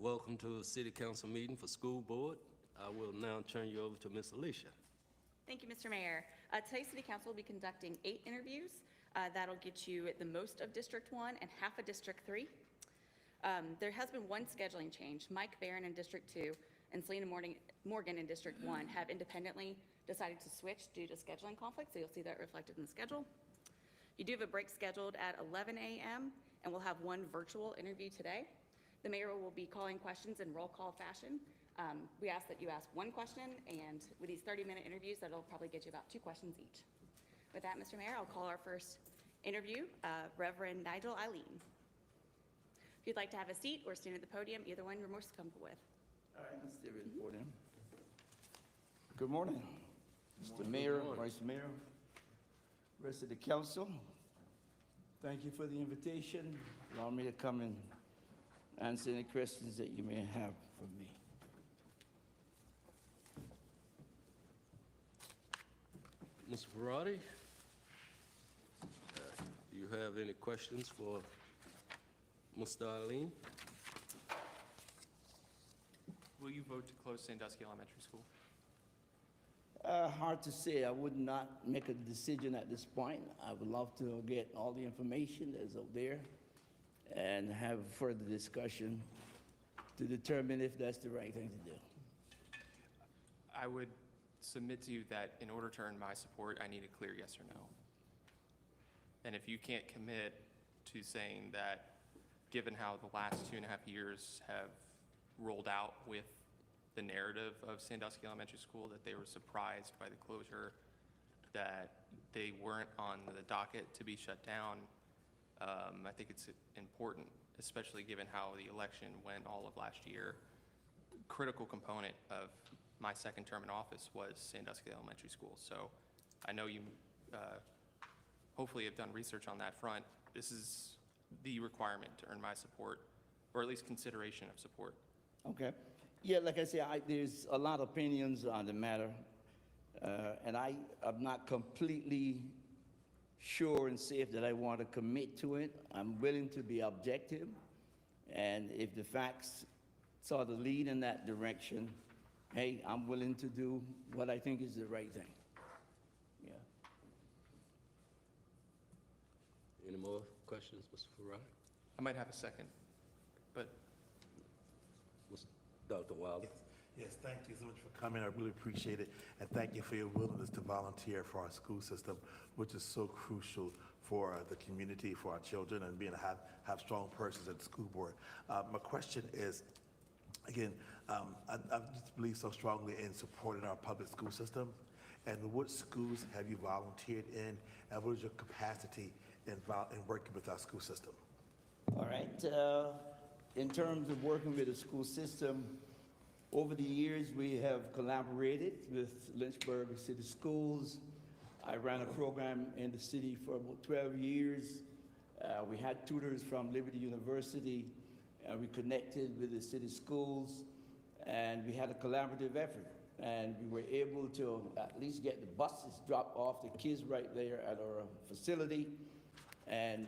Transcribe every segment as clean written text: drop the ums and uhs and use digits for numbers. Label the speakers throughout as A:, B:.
A: welcome to the City Council meeting for School Board. I will now turn you over to Ms. Alicia.
B: Thank you, Mr. Mayor. Today's City Council will be conducting 8 interviews. That'll get you the most of District 1 and half of District 3. There has been one scheduling change. Mike Barron in District 2 and Selena Morgan in District 1 have independently decided to switch due to scheduling conflicts, so you'll see that reflected in the schedule. You do have a break scheduled at 11 a.m., and we'll have one virtual interview today. The mayor will be calling questions in roll call fashion. We ask that you ask one question, and with these 30-minute interviews, that'll probably get you about 2 questions each. With that, Mr. Mayor, I'll call our first interview, Reverend Nigel Eileen. If you'd like to have a seat or stand at the podium, either one you're most comfortable with.
C: All right, let's stay at the podium. Good morning, Mr. Mayor, Vice Mayor, rest of the council. Thank you for the invitation. Allow me to come and answer any questions that you may have for me.
A: Mr. Ferrari, do you have any questions for Mr. Eileen?
D: Will you vote to close Sandusky Elementary School?
C: Hard to say. I would not make a decision at this point. I would love to get all the information that's out there and have further discussion to determine if that's the right thing to do.
D: I would submit to you that in order to earn my support, I need a clear yes or no. And if you can't commit to saying that, given how the last 2.5 years have rolled out with the narrative of Sandusky Elementary School, that they were surprised by the closure, that they weren't on the docket to be shut down, I think it's important, especially given how the election went all of last year. Critical component of my second term in office was Sandusky Elementary School. So I know you hopefully have done research on that front. This is the requirement to earn my support, or at least consideration of support.
C: Okay. Yeah, like I said, there's a lot of opinions on the matter, and I'm not completely sure and safe that I want to commit to it. I'm willing to be objective, and if the facts sort of lead in that direction, hey, I'm willing to do what I think is the right thing. Yeah.
A: Any more questions, Mr. Ferrari?
D: I might have a second, but
A: Dr. Wilder?
E: Yes, thank you so much for coming. I really appreciate it. And thank you for your willingness to volunteer for our school system, which is so crucial for the community, for our children, and being have strong persons at the school board. My question is, again, I just believe so strongly in supporting our public school system. And what schools have you volunteered in, and what is your capacity in working with our school system?
C: All right. In terms of working with the school system, over the years we have collaborated with Lynchburg City Schools. I ran a program in the city for about 12 years. We had tutors from Liberty University. We connected with the city schools, and we had a collaborative effort. And we were able to at least get the buses dropped off the kids right there at our facility. And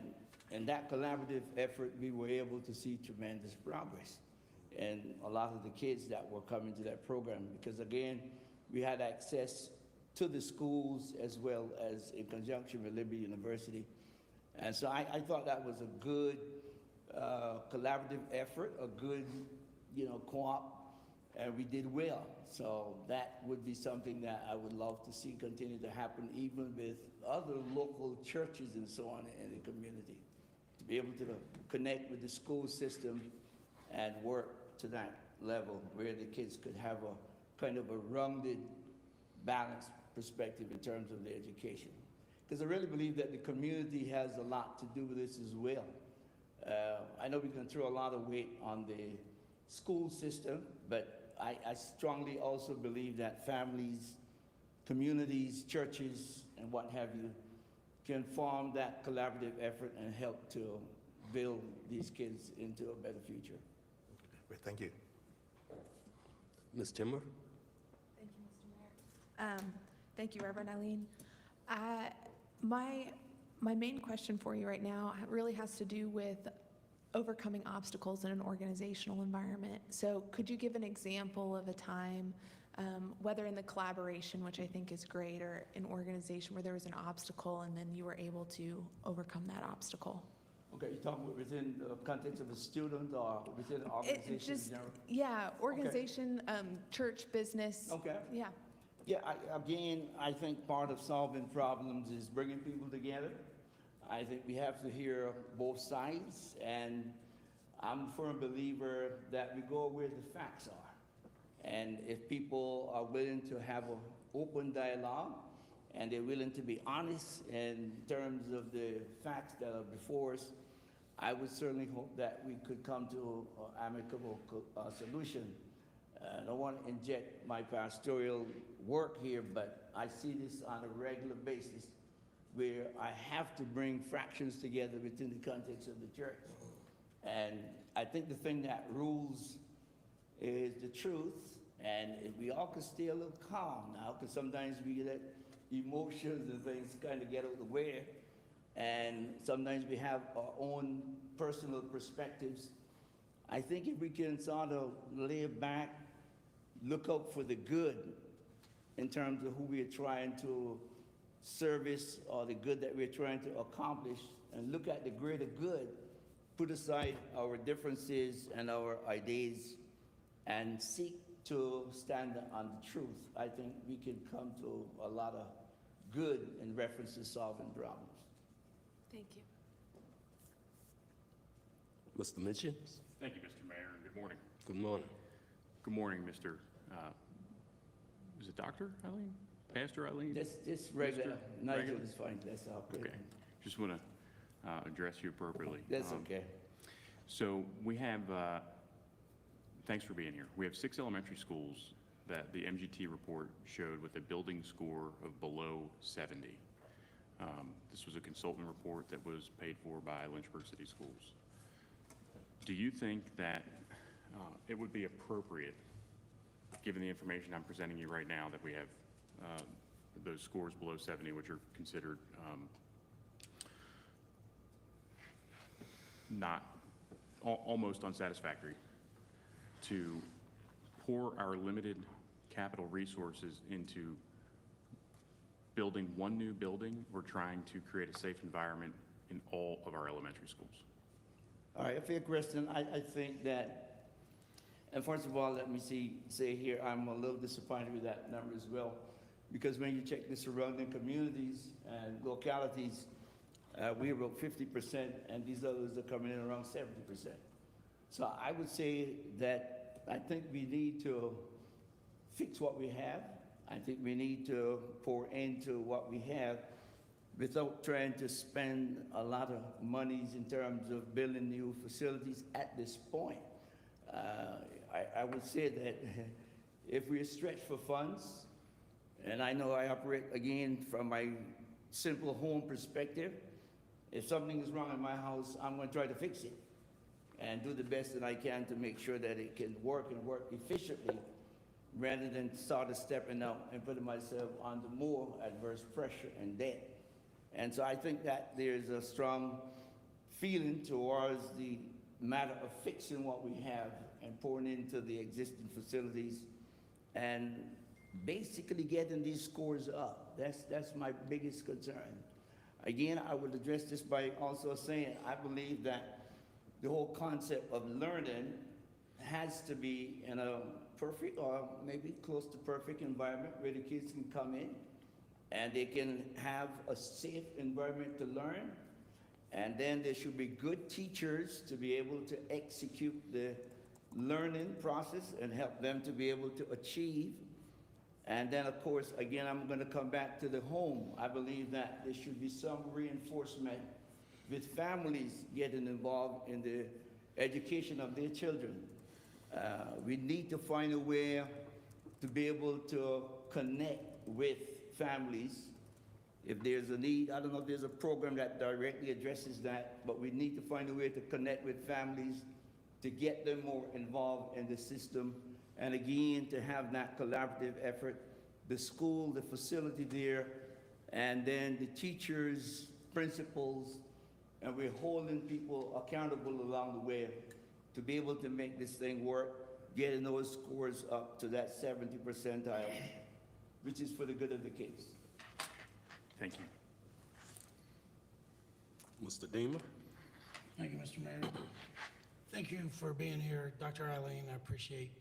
C: in that collaborative effort, we were able to see tremendous progress. And a lot of the kids that were coming to that program, because again, we had access to the schools as well as in conjunction with Liberty University. And so I thought that was a good collaborative effort, a good, co-op, and we did well. So that would be something that I would love to see continue to happen, even with other local churches and so on in the community, to be able to connect with the school system and work to that level where the kids could have a kind of a rounded, balanced perspective in terms of their education. Because I really believe that the community has a lot to do with this as well. I know we can throw a lot of weight on the school system, but I strongly also believe that families, communities, churches, and what have you, can form that collaborative effort and help to build these kids into a better future.
E: Great, thank you.
A: Ms. Timmer?
F: Thank you, Mr. Mayor. Thank you, Reverend Eileen. My main question for you right now really has to do with overcoming obstacles in an organizational environment. So could you give an example of a time, whether in the collaboration, which I think is great, or an organization where there was an obstacle and then you were able to overcome that obstacle?
C: Okay, you're talking about within the context of a student or within an
F: It
C: organization in
F: just,
C: general?
F: yeah, organization, church, business.
C: Okay.
F: Yeah.
C: Yeah, again, I think part of solving problems is bringing people together. I think we have to hear both sides, and I'm a firm believer that we go where the facts are. And if people are willing to have an open dialogue, and they're willing to be honest in terms of the facts that are before us, I would certainly hope that we could come to an amicable solution. I don't want to inject my pastoral work here, but I see this on a regular basis where I have to bring fractions together within the context of the church. And I think the thing that rules is the truth, and if we all could stay a little calm now, because sometimes we let emotions and things kind of get out of the way, and sometimes we have our own personal perspectives. I think if we can sort of lay back, look out for the good in terms of who we are trying to service or the good that we're trying to accomplish, and look at the greater good, put aside our differences and our ideas, and seek to stand on the truth, I think we can come to a lot of good in reference to solving problems.
F: Thank you.
A: Mr. Mitchens?
G: Thank you, Mr. Mayor, and good morning.
A: Good morning.
G: Good morning, Mr. Is it Dr. Eileen? Pastor Eileen?
C: This regular,
G: Mr.
C: Nigel
G: Regular?
C: is fine, that's all good.
G: Okay, just want to address you appropriately.
C: That's okay.
G: So we have, thanks for being here. We have 6 elementary schools that the MGT report showed with a building score of below 70. This was a consultant report that was paid for by Lynchburg City Schools. Do you think that it would be appropriate, given the information I'm presenting you right now, that we have those scores below 70, which are considered not, almost unsatisfactory, to pour our limited capital resources into building one new building or trying to create a safe environment in all of our elementary schools?
C: All right, fair question. I think that, and first of all, let me say here, I'm a little disappointed with that number as well, because when you check the surrounding communities and localities, we're about 50%, and these others are coming in around 70%. So I would say that I think we need to fix what we have. I think we need to pour into what we have without trying to spend a lot of monies in terms of building new facilities at this point. I would say that if we're stretched for funds, and I know I operate again from my simple home perspective, if something is wrong in my house, I'm going to try to fix it and do the best that I can to make sure that it can work and work efficiently, rather than start stepping out and putting myself under more adverse pressure and debt. And so I think that there's a strong feeling towards the matter of fixing what we have and pouring into the existing facilities and basically getting these scores up. That's my biggest concern. Again, I would address this by also saying I believe that the whole concept of learning has to be in a perfect or maybe close to perfect environment where the kids can come in and they can have a safe environment to learn. And then there should be good teachers to be able to execute the learning process and help them to be able to achieve. And then, of course, again, I'm going to come back to the home. I believe that there should be some reinforcement with families getting involved in the education of their children. We need to find a way to be able to connect with families. If there's a need, I don't know if there's a program that directly addresses that, but we need to find a way to connect with families to get them more involved in the system. And again, to have that collaborative effort, the school, the facility there, and then the teachers, principals, and we're holding people accountable along the way to be able to make this thing work, getting those scores up to that 70 percentile, which is for the good of the kids.
G: Thank you.
A: Mr. Deemer?
H: Thank you, Mr. Mayor. Thank you for being here, Dr. Eileen. I appreciate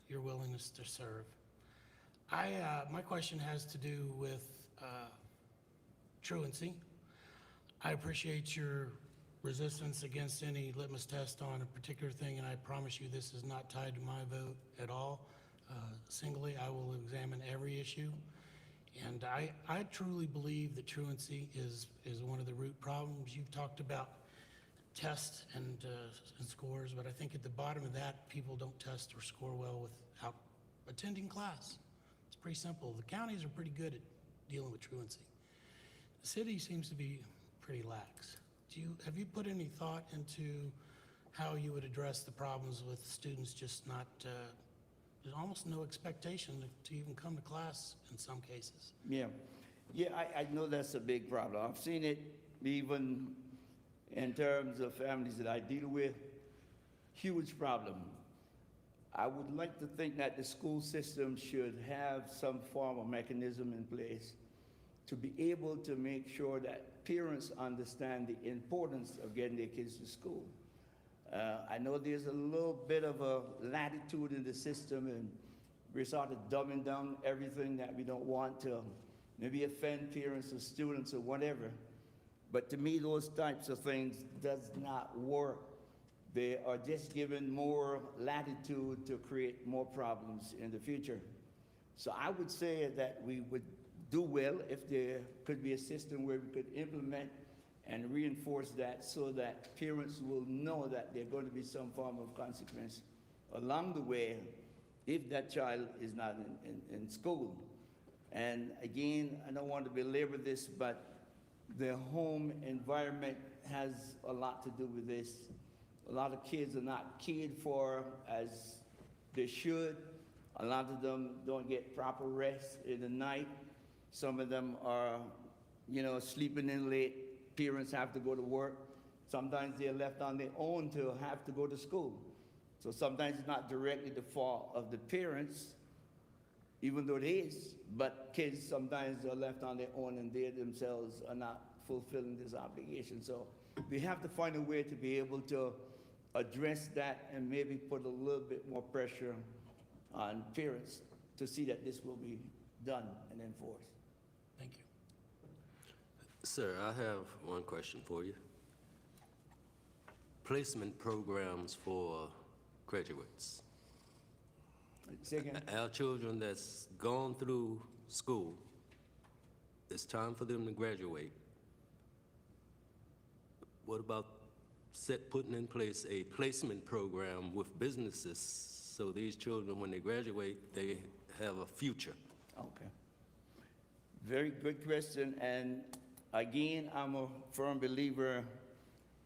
H: your willingness to serve. My question has to do with truancy. I appreciate your resistance against any litmus test on a particular thing, and I promise you this is not tied to my vote at all. Singly, I will examine every issue. And I truly believe that truancy is one of the root problems. You've talked about tests and scores, but I think at the bottom of that, people don't test or score well without attending class. It's pretty simple. The counties are pretty good at dealing with truancy. The city seems to be pretty lax. Have you put any thought into how you would address the problems with students just not, there's almost no expectation to even come to class in some cases?
C: Yeah, I know that's a big problem. I've seen it even in terms of families that I deal with. Huge problem. I would like to think that the school system should have some form of mechanism in place to be able to make sure that parents understand the importance of getting their kids to school. I know there's a little bit of a latitude in the system, and we're sort of dumbing down everything that we don't want to maybe offend parents or students or whatever. But to me, those types of things does not work. They are just given more latitude to create more problems in the future. So I would say that we would do well if there could be a system where we could implement and reinforce that so that parents will know that there's going to be some form of consequence along the way if that child is not in school. And again, I don't want to belabor this, but the home environment has a lot to do with this. A lot of kids are not cared for as they should. A lot of them don't get proper rest in the night. Some of them are, sleeping in late. Parents have to go to work. Sometimes they're left on their own to have to go to school. So sometimes it's not directly the fault of the parents, even though it is, but kids sometimes are left on their own and they themselves are not fulfilling this obligation. So we have to find a way to be able to address that and maybe put a little bit more pressure on parents to see that this will be done and enforced.
H: Thank you.
A: Sir, I have one question for you. Placement programs for graduates.
C: Second.
A: Our children that's gone through school, it's time for them to graduate. What about putting in place a placement program with businesses so these children, when they graduate, they have a future?
C: Okay. Very good question. And again, I'm a firm believer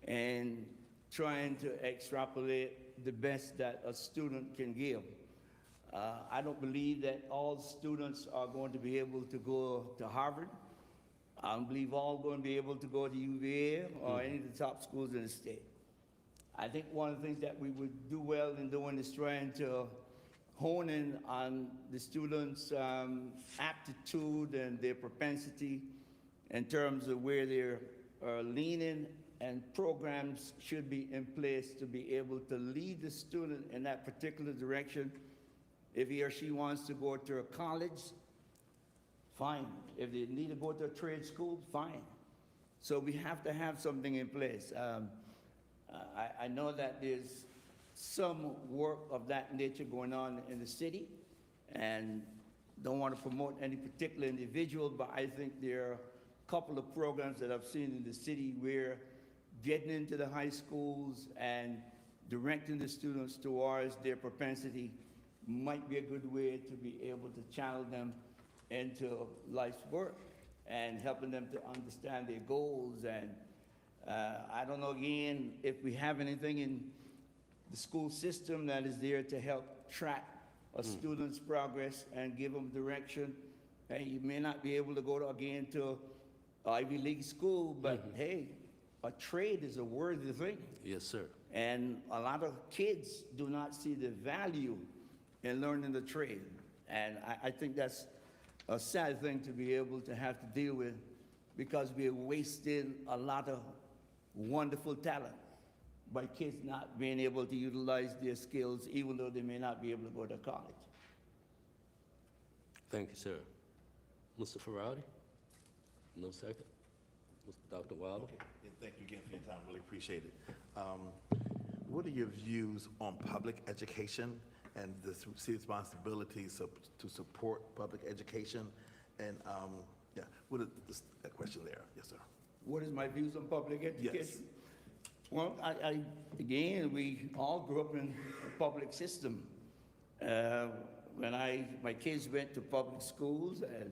C: in trying to extrapolate the best that a student can give. I don't believe that all students are going to be able to go to Harvard. I don't believe all going to be able to go to UVA or any of the top schools in the state. I think one of the things that we would do well in doing is trying to hone in on the students' aptitude and their propensity in terms of where they're leaning, and programs should be in place to be able to lead the student in that particular direction. If he or she wants to go to a college, fine. If they need to go to a trade school, fine. So we have to have something in place. I know that there's some work of that nature going on in the city, and don't want to promote any particular individual, but I think there are a couple of programs that I've seen in the city where getting into the high schools and directing the students towards their propensity might be a good way to be able to channel them into life's work and helping them to understand their goals. And I don't know, again, if we have anything in the school system that is there to help track a student's progress and give them direction. And you may not be able to go to, again, to Ivy League school, but hey, a trade is a worthy thing.
A: Yes, sir.
C: And a lot of kids do not see the value in learning the trade. And I think that's a sad thing to be able to have to deal with, because we're wasting a lot of wonderful talent by kids not being able to utilize their skills, even though they may not be able to go to college.
A: Thank you, sir. Mr. Ferrari? No second? Dr. Wilder?
E: And thank you again for your time, really appreciate it. What are your views on public education and the city's responsibilities to support public education? And, yeah, what is that question there? Yes, sir.
C: What is my views on public education?
E: Yes.
C: Well, again, we all grew up in a public system. When my kids went to public schools, and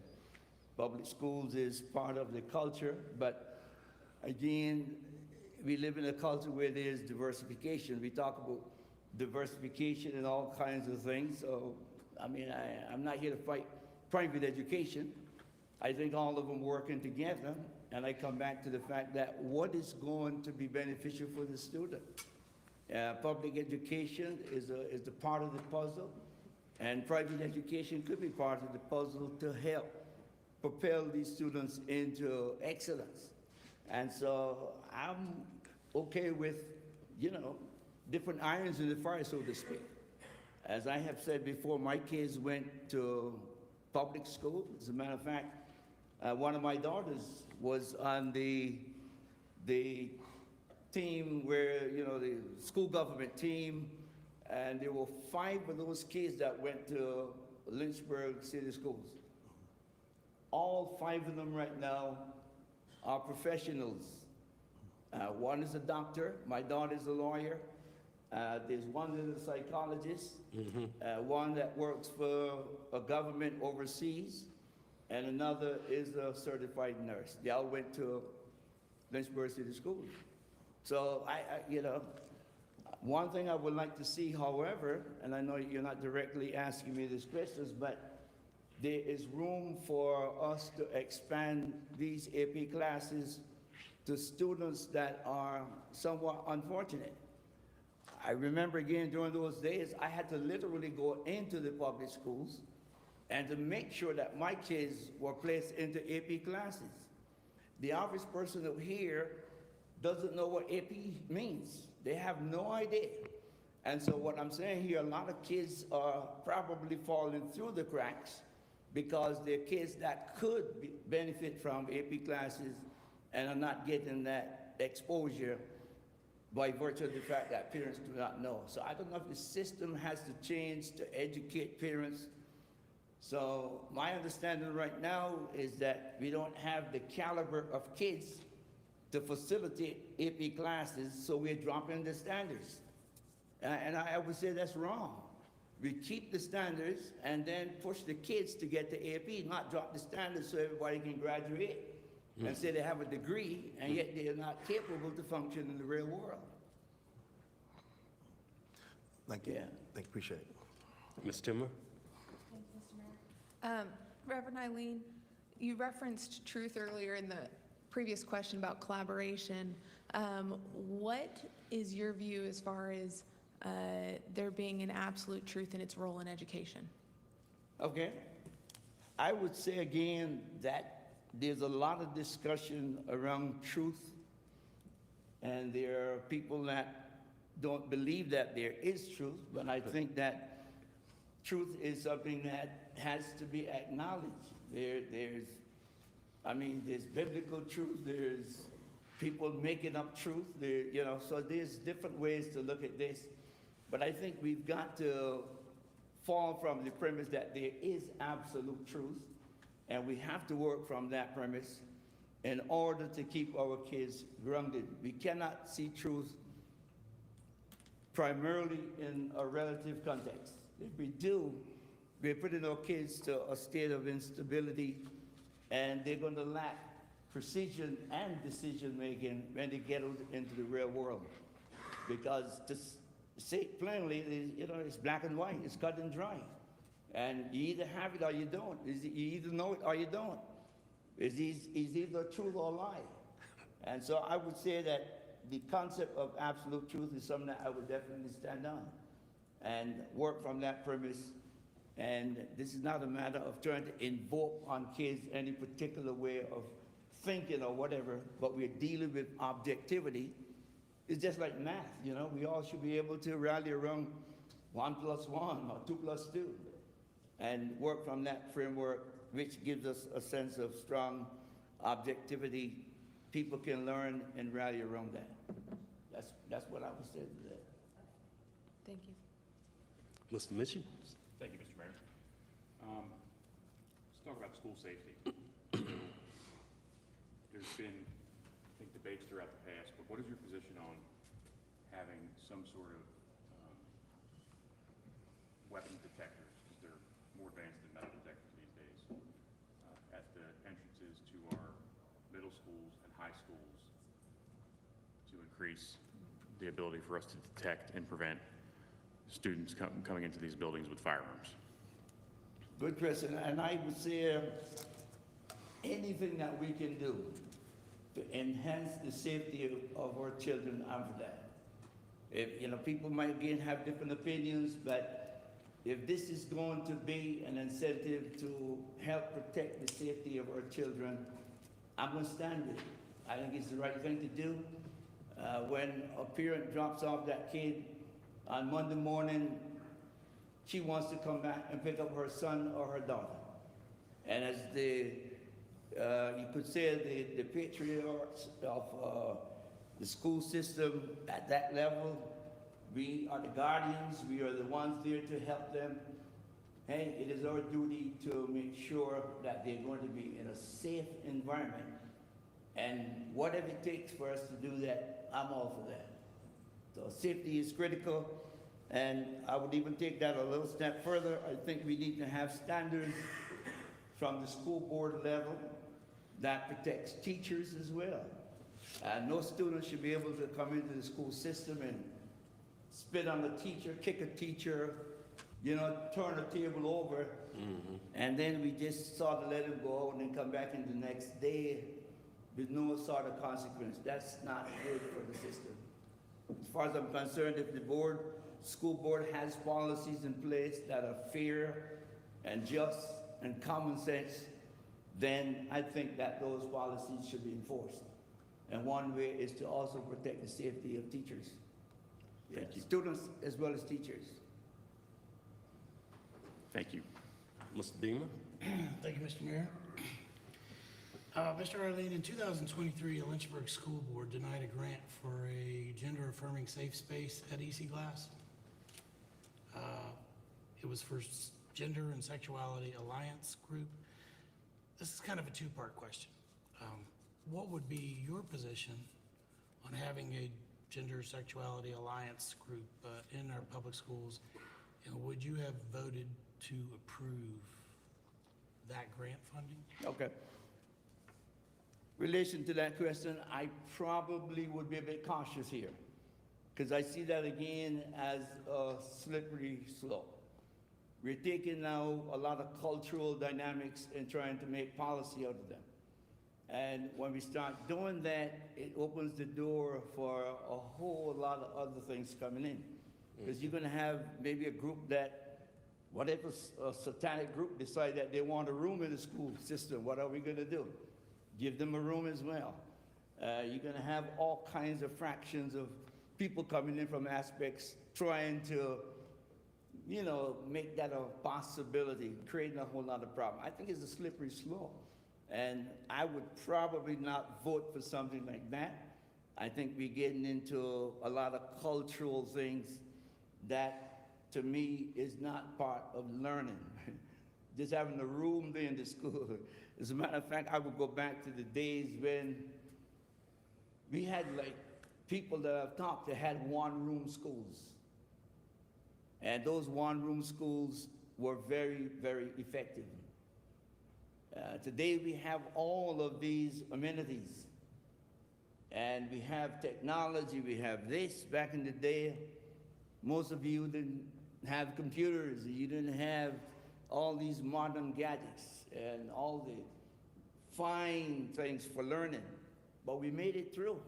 C: public schools is part of the culture, but again, we live in a culture where there's diversification. We talk about diversification and all kinds of things. So, I mean, I'm not here to fight private education. I think all of them working together, and I come back to the fact that what is going to be beneficial for the student? Public education is a part of the puzzle, and private education could be part of the puzzle to help propel these students into excellence. And so I'm okay with, different irons in the fire, so to speak. As I have said before, my kids went to public school. As a matter of fact, one of my daughters was on the team where, the school government team, and there were 5 of those kids that went to Lynchburg City Schools. All 5 of them right now are professionals. One is a doctor, my daughter's a lawyer. There's one that's a psychologist, one that works for a government overseas, and another is a certified nurse. They all went to Lynchburg City Schools. So one thing I would like to see, however, and I know you're not directly asking me these questions, but there is room for us to expand these AP classes to students that are somewhat unfortunate. I remember again during those days, I had to literally go into the public schools and to make sure that my kids were placed into AP classes. The average person out here doesn't know what AP means. They have no idea. And so what I'm saying here, a lot of kids are probably falling through the cracks because they're kids that could benefit from AP classes and are not getting that exposure by virtue of the fact that parents do not know. So I don't know if the system has to change to educate parents. So my understanding right now is that we don't have the caliber of kids to facilitate AP classes, so we're dropping the standards. And I would say that's wrong. We keep the standards and then push the kids to get the AP, not drop the standards so everybody can graduate and say they have a degree, and yet they are not capable to function in the real world.
E: Thank you.
C: Yeah.
E: Thank you, appreciate it.
A: Ms. Timmer?
F: Thank you, Mr. Mayor. Reverend Eileen, you referenced truth earlier in the previous question about collaboration. What is your view as far as there being an absolute truth in its role in education?
C: Okay. I would say again that there's a lot of discussion around truth, and there are people that don't believe that there is truth, but I think that truth is something that has to be acknowledged. There's biblical truth, there's people making up truth, so there's different ways to look at this. But I think we've got to fall from the premise that there is absolute truth, and we have to work from that premise in order to keep our kids grounded. We cannot see truth primarily in a relative context. If we do, we're putting our kids to a state of instability, and they're going to lack precision and decision-making when they get into the real world. Because to say it plainly, it's black and white, it's cut and dry. And you either have it or you don't. You either know it or you don't. It's either truth or lie. And so I would say that the concept of absolute truth is something that I would definitely stand on and work from that premise. And this is not a matter of trying to invoke on kids any particular way of thinking or whatever, but we're dealing with objectivity. It's just like math, you know, we all should be able to rally around 1 + 1 or 2 + 2 and work from that framework, which gives us a sense of strong objectivity. People can learn and rally around that. That's what I would say to that.
F: Thank you.
A: Mr. Mitchell?
G: Thank you, Mr. Mayor. Let's talk about school safety. So, there's been, I think, debates throughout the past, but what is your position on having some sort of weapons detectors, because they're more advanced than metal detectors these days, at the entrances to our middle schools and high schools to increase the ability for us to detect and prevent students coming into these buildings with firearms?
C: Good question, and I would say anything that we can do to enhance the safety of our children, I'm for that. If, you know, people might again have different opinions, but if this is going to be an incentive to help protect the safety of our children, I'm going to stand with it. I think it's the right thing to do. When a parent drops off that kid on Monday morning, she wants to come back and pick up her son or her daughter. And as the, you could say the patriarchs of the school system at that level, we are the guardians, we are the ones there to help them. Hey, it is our duty to make sure that they're going to be in a safe environment. And whatever it takes for us to do that, I'm all for that. So safety is critical, and I would even take that a little step further. I think we need to have standards from the school board level that protects teachers as well. No student should be able to come into the school system and spit on a teacher, kick a teacher, you know, turn a table over, and then we just sort of let him go out and then come back in the next day with no sort of consequence. That's not good for the system. As far as I'm concerned, if the school board has policies in place that are fair and just and common sense, then I think that those policies should be enforced. And one way is to also protect the safety of teachers.
A: Thank you.
C: Students as well as teachers.
G: Thank you.
A: Mr. Beamer?
H: Thank you, Mr. Mayor. Mr. Arlene, in 2023, the Lynchburg School Board denied a grant for a gender-affirming safe space at EC Glass. It was for Gender and Sexuality Alliance Group. This is kind of a two-part question. What would be your position on having a Gender Sexuality Alliance Group in our public schools? And would you have voted to approve that grant funding?
C: Okay. Relation to that question, I probably would be a bit cautious here, because I see that again as a slippery slope. We're taking now a lot of cultural dynamics and trying to make policy out of them. And when we start doing that, it opens the door for a whole lot of other things coming in. Because you're going to have maybe a group that, whatever a satanic group decide that they want a room in the school system, what are we going to do? Give them a room as well. You're going to have all kinds of fractions of people coming in from aspects trying to, you know, make that a possibility, creating a whole lot of problem. I think it's a slippery slope. And I would probably not vote for something like that. I think we're getting into a lot of cultural things that, to me, is not part of learning. Just having a room there in the school. As a matter of fact, I would go back to the days when we had like people that I've talked to had one-room schools. And those one-room schools were very, very effective. Today we have all of these amenities. And we have technology, we have this. Back in the day, most of you didn't have computers, you didn't have all these modern gadgets and all the fine things for learning. but we made it through.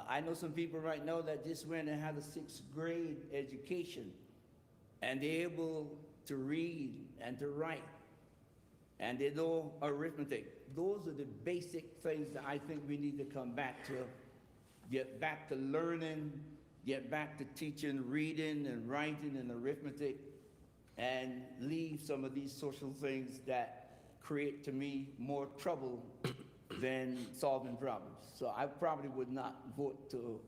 C: I know some people right now that just went and had a sixth grade education, and they're able to read and to write, and they know arithmetic. Those are the basic things that I think we need to come back to. Get back to learning, get back to teaching reading and writing and arithmetic, and leave some of these social things that create, to me, more trouble than solving problems. So I probably would not vote to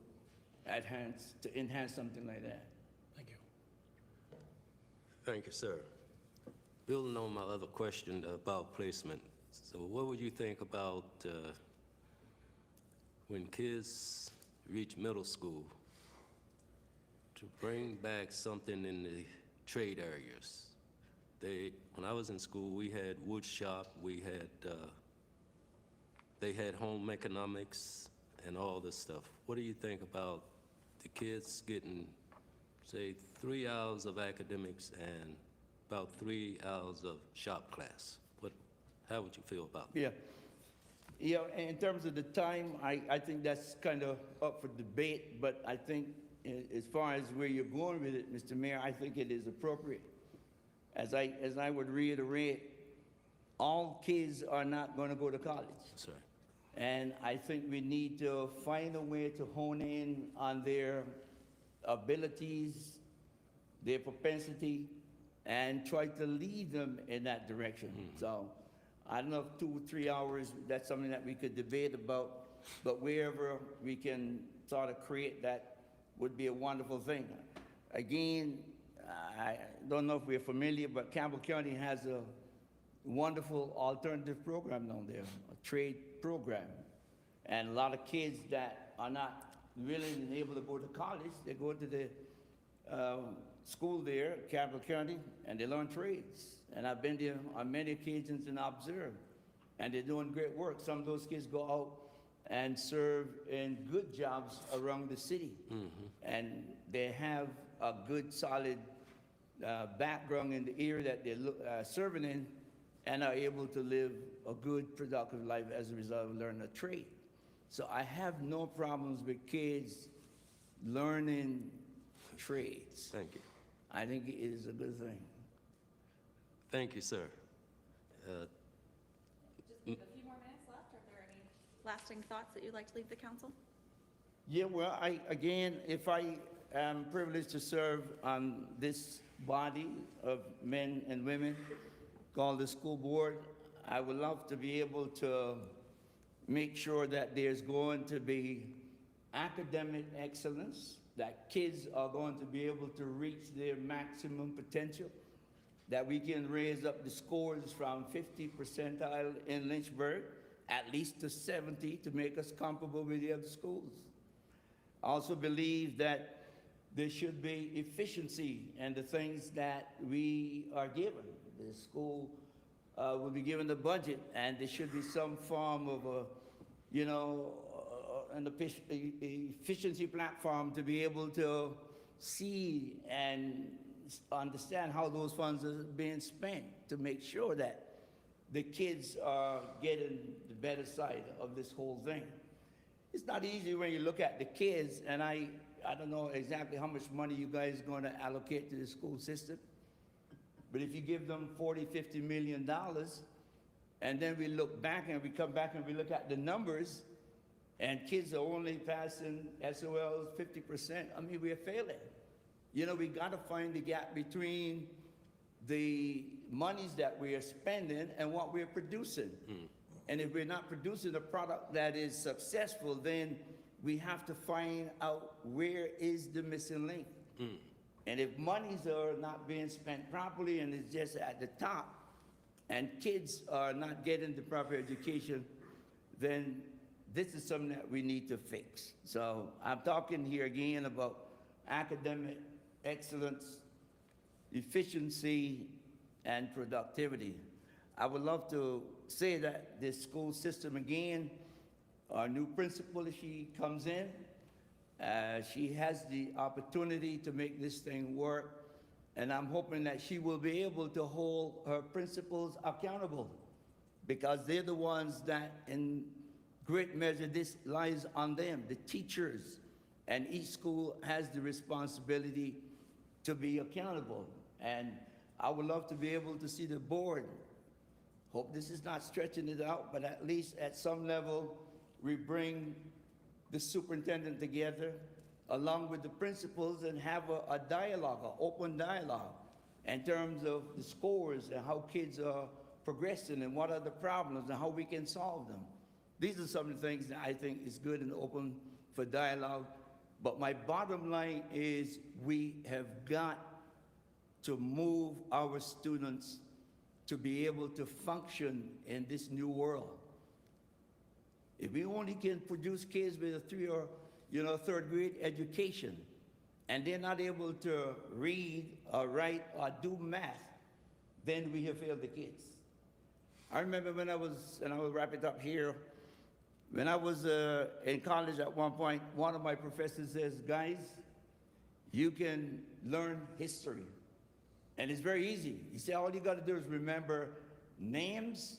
C: enhance something like that.
H: Thank you.
A: Thank you, sir. Building on my other question about placement, so what would you think about when kids reach middle school, to bring back something in the trade areas? When I was in school, we had wood shop, they had home economics and all this stuff. What do you think about the kids getting, say, 3 hours of academics and about 3 hours of shop class? How would you feel about that?
C: Yeah. Yeah, in terms of the time, I think that's kind of up for debate, but I think as far as where you're going with it, Mr. Mayor, I think it is appropriate. As I would reiterate, all kids are not going to go to college.
A: That's right.
C: And I think we need to find a way to hone in on their abilities, their propensity, and try to lead them in that direction. So I don't know if 2 or 3 hours, that's something that we could debate about, but wherever we can sort of create that would be a wonderful thing. Again, I don't know if we're familiar, but Campbell County has a wonderful alternative program down there, a trade program. And a lot of kids that are not willing and able to go to college, they go to the school there, Campbell County, and they learn trades. And I've been there on many occasions and observed, and they're doing great work. Some of those kids go out and serve in good jobs around the city. And they have a good, solid background in the area that they're serving in, and are able to live a good, productive life as a result of learning a trade. So I have no problems with kids learning trades.
A: Thank you.
C: I think it is a good thing.
A: Thank you, sir.
B: Just a few more minutes left. Are there any lasting thoughts that you'd like to leave the council?
C: Yeah, well, if I am privileged to serve on this body of men and women called the school board, I would love to be able to make sure that there's going to be academic excellence, that kids are going to be able to reach their maximum potential, that we can raise up the scores from 50 percentile in Lynchburg, at least to 70, to make us comparable with the other schools. I also believe that there should be efficiency in the things that we are given. The school will be given the budget, and there should be some form of an efficiency platform to be able to see and understand how those funds are being spent, to make sure that the kids are getting the better side of this whole thing. It's not easy when you look at the kids, and I don't know exactly how much money you guys are going to allocate to the school system, but if you give them $40, $50 million, and then we look back and we come back and we look at the numbers, and kids are only passing SOLs 50%, I mean, we're failing. You know, we got to find the gap between the monies that we are spending and what we're producing. And if we're not producing a product that is successful, then we have to find out where is the missing link. And if monies are not being spent properly and it's just at the top, and kids are not getting the proper education, then this is something that we need to fix. So I'm talking here again about academic excellence, efficiency, and productivity. I would love to say that this school system, again, our new principal, she comes in, she has the opportunity to make this thing work, and I'm hoping that she will be able to hold her principals accountable, because they're the ones that in great measure, this lies on them, the teachers. And each school has the responsibility to be accountable. And I would love to be able to see the board. Hope this is not stretching it out, but at least at some level, we bring the superintendent together along with the principals and have a dialogue, an open dialogue in terms of the scores and how kids are progressing and what are the problems and how we can solve them. These are some of the things that I think is good and open for dialogue. But my bottom line is we have got to move our students to be able to function in this new world. If we only can produce kids with a 3 or third grade education, and they're not able to read or write or do math, then we have failed the kids. I remember when I was, and I will wrap it up here, when I was in college at one point, one of my professors says, guys, you can learn history. And it's very easy. He said, all you got to do is remember names,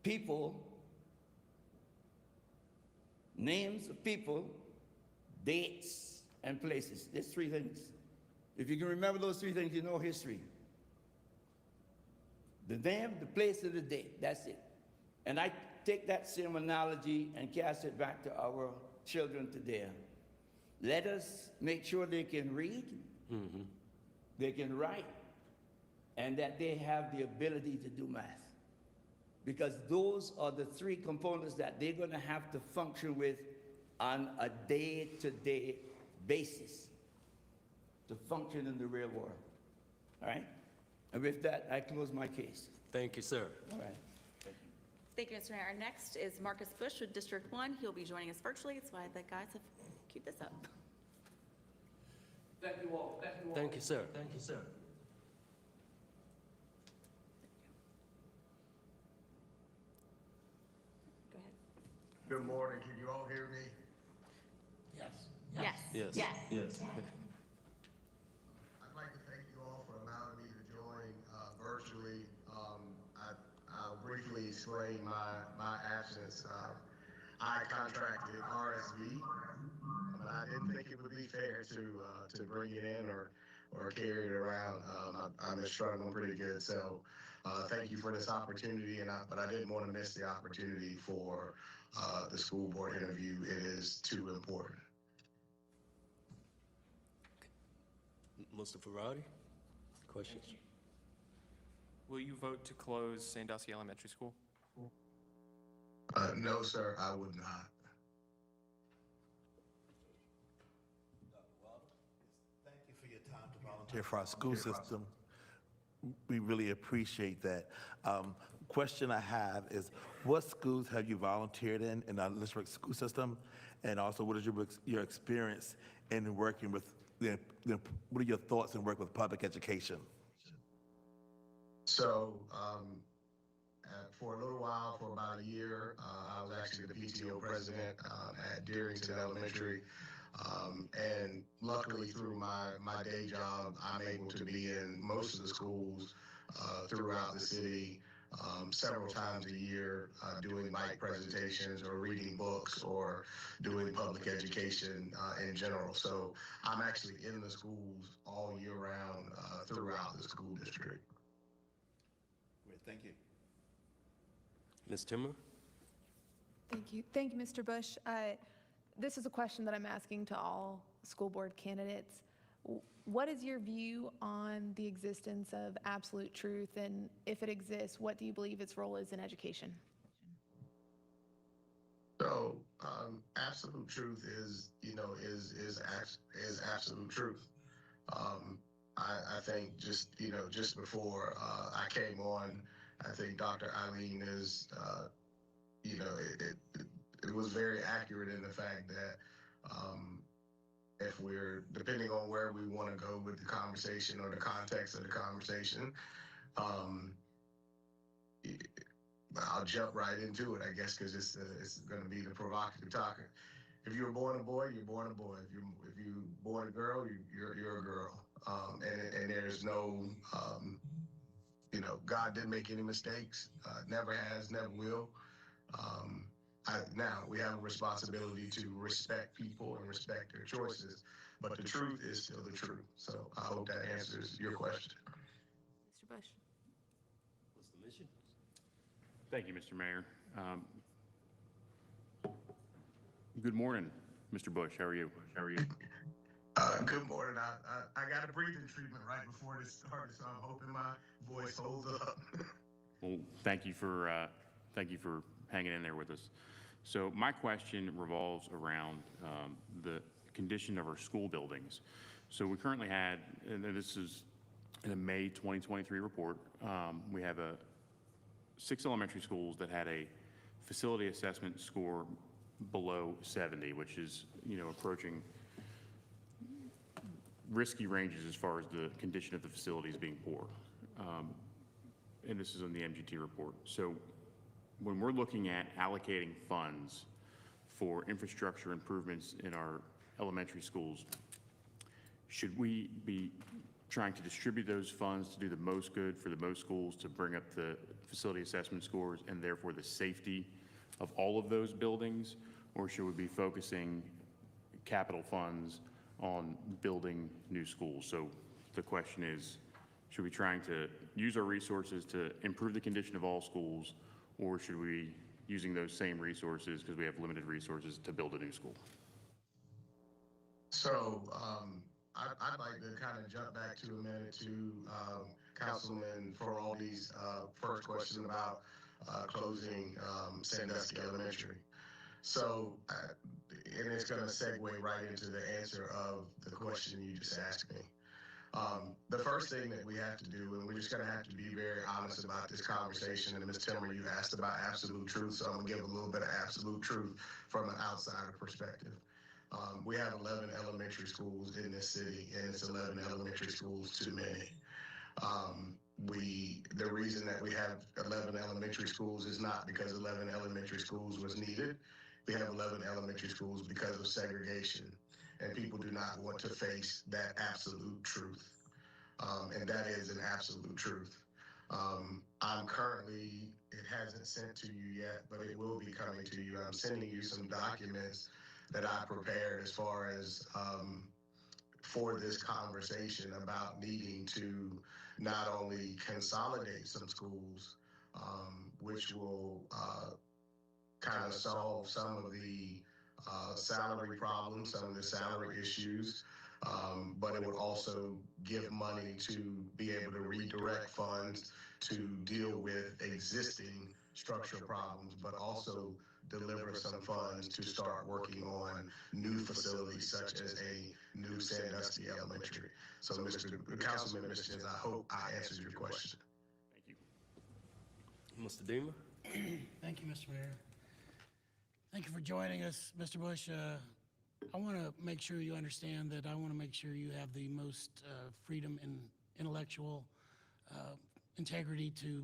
C: people, names of people, dates, and places. There's 3 things. If you can remember those 3 things, you know history. The name, the place, and the date. That's it. And I take that same analogy and cast it back to our children today. Let us make sure they can read, they can write, and that they have the ability to do math. Because those are the 3 components that they're going to have to function with on a day-to-day basis to function in the real world. All right? And with that, I close my case.
A: Thank you, sir.
C: All right.
B: Thank you, Mr. Mayor. Our next is Marcus Bush with District 1. He'll be joining us virtually. That's why the guys have queued this up.
C: Thank you all. Thank you all.
A: Thank you, sir. Thank you, sir.
B: Go ahead.
I: Good morning. Can you all hear me?
B: Yes.
A: Yes. Yes.
I: I'd like to thank you all for allowing me to join virtually. I'll briefly explain my absence. I contracted RSV, but I didn't think it would be fair to bring it in or carry it around. I've been struggling pretty good, so thank you for this opportunity. But I didn't want to miss the opportunity for the school board interview. It is too important.
A: Mr. Ferrari, questions?
D: Will you vote to close Sandusky Elementary School?
I: No, sir, I would not.
E: Thank you for your time to volunteer for our school system. We really appreciate that. Question I have is, what schools have you volunteered in our Lynchburg school system? And also, what is your experience in working with, what are your thoughts in working with public education?
I: So, for a little while, for about a year, I was actually the PTO president at Dearington Elementary. And luckily, through my day job, I'm able to be in most of the schools throughout the city several times a year, doing mic presentations or reading books or doing public education in general. So I'm actually in the schools all year round throughout the school district.
E: Great, thank you.
A: Ms. Timmer?
F: Thank you. Thank you, Mr. Bush. This is a question that I'm asking to all school board candidates. What is your view on the existence of absolute truth, and if it exists, what do you believe its role is in education?
I: So absolute truth is absolute truth. I think just before I came on, I think Dr. Eileen is, it was very accurate in the fact that if we're, depending on where we want to go with the conversation or the context of the conversation, I'll jump right into it, I guess, because it's going to be the provocative topic. If you were born a boy, you're born a boy. If you born a girl, you're a girl. And there's no, God didn't make any mistakes. Never has, never will. Now, we have a responsibility to respect people and respect their choices, but the truth is still the truth. So I hope that answers your question.
F: Mr. Bush?
A: What's the mission?
G: Thank you, Mr. Mayor. Good morning, Mr. Bush. How are you?
I: Good morning. I got a breathing treatment right before this started, so I'm hoping my voice holds up.
G: Well, thank you for hanging in there with us. So my question revolves around the condition of our school buildings. So we currently had, and this is in a May 2023 report, we have 6 elementary schools that had a facility assessment score below 70, which is, approaching risky ranges as far as the condition of the facilities being poor. And this is in the MGT report. So when we're looking at allocating funds for infrastructure improvements in our elementary schools, should we be trying to distribute those funds to do the most good for the most schools to bring up the facility assessment scores and therefore the safety of all of those buildings? Or should we be focusing capital funds on building new schools? So the question is, should we be trying to use our resources to improve the condition of all schools, or should we be using those same resources, because we have limited resources, to build a new school?
I: So I'd like to kind of jump back to a minute to Councilman Feraldi's first question about closing Sandusky Elementary. So, and it's going to segue right into the answer of the question you just asked me. The first thing that we have to do, and we're just going to have to be very honest about this conversation, and Ms. Timmer, you asked about absolute truth, so I'm going to give a little bit of absolute truth from an outsider perspective. We have 11 elementary schools in this city, and it's 11 elementary schools too many. The reason that we have 11 elementary schools is not because 11 elementary schools was needed. We have 11 elementary schools because of segregation, and people do not want to face that absolute truth. And that is an absolute truth. I'm currently, it hasn't sent to you yet, but it will be coming to you. I'm sending you some documents that I prepared as far as for this conversation about needing to not only consolidate some schools, which will kind of solve some of the salary problems, some of the salary issues, but it would also give money to be able to redirect funds to deal with existing structural problems, but also deliver some funds to start working on new facilities such as a new Sandusky Elementary. So, Councilman Miskins, I hope I answered your question.
G: Thank you.
A: Mr. Deemer?
H: Thank you, Mr. Mayor. Thank you for joining us, Mr. Bush. I want to make sure you understand that I want to make sure you have the most freedom and intellectual integrity to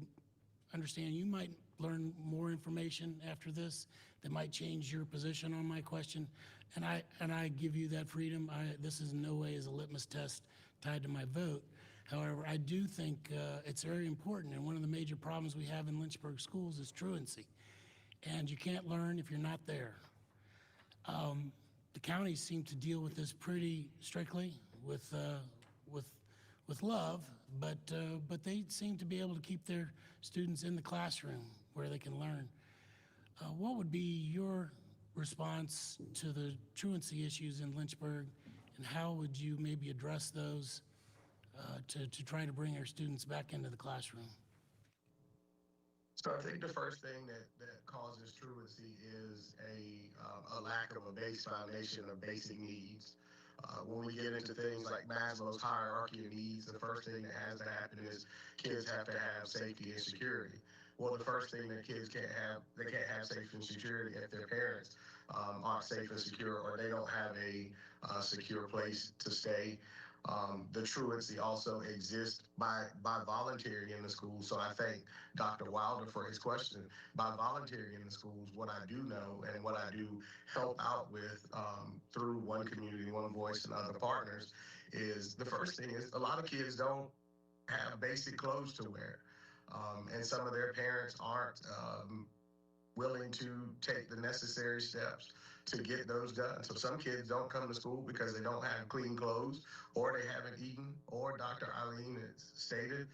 H: understand. You might learn more information after this that might change your position on my question, and I give you that freedom. This is in no way as a litmus test tied to my vote. However, I do think it's very important, and one of the major problems we have in Lynchburg schools is truancy, and you can't learn if you're not there. The counties seem to deal with this pretty strictly with love, but they seem to be able to keep their students in the classroom where they can learn. What would be your response to the truancy issues in Lynchburg, and how would you maybe address those to try to bring our students back into the classroom?
I: So I think the first thing that causes truancy is a lack of a base foundation of basic needs. When we get into things like Maslow's hierarchy of needs, the first thing that has to happen is kids have to have safety and security. Well, the first thing that kids can't have safety and security if their parents aren't safe and secure, or they don't have a secure place to stay. The truancy also exists by volunteering in the schools. So I thank Dr. Wilder for his question. By volunteering in the schools, what I do know and what I do help out with through One Community, One Voice, and other partners is the first thing is a lot of kids don't have basic clothes to wear. And some of their parents aren't willing to take the necessary steps to get those done. So some kids don't come to school because they don't have clean clothes, or they haven't eaten, or Dr. Eileen has stated,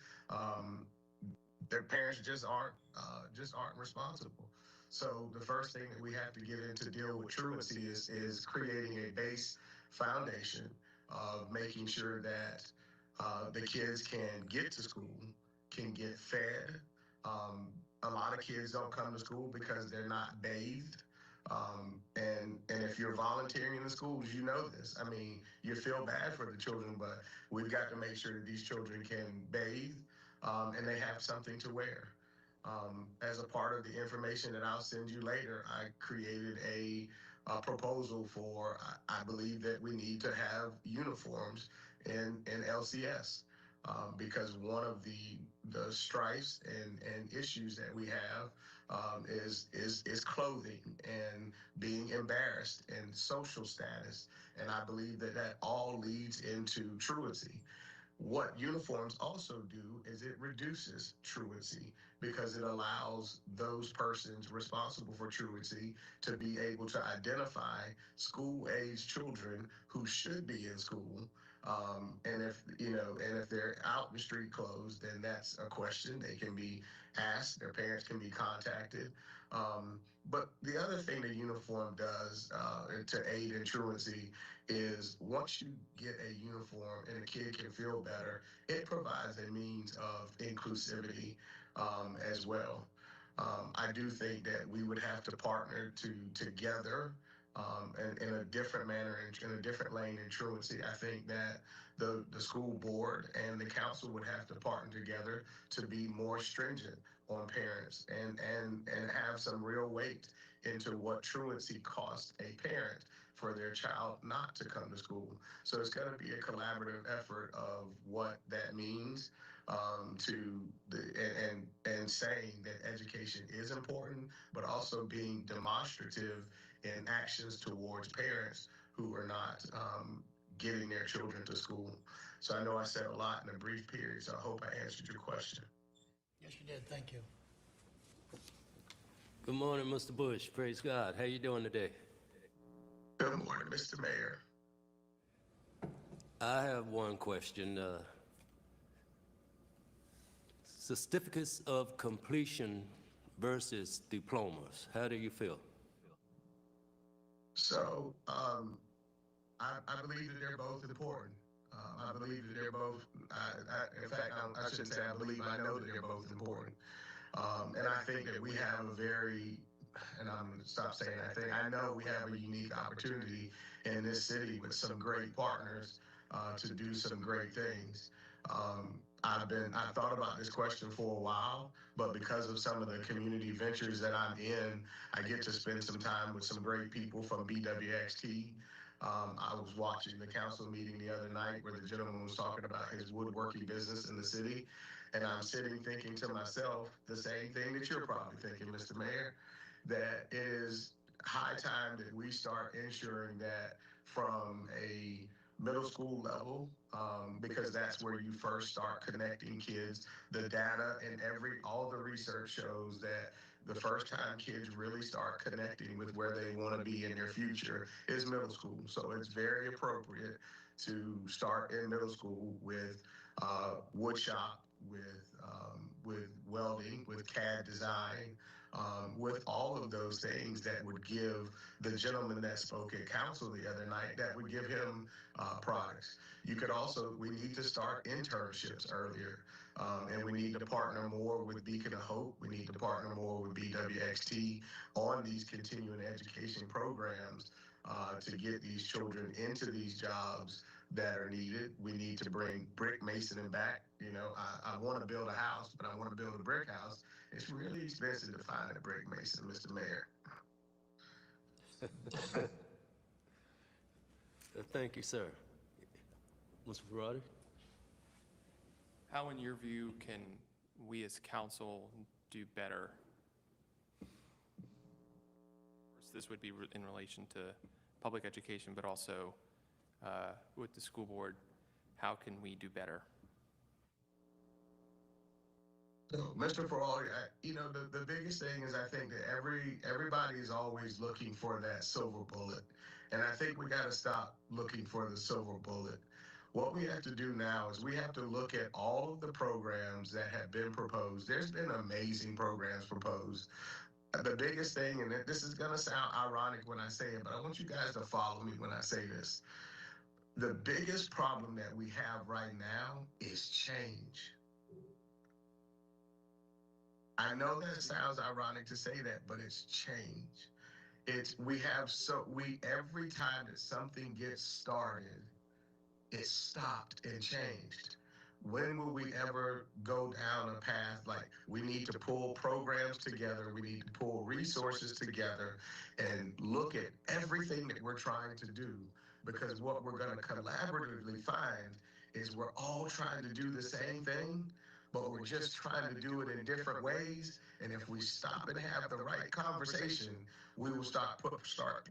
I: their parents just aren't responsible. So the first thing that we have to get in to deal with truancy is creating a base foundation of making sure that the kids can get to school, can get fed. A lot of kids don't come to school because they're not bathed. And if you're volunteering in the schools, you know this. I mean, you feel bad for the children, but we've got to make sure that these children can bathe and they have something to wear. As a part of the information that I'll send you later, I created a proposal for, I believe that we need to have uniforms in LCS. Because one of the strifes and issues that we have is clothing and being embarrassed and social status, and I believe that that all leads into truancy. What uniforms also do is it reduces truancy because it allows those persons responsible for truancy to be able to identify school-age children who should be in school. And if they're out in street clothes, then that's a question. They can be asked, their parents can be contacted. But the other thing the uniform does to aid in truancy is once you get a uniform and a kid can feel better, it provides a means of inclusivity as well. I do think that we would have to partner together in a different manner, in a different lane in truancy. I think that the school board and the council would have to partner together to be more stringent on parents and have some real weight into what truancy costs a parent for their child not to come to school. So it's going to be a collaborative effort of what that means to the and saying that education is important, but also being demonstrative in actions towards parents who are not getting their children to school. So I know I said a lot in a brief period, so I hope I answered your question.
H: Yes, you did. Thank you.
A: Good morning, Mr. Bush. Praise God. How you doing today?
I: Good morning, Mr. Mayor.
A: I have one question. Certificates of completion versus diplomas. How do you feel?
I: So I believe that they're both important. I believe that they're both, in fact, I shouldn't say I believe, I know that they're both important. And I think that we have a very, and I'm going to stop saying I think, I know we have a unique opportunity in this city with some great partners to do some great things. I've thought about this question for a while, but because of some of the community ventures that I'm in, I get to spend some time with some great people from BWXT. I was watching the council meeting the other night where the gentleman was talking about his woodworking business in the city. And I'm sitting thinking to myself the same thing that you're probably thinking, Mr. Mayor, that it is high time that we start ensuring that from a middle school level, because that's where you first start connecting kids. The data and all the research shows that the first time kids really start connecting with where they want to be in their future is middle school. So it's very appropriate to start in middle school with wood shop, with welding, with CAD design, with all of those things that would give the gentleman that spoke at council the other night, that would give him products. We need to start internships earlier, and we need to partner more with Beacon of Hope. We need to partner more with BWXT on these continuing education programs to get these children into these jobs that are needed. We need to bring brick masoning back. You know, I want to build a house, but I want to build a brick house. It's really expensive to find a brick mason, Mr. Mayor.
A: Thank you, sir. Mr. Ferrari?
D: How, in your view, can we as council do better? This would be in relation to public education, but also with the school board. How can we do better?
I: No, Mr. Ferrari, the biggest thing is I think that everybody is always looking for that silver bullet. And I think we got to stop looking for the silver bullet. What we have to do now is we have to look at all of the programs that have been proposed. There's been amazing programs proposed. The biggest thing, and this is going to sound ironic when I say it, but I want you guys to follow me when I say this. The biggest problem that we have right now is change. I know that sounds ironic to say that, but it's change. We every time that something gets started, it stopped and changed. When will we ever go down a path like we need to pull programs together, we need to pull resources together and look at everything that we're trying to do? Because what we're going to collaboratively find is we're all trying to do the same thing, but we're just trying to do it in different ways. And if we stop and have the right conversation, we will start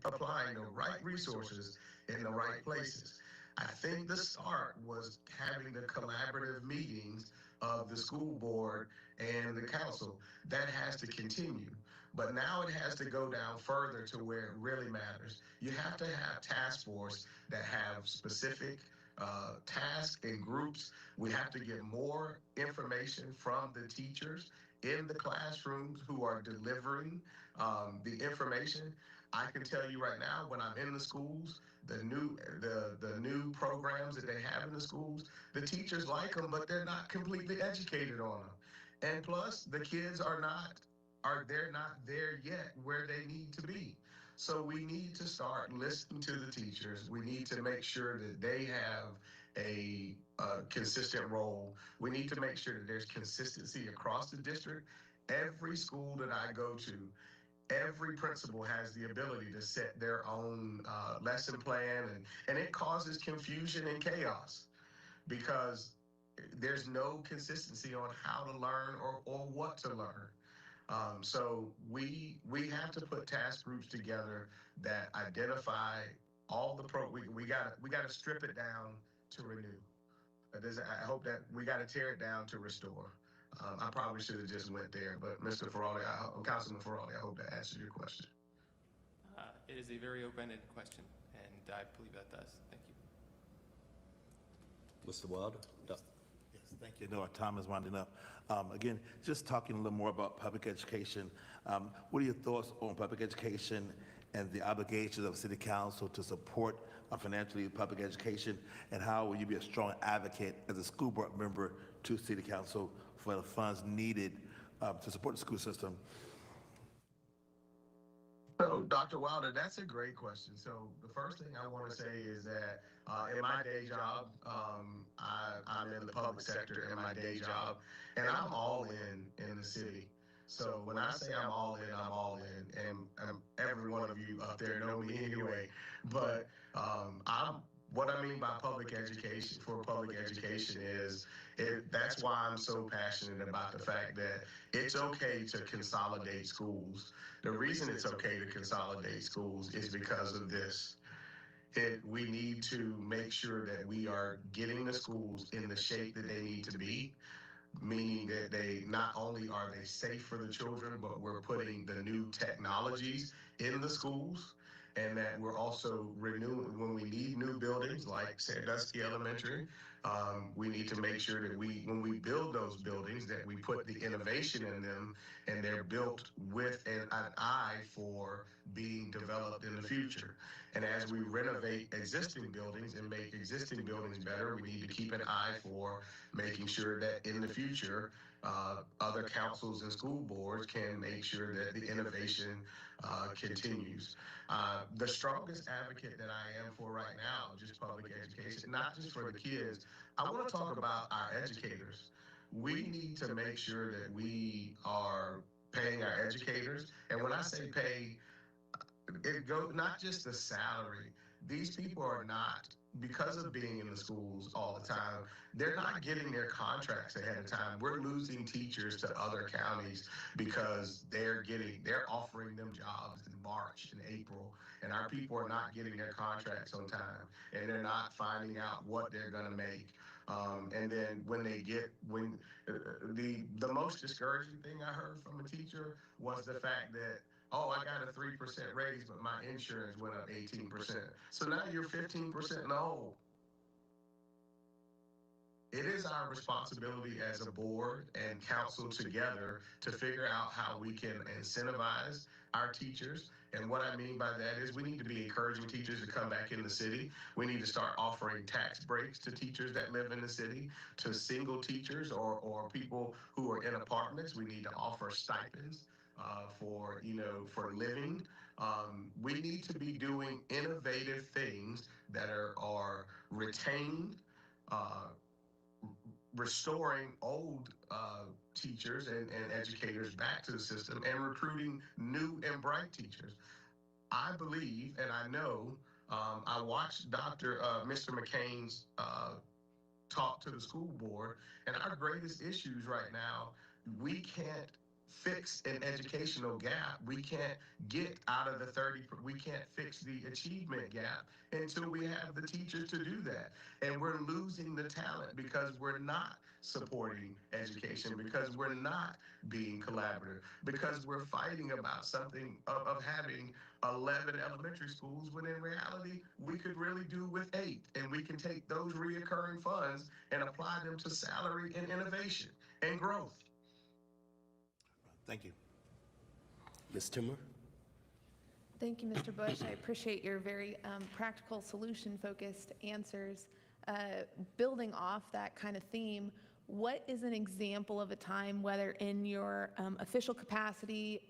I: applying the right resources in the right places. I think the start was having the collaborative meetings of the school board and the council. That has to continue. But now it has to go down further to where it really matters. You have to have task force that have specific tasks and groups. We have to get more information from the teachers in the classrooms who are delivering the information. I can tell you right now, when I'm in the schools, the new programs that they have in the schools, the teachers like them, but they're not completely educated on them. And plus, the kids they're not there yet where they need to be. So we need to start listening to the teachers. We need to make sure that they have a consistent role. We need to make sure that there's consistency across the district. Every school that I go to, every principal has the ability to set their own lesson plan, and it causes confusion and chaos because there's no consistency on how to learn or what to learn. So we have to put task groups together that identify all the we gotta strip it down to renew. I hope that we gotta tear it down to restore. I probably should have just went there, but Mr. Ferrari, Councilman Ferrari, I hope that answered your question.
D: It is a very open-ended question, and I believe that does. Thank you.
A: Mr. Wilder?
E: Yes, thank you. No, our time is winding up. Again, just talking a little more about public education. What are your thoughts on public education and the obligations of city council to support financially public education? And how will you be a strong advocate as a school board member to city council for the funds needed to support the school system?
I: So, Dr. Wilder, that's a great question. So, the first thing I want to say is that in my day job, I'm in the public sector in my day job, and I'm all in the city. So, when I say I'm all in, I'm all in, and every one of you up there know me anyway. But what I mean by public education is that's why I'm so passionate about the fact that it's okay to consolidate schools. The reason it's okay to consolidate schools is because of this. We need to make sure that we are getting the schools in the shape that they need to be, meaning that they not only are they safe for the children, but we're putting the new technologies in the schools, and that we're also renewing when we need new buildings like Sandusky Elementary. We need to make sure that when we build those buildings, that we put the innovation in them, and they're built with an eye for being developed in the future. And as we renovate existing buildings and make existing buildings better, we need to keep an eye for making sure that in the future, other councils and school boards can make sure that the innovation continues. The strongest advocate that I am for right now, just public education, not just for the kids, I want to talk about our educators. We need to make sure that we are paying our educators. And when I say pay, it goes not just the salary. These people are not, because of being in the schools all the time, they're not getting their contracts ahead of time. We're losing teachers to other counties because they're offering them jobs in March and April, and our people are not getting their contracts on time, and they're not finding out what they're going to make. And then the most discouraging thing I heard from a teacher was the fact that, oh, I got a 3% raise, but my insurance went up 18%. So now you're 15% in the hole. It is our responsibility as a board and council together to figure out how we can incentivize our teachers. And what I mean by that is we need to be encouraging teachers to come back in the city. We need to start offering tax breaks to teachers that live in the city, to single teachers or people who are in apartments. We need to offer stipends for living. We need to be doing innovative things that are retained, uh, restoring old teachers and educators back to the system and recruiting new and bright teachers. I believe and I know, I watched Mr. McCain's talk to the school board, and our greatest issues right now, we can't fix an educational gap. We can't get out of the 30, we can't fix the achievement gap until we have the teachers to do that. And we're losing the talent because we're not supporting education, because we're not being collaborative, because we're fighting about something of having 11 elementary schools when in reality we could really do with 8, and we can take those reoccurring funds and apply them to salary and innovation and growth.
E: Thank you.
A: Ms. Timmer?
F: Thank you, Mr. Bush. I appreciate your very practical, solution-focused answers. Building off that kind of theme, what is an example of a time, whether in your official capacity,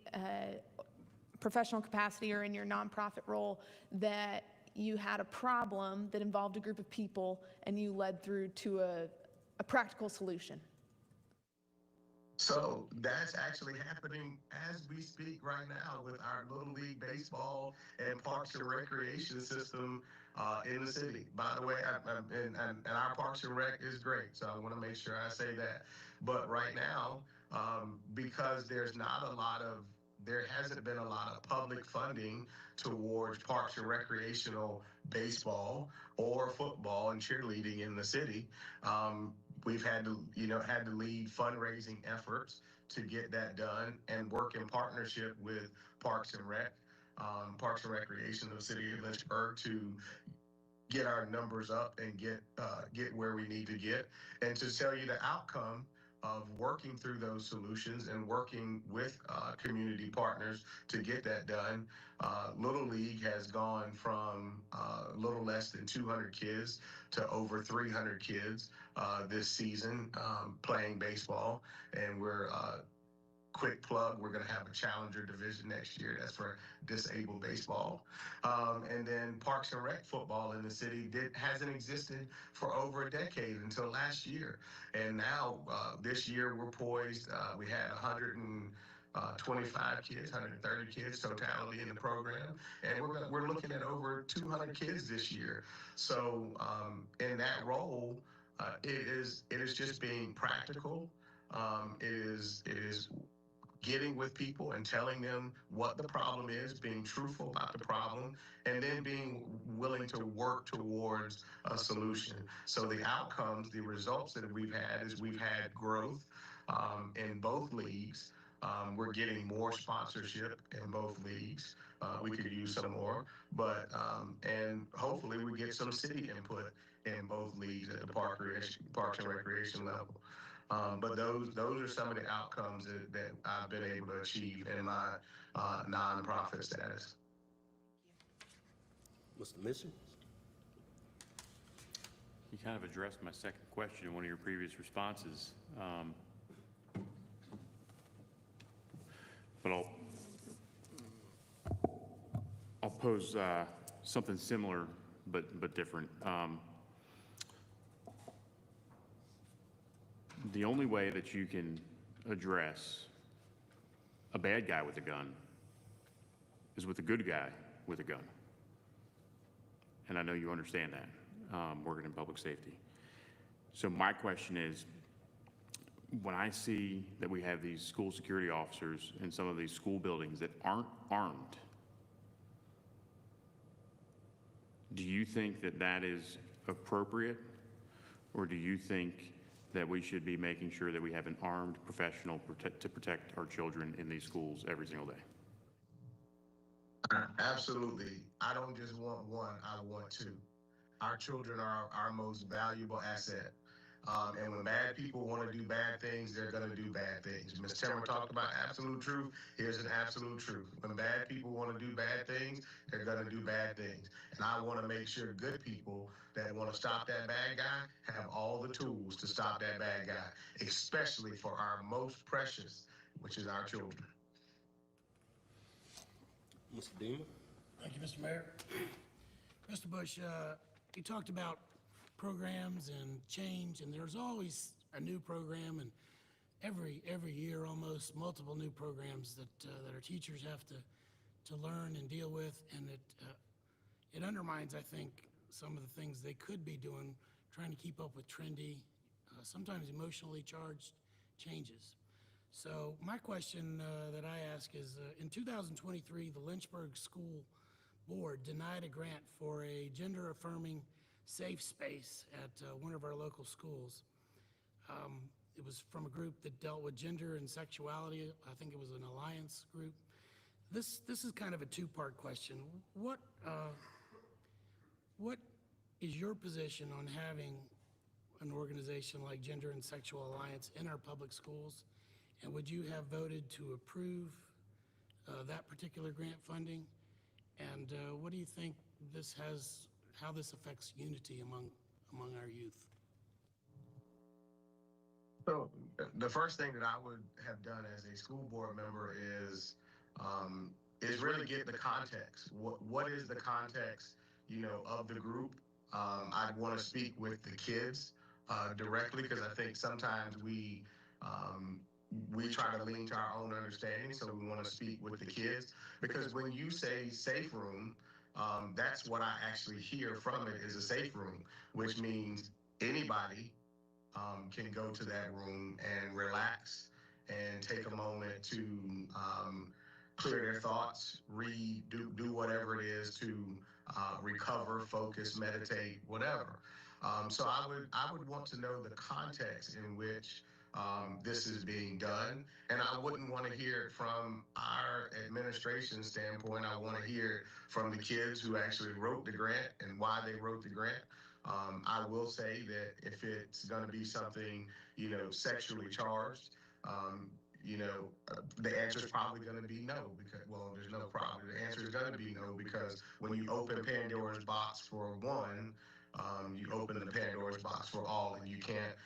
F: professional capacity, or in your nonprofit role, that you had a problem that involved a group of people and you led through to a practical solution?
I: So that's actually happening as we speak right now with our Little League Baseball and Parks and Recreation system in the city. By the way, and our Parks and Rec is great, so I want to make sure I say that. But right now, because there hasn't been a lot of public funding towards parks and recreational baseball or football and cheerleading in the city, we've had to lead fundraising efforts to get that done and work in partnership with Parks and Recreation of the city of Lynchburg to get our numbers up and get where we need to get. And to tell you the outcome of working through those solutions and working with community partners to get that done, Little League has gone from a little less than 200 kids to over 300 kids this season playing baseball. And we're quick plug, we're going to have a challenger division next year. That's for disabled baseball. And then Parks and Rec football in the city hasn't existed for over a decade until last year. And now this year we're poised. We had 125 kids, 130 kids totality in the program. And we're looking at over 200 kids this year. So in that role, it is just being practical. It is getting with people and telling them what the problem is, being truthful about the problem, and then being willing to work towards a solution. So the outcomes, the results that we've had is we've had growth in both leagues. We're getting more sponsorship in both leagues. We could use some more, but and hopefully we get some city input in both leagues at the Parks and Recreation level. But those are some of the outcomes that I've been able to achieve in my nonprofit status.
A: Mr. Mission?
G: You kind of addressed my second question in one of your previous responses. But I'll pose something similar but different. The only way that you can address a bad guy with a gun is with a good guy with a gun. And I know you understand that, working in public safety. So my question is, when I see that we have these school security officers in some of these school buildings that aren't armed, do you think that that is appropriate? Or do you think that we should be making sure that we have an armed professional to protect our children in these schools every single day?
I: Absolutely. I don't just want one, I want two. Our children are our most valuable asset. And when bad people want to do bad things, they're going to do bad things. Ms. Timmer talked about absolute truth. Here's an absolute truth. When bad people want to do bad things, they're going to do bad things. And I want to make sure good people that want to stop that bad guy have all the tools to stop that bad guy, especially for our most precious, which is our children.
A: Mr. Deemer?
H: Thank you, Mr. Mayor. Mr. Bush, you talked about programs and change, and there's always a new program, and every year almost multiple new programs that our teachers have to learn and deal with, and it undermines, I think, some of the things they could be doing, trying to keep up with trendy, sometimes emotionally charged changes. So my question that I ask is, in 2023, the Lynchburg School Board denied a grant for a gender-affirming safe space at one of our local schools. It was from a group that dealt with gender and sexuality. I think it was an alliance group. This is kind of a two-part question. What is your position on having an organization like Gender and Sexual Alliance in our public schools? And would you have voted to approve that particular grant funding? And what do you think how this affects unity among our youth?
I: So the first thing that I would have done as a school board member is really get the context. What is the context, of the group? I'd want to speak with the kids directly, because I think sometimes we try to lean to our own understanding, so we want to speak with the kids. Because when you say safe room, that's what I actually hear from it, is a safe room, which means anybody can go to that room and relax and take a moment to clear their thoughts, read, do whatever it is to recover, focus, meditate, whatever. So I would want to know the context in which this is being done, and I wouldn't want to hear it from our administration standpoint. I want to hear it from the kids who actually wrote the grant and why they wrote the grant. I will say that if it's going to be something, sexually charged, the answer is probably going to be no, because, well, there's no problem. The answer is going to be no, because when you open Pandora's box for one, you open the Pandora's box for all, and you can't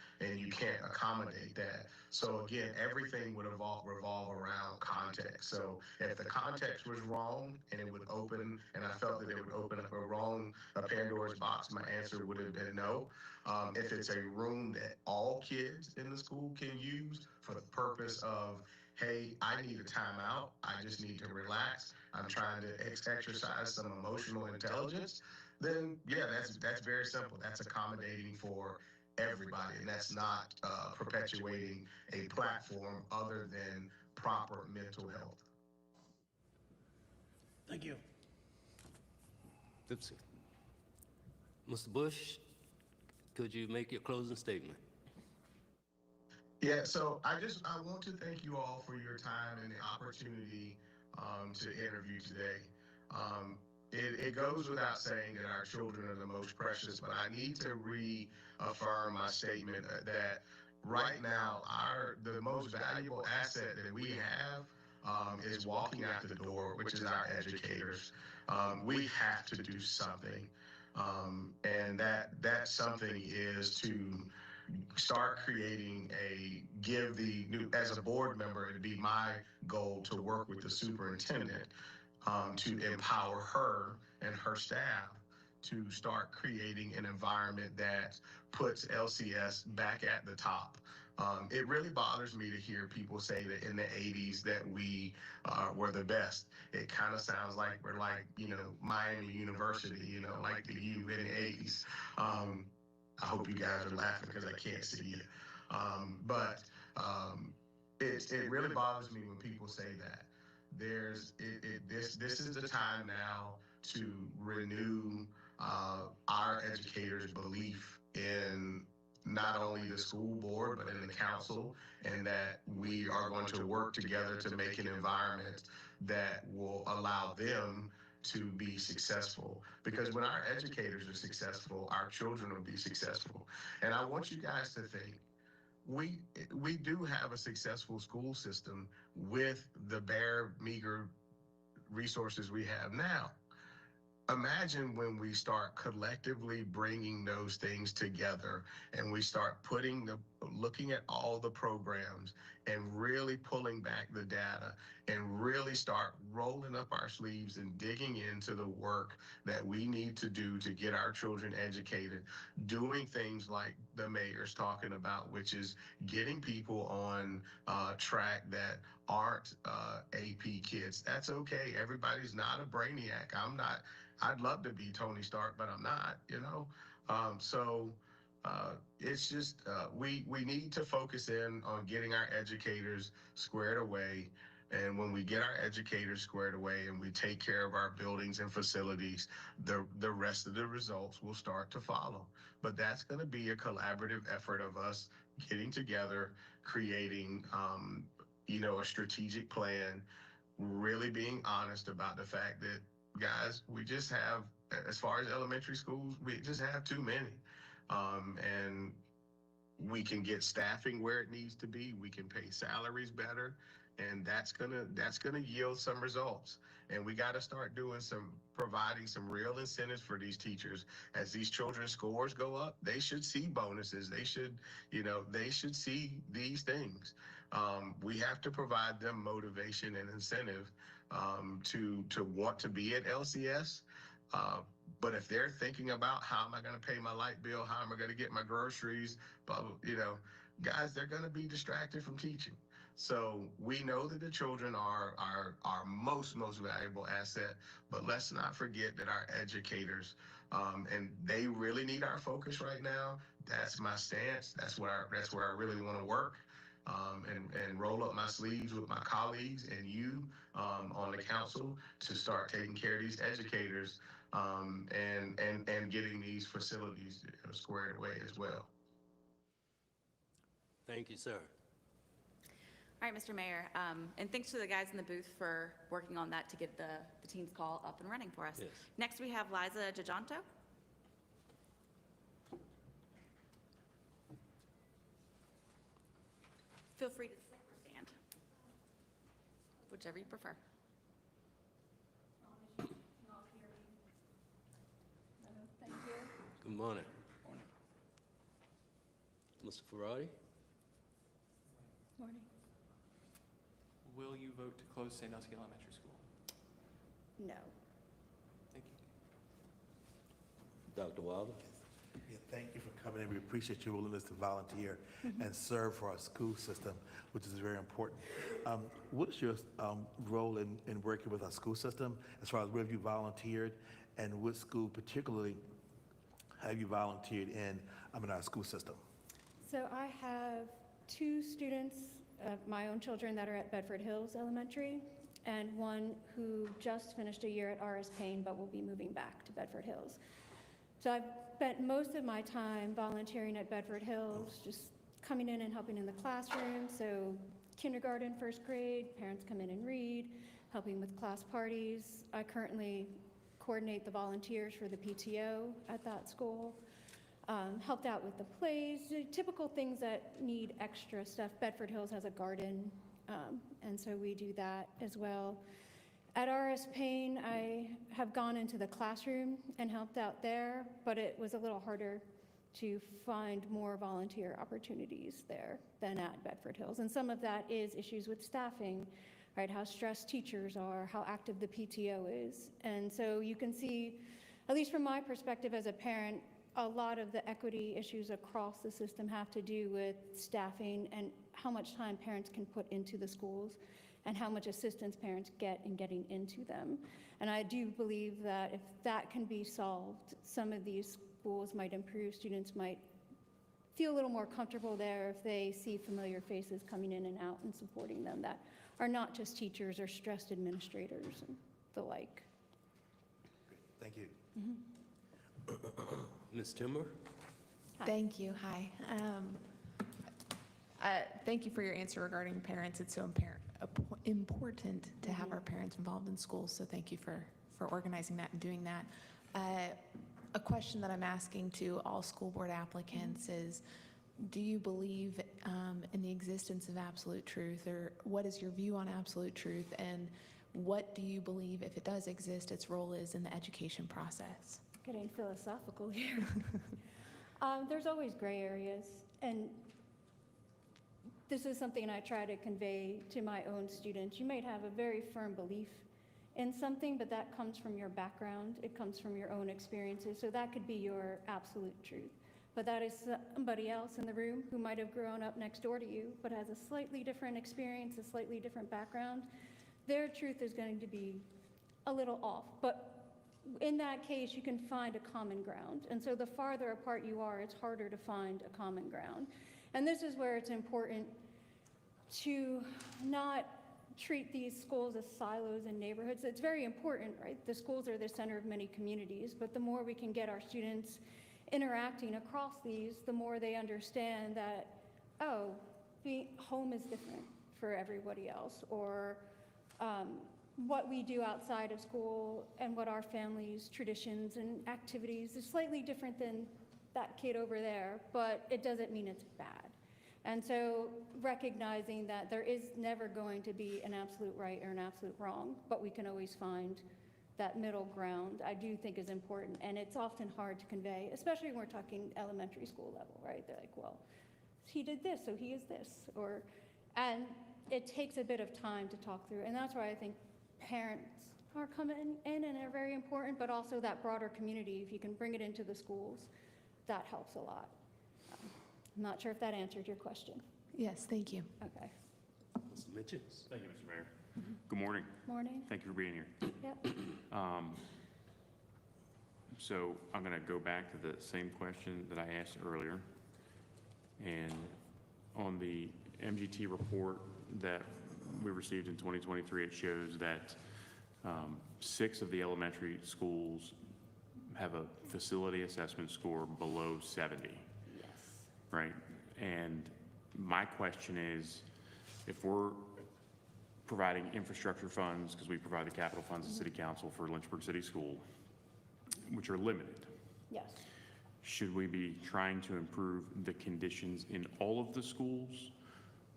I: accommodate that. So again, everything would revolve around context. So if the context was wrong and it would open, and I felt that it would open up a Pandora's box, my answer would have been no. If it's a room that all kids in the school can use for the purpose of, hey, I need a timeout, I just need to relax, I'm trying to exercise some emotional intelligence, then yeah, that's very simple. That's accommodating for everybody, and that's not perpetuating a platform other than proper mental health.
H: Thank you.
A: Oopsie. Mr. Bush, could you make your closing statement?
I: Yeah, so I want to thank you all for your time and the opportunity to interview today. It goes without saying that our children are the most precious, but I need to reaffirm my statement that right now the most valuable asset that we have is walking out the door, which is our educators. We have to do something, and that something is to start creating as a board member, it'd be my goal to work with the superintendent to empower her and her staff to start creating an environment that puts LCS back at the top. It really bothers me to hear people say that in the 80s that we were the best. It kind of sounds like we're like, Miami University, like the U in the 80s. I hope you guys are laughing because I can't see you. But it really bothers me when people say that. This is the time now to renew our educators' belief in not only the school board, but in the council, and that we are going to work together to make an environment that will allow them to be successful. Because when our educators are successful, our children will be successful. And I want you guys to think, we we do have a successful school system with the bare meager resources we have now. Imagine when we start collectively bringing those things together and we start looking at all the programs and really pulling back the data and really start rolling up our sleeves and digging into the work that we need to do to get our children educated, doing things like the mayor's talking about, which is getting people on track that aren't AP kids. That's okay. Everybody's not a brainiac. I'm not. I'd love to be Tony Stark, but I'm not, you know? It's just, we need to focus in on getting our educators squared away. And when we get our educators squared away and we take care of our buildings and facilities, the rest of the results will start to follow. But that's going to be a collaborative effort of us getting together, creating, a strategic plan, really being honest about the fact that, guys, we just have, as far as elementary schools, we just have too many. And we can get staffing where it needs to be. We can pay salaries better, and that's gonna yield some results. And we got to start providing some real incentives for these teachers. As these children's scores go up, they should see bonuses. They should see these things. We have to provide them motivation and incentive to want to be at LCS. But if they're thinking about how am I going to pay my light bill, how am I going to get my groceries, blah, blah, guys, they're going to be distracted from teaching. So we know that the children are our most valuable asset, but let's not forget that our educators, and they really need our focus right now. That's my stance. That's where I really want to work. And roll up my sleeves with my colleagues and you on the council to start taking care of these educators and getting these facilities squared away as well.
A: Thank you, sir.
B: All right, Mr. Mayor, and thanks to the guys in the booth for working on that to get the team's call up and running for us.
A: Yes.
B: Next, we have Liza Jajanto. Feel free to sit or stand, whichever you prefer.
J: Thank you.
A: Good morning. Mr. Ferrari?
J: Morning.
D: Will you vote to close Sandusky Elementary School?
J: No.
D: Thank you.
A: Dr. Wilder?
E: Yeah, thank you for coming in. We appreciate your willingness to volunteer and serve for our school system, which is very important. What is your role in working with our school system as far as where have you volunteered and what school particularly have you volunteered in our school system?
J: So I have 2 students, my own children, that are at Bedford Hills Elementary, and one who just finished a year at R.S. Payne but will be moving back to Bedford Hills. So I've spent most of my time volunteering at Bedford Hills, just coming in and helping in the classroom. So kindergarten, first grade, parents come in and read, helping with class parties. I currently coordinate the volunteers for the PTO at that school. Helped out with the plays, typical things that need extra stuff. Bedford Hills has a garden, and so we do that as well. At R.S. Payne, I have gone into the classroom and helped out there, but it was a little harder to find more volunteer opportunities there than at Bedford Hills. And some of that is issues with staffing, right? How stressed teachers are, how active the PTO is. And so you can see, at least from my perspective as a parent, a lot of the equity issues across the system have to do with staffing and how much time parents can put into the schools and how much assistance parents get in getting into them. And I do believe that if that can be solved, some of these schools might improve. Students might feel a little more comfortable there if they see familiar faces coming in and out and supporting them that are not just teachers or stressed administrators and the like.
E: Thank you.
A: Ms. Timmer?
F: Thank you. Hi. Thank you for your answer regarding parents. It's so important to have our parents involved in schools, so thank you for organizing that and doing that. A question that I'm asking to all school board applicants is, do you believe in the existence of absolute truth, or what is your view on absolute truth, and what do you believe, if it does exist, its role is in the education process?
J: Getting philosophical here. There's always gray areas, and this is something I try to convey to my own students. You might have a very firm belief in something, but that comes from your background. It comes from your own experiences. So that could be your absolute truth. But that is somebody else in the room who might have grown up next door to you, but has a slightly different experience, a slightly different background. Their truth is going to be a little off. But in that case, you can find a common ground. And so the farther apart you are, it's harder to find a common ground. And this is where it's important to not treat these schools as silos and neighborhoods. It's very important, right? The schools are the center of many communities, but the more we can get our students interacting across these, the more they understand that, oh, home is different for everybody else, or what we do outside of school and what our family's traditions and activities is slightly different than that kid over there, but it doesn't mean it's bad. And so recognizing that there is never going to be an absolute right or an absolute wrong, but we can always find that middle ground, I do think is important. And it's often hard to convey, especially when we're talking elementary school level, right? They're like, well, he did this, so he is this. And it takes a bit of time to talk through. And that's why I think parents are coming in and are very important, but also that broader community, if you can bring it into the schools, that helps a lot. I'm not sure if that answered your question.
F: Yes, thank you.
J: Okay.
A: Mr. Mitchell?
G: Thank you, Mr. Mayor. Good morning.
J: Morning.
G: Thank you for being here.
J: Yep.
G: So I'm going to go back to the same question that I asked earlier. And on the MGT report that we received in 2023, it shows that 6 of the elementary schools have a facility assessment score below 70.
J: Yes.
G: Right? And my question is, if we're providing infrastructure funds, because we provide the capital funds to City Council for Lynchburg City School, which are limited,
J: Yes.
G: should we be trying to improve the conditions in all of the schools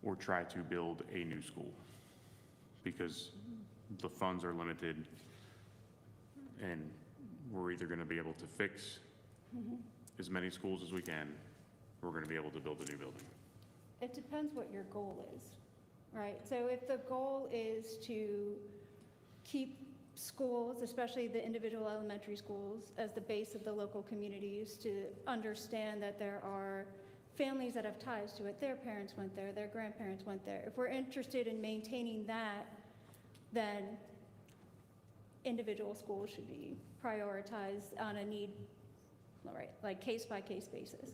G: or try to build a new school? Because the funds are limited and we're either going to be able to fix as many schools as we can, or we're going to be able to build a new building.
J: It depends what your goal is, right? So if the goal is to keep schools, especially the individual elementary schools, as the base of the local communities, to understand that there are families that have ties to it, their parents went there, their grandparents went there. If we're interested in maintaining that, then individual schools should be prioritized on a need, all right, like case-by-case basis.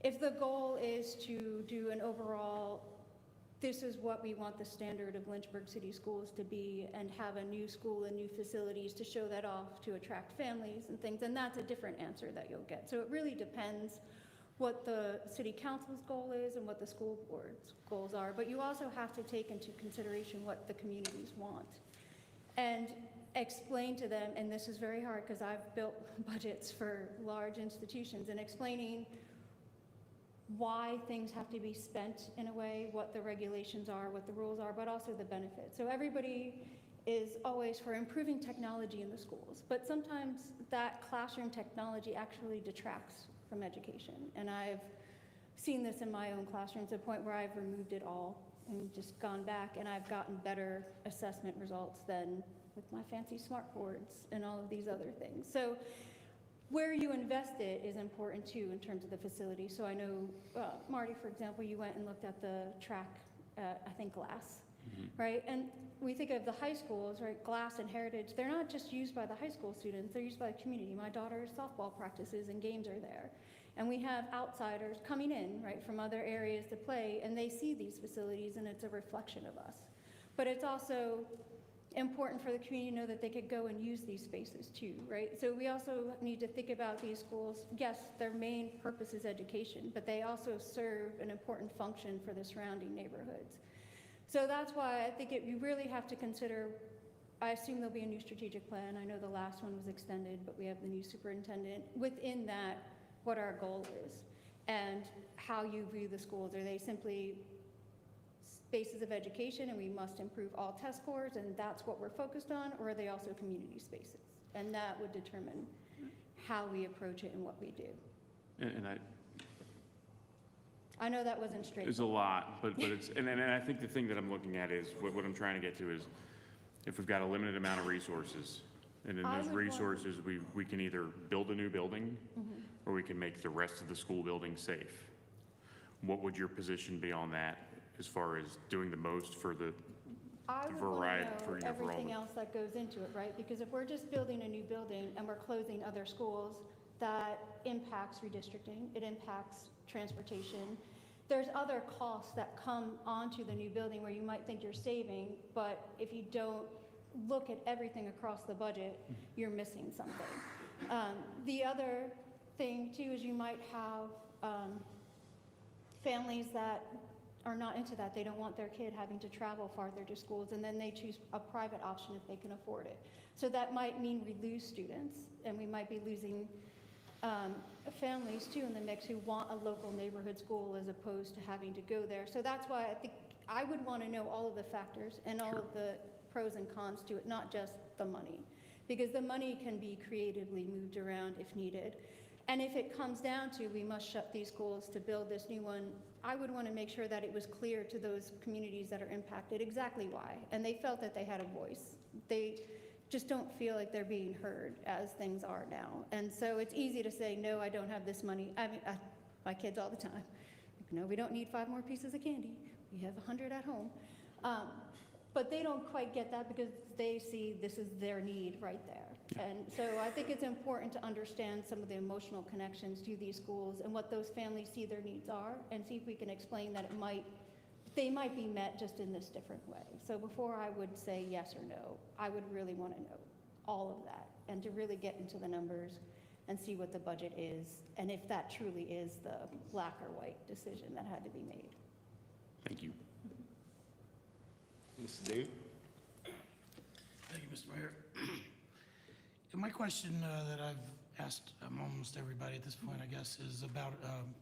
J: If the goal is to do an overall, this is what we want the standard of Lynchburg City Schools to be, and have a new school and new facilities to show that off to attract families and things, and that's a different answer that you'll get. So it really depends what the City Council's goal is and what the school board's goals are, but you also have to take into consideration what the communities want. And explain to them, and this is very hard because I've built budgets for large institutions, and explaining why things have to be spent in a way, what the regulations are, what the rules are, but also the benefits. So everybody is always for improving technology in the schools, but sometimes that classroom technology actually detracts from education. And I've seen this in my own classroom to the point where I've removed it all and just gone back, and I've gotten better assessment results than with my fancy smart boards and all of these other things. So where you invest it is important too in terms of the facility. So I know, Marty, for example, you went and looked at the track, I think glass, right? And we think of the high schools, right? Glass and Heritage, they're not just used by the high school students, they're used by the community. My daughter's softball practices and games are there. And we have outsiders coming in, right, from other areas to play, and they see these facilities and it's a reflection of us. But it's also important for the community to know that they could go and use these spaces too, right? So we also need to think about these schools. Yes, their main purpose is education, but they also serve an important function for the surrounding neighborhoods. So that's why I think you really have to consider, I assume there'll be a new strategic plan. I know the last one was extended, but we have the new superintendent. Within that, what our goal is and how you view the schools. Are they simply spaces of education and we must improve all test scores and that's what we're focused on, or are they also community spaces? And that would determine how we approach it and what we do.
G: And
J: I know that wasn't straight.
G: There's a lot, but it's, and I think the thing that I'm looking at is, what I'm trying to get to is, if we've got a limited amount of resources, and in
J: I
G: those
J: would want-
G: resources, we can either build a new building, or we can make the rest of the school building safe. What would your position be on that, as far as doing the most for the
J: I would
G: variety,
J: want to
G: for,
J: know
G: you know, for all
J: everything
G: the...
J: else that goes into it, right? Because if we're just building a new building and we're closing other schools, that impacts redistricting, it impacts transportation. There's other costs that come onto the new building where you might think you're saving, but if you don't look at everything across the budget, you're missing something. The other thing too is you might have families that are not into that. They don't want their kid having to travel farther to schools, and then they choose a private option if they can afford it. So that might mean we lose students, and we might be losing families too in the mix who want a local neighborhood school as opposed to having to go there. So that's why I think I would want to know all of the factors and all of the pros and cons to it, not just the money, because the money can be creatively moved around if needed. And if it comes down to we must shut these schools to build this new one, I would want to make sure that it was clear to those communities that are impacted exactly why. And they felt that they had a voice. They just don't feel like they're being heard as things are now. And so it's easy to say, no, I don't have this money. I mean, my kids all the time, no, we don't need 5 more pieces of candy. We have 100 at home. But they don't quite get that because they see this is their need right there. And so I think it's important to understand some of the emotional connections to these schools and what those families see their needs are, and see if we can explain that they might be met just in this different way. So before I would say yes or no, I would really want to know all of that and to really get into the numbers and see what the budget is and if that truly is the black or white decision that had to be made.
G: Thank you.
E: Mr. Dave?
H: Thank you, Mr. Mayor. And my question that I've asked almost everybody at this point, I guess, is about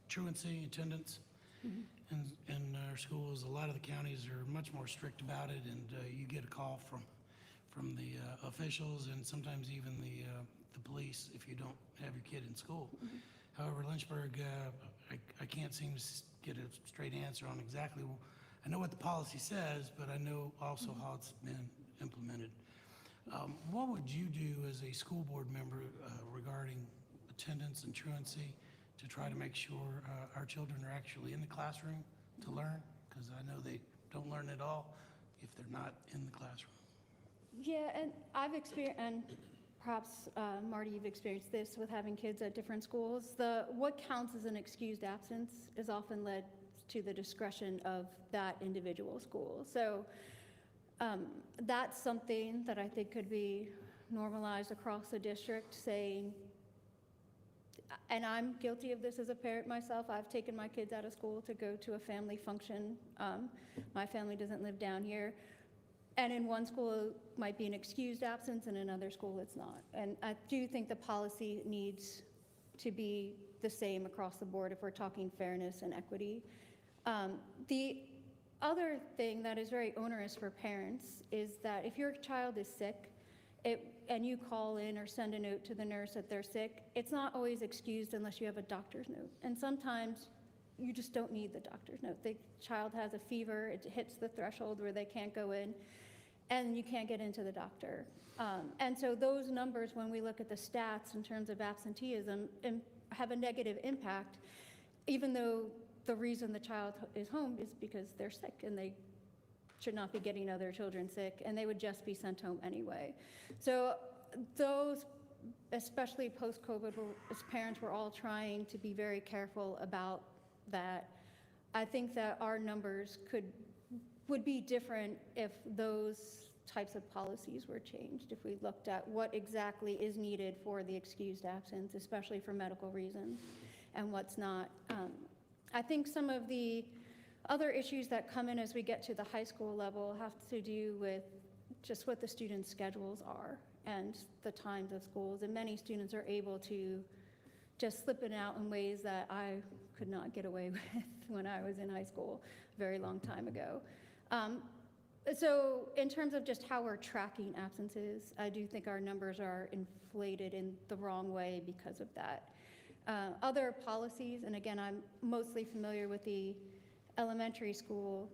H: truancy, attendance in our schools. A lot of the counties are much more strict about it, and you get a call from the officials and sometimes even the police if you don't have your kid in school. However, Lynchburg, I can't seem to get a straight answer on exactly. I know what the policy says, but I know also how it's been implemented. What would you do as a school board member regarding attendance and truancy to try to make sure our children are actually in the classroom to learn? Because I know they don't learn at all if they're not in the classroom.
J: Yeah, and I've experienced, and perhaps Marty, you've experienced this with having kids at different schools. What counts as an excused absence is often led to the discretion of that individual school. So that's something that I think could be normalized across the district, saying, and I'm guilty of this as a parent myself. I've taken my kids out of school to go to a family function. My family doesn't live down here. And in one school, it might be an excused absence, and in another school, it's not. And I do think the policy needs to be the same across the board if we're talking fairness and equity. The other thing that is very onerous for parents is that if your child is sick, and you call in or send a note to the nurse that they're sick, it's not always excused unless you have a doctor's note. And sometimes you just don't need the doctor's note. The child has a fever, it hits the threshold where they can't go in, and you can't get into the doctor. And so those numbers, when we look at the stats in terms of absenteeism, have a negative impact, even though the reason the child is home is because they're sick and they should not be getting other children sick, and they would just be sent home anyway. So those, especially post-COVID, as parents, we're all trying to be very careful about that. I think that our numbers would be different if those types of policies were changed, if we looked at what exactly is needed for the excused absence, especially for medical reasons, and what's not. I think some of the other issues that come in as we get to the high school level have to do with just what the students' schedules are and the times of schools. And many students are able to just slip in and out in ways that I could not get away with when I was in high school a very long time ago. So in terms of just how we're tracking absences, I do think our numbers are inflated in the wrong way because of that. Other policies, and again, I'm mostly familiar with the elementary school,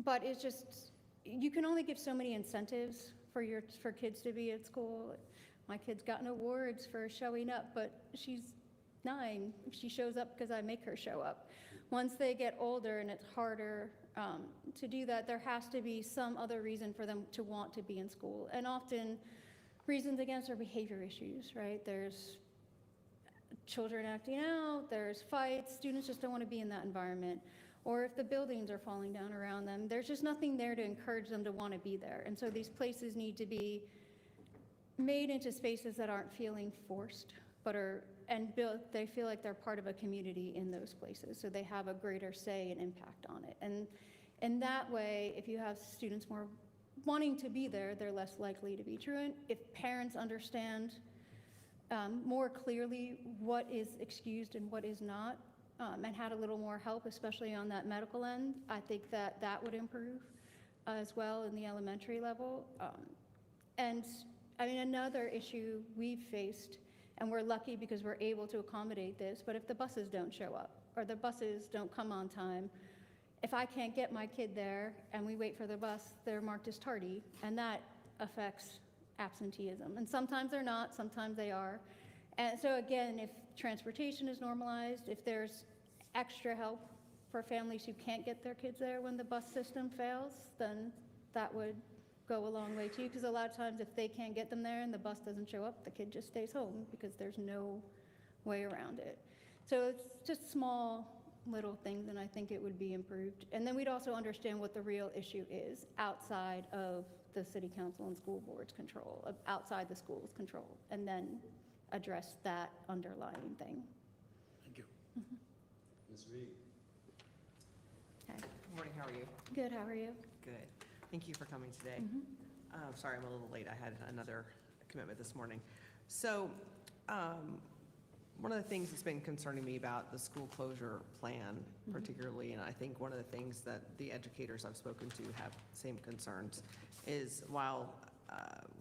J: but it's just, you can only give so many incentives for kids to be at school. My kid's gotten awards for showing up, but she's 9. She shows up because I make her show up. Once they get older and it's harder to do that, there has to be some other reason for them to want to be in school. And often reasons against are behavior issues, right? There's children acting out, there's fights, students just don't want to be in that environment. Or if the buildings are falling down around them, there's just nothing there to encourage them to want to be there. And so these places need to be made into spaces that aren't feeling forced, but they feel like they're part of a community in those places, so they have a greater say and impact on it. And in that way, if you have students more wanting to be there, they're less likely to be truant. If parents understand more clearly what is excused and what is not, and had a little more help, especially on that medical end, I think that would improve as well in the elementary level. And I mean, another issue we've faced, and we're lucky because we're able to accommodate this, but if the buses don't show up or the buses don't come on time, if I can't get my kid there and we wait for the bus, they're marked as tardy, and that affects absenteeism. And sometimes they're not, sometimes they are. And so again, if transportation is normalized, if there's extra help for families who can't get their kids there when the bus system fails, then that would go a long way too, because a lot of times if they can't get them there and the bus doesn't show up, the kid just stays home because there's no way around it. So it's just small little things, and I think it would be improved. And then we'd also understand what the real issue is outside of the city council and school board's control, outside the school's control, and then address that underlying thing.
H: Thank you.
A: Ms. Reed?
J: Okay.
K: Good morning, how are you?
J: Good, how are you?
K: Good. Thank you for coming today. Sorry, I'm a little late. I had another commitment this morning. So one of the things that's been concerning me about the school closure plan particularly, and I think one of the things that the educators I've spoken to have the same concerns, is while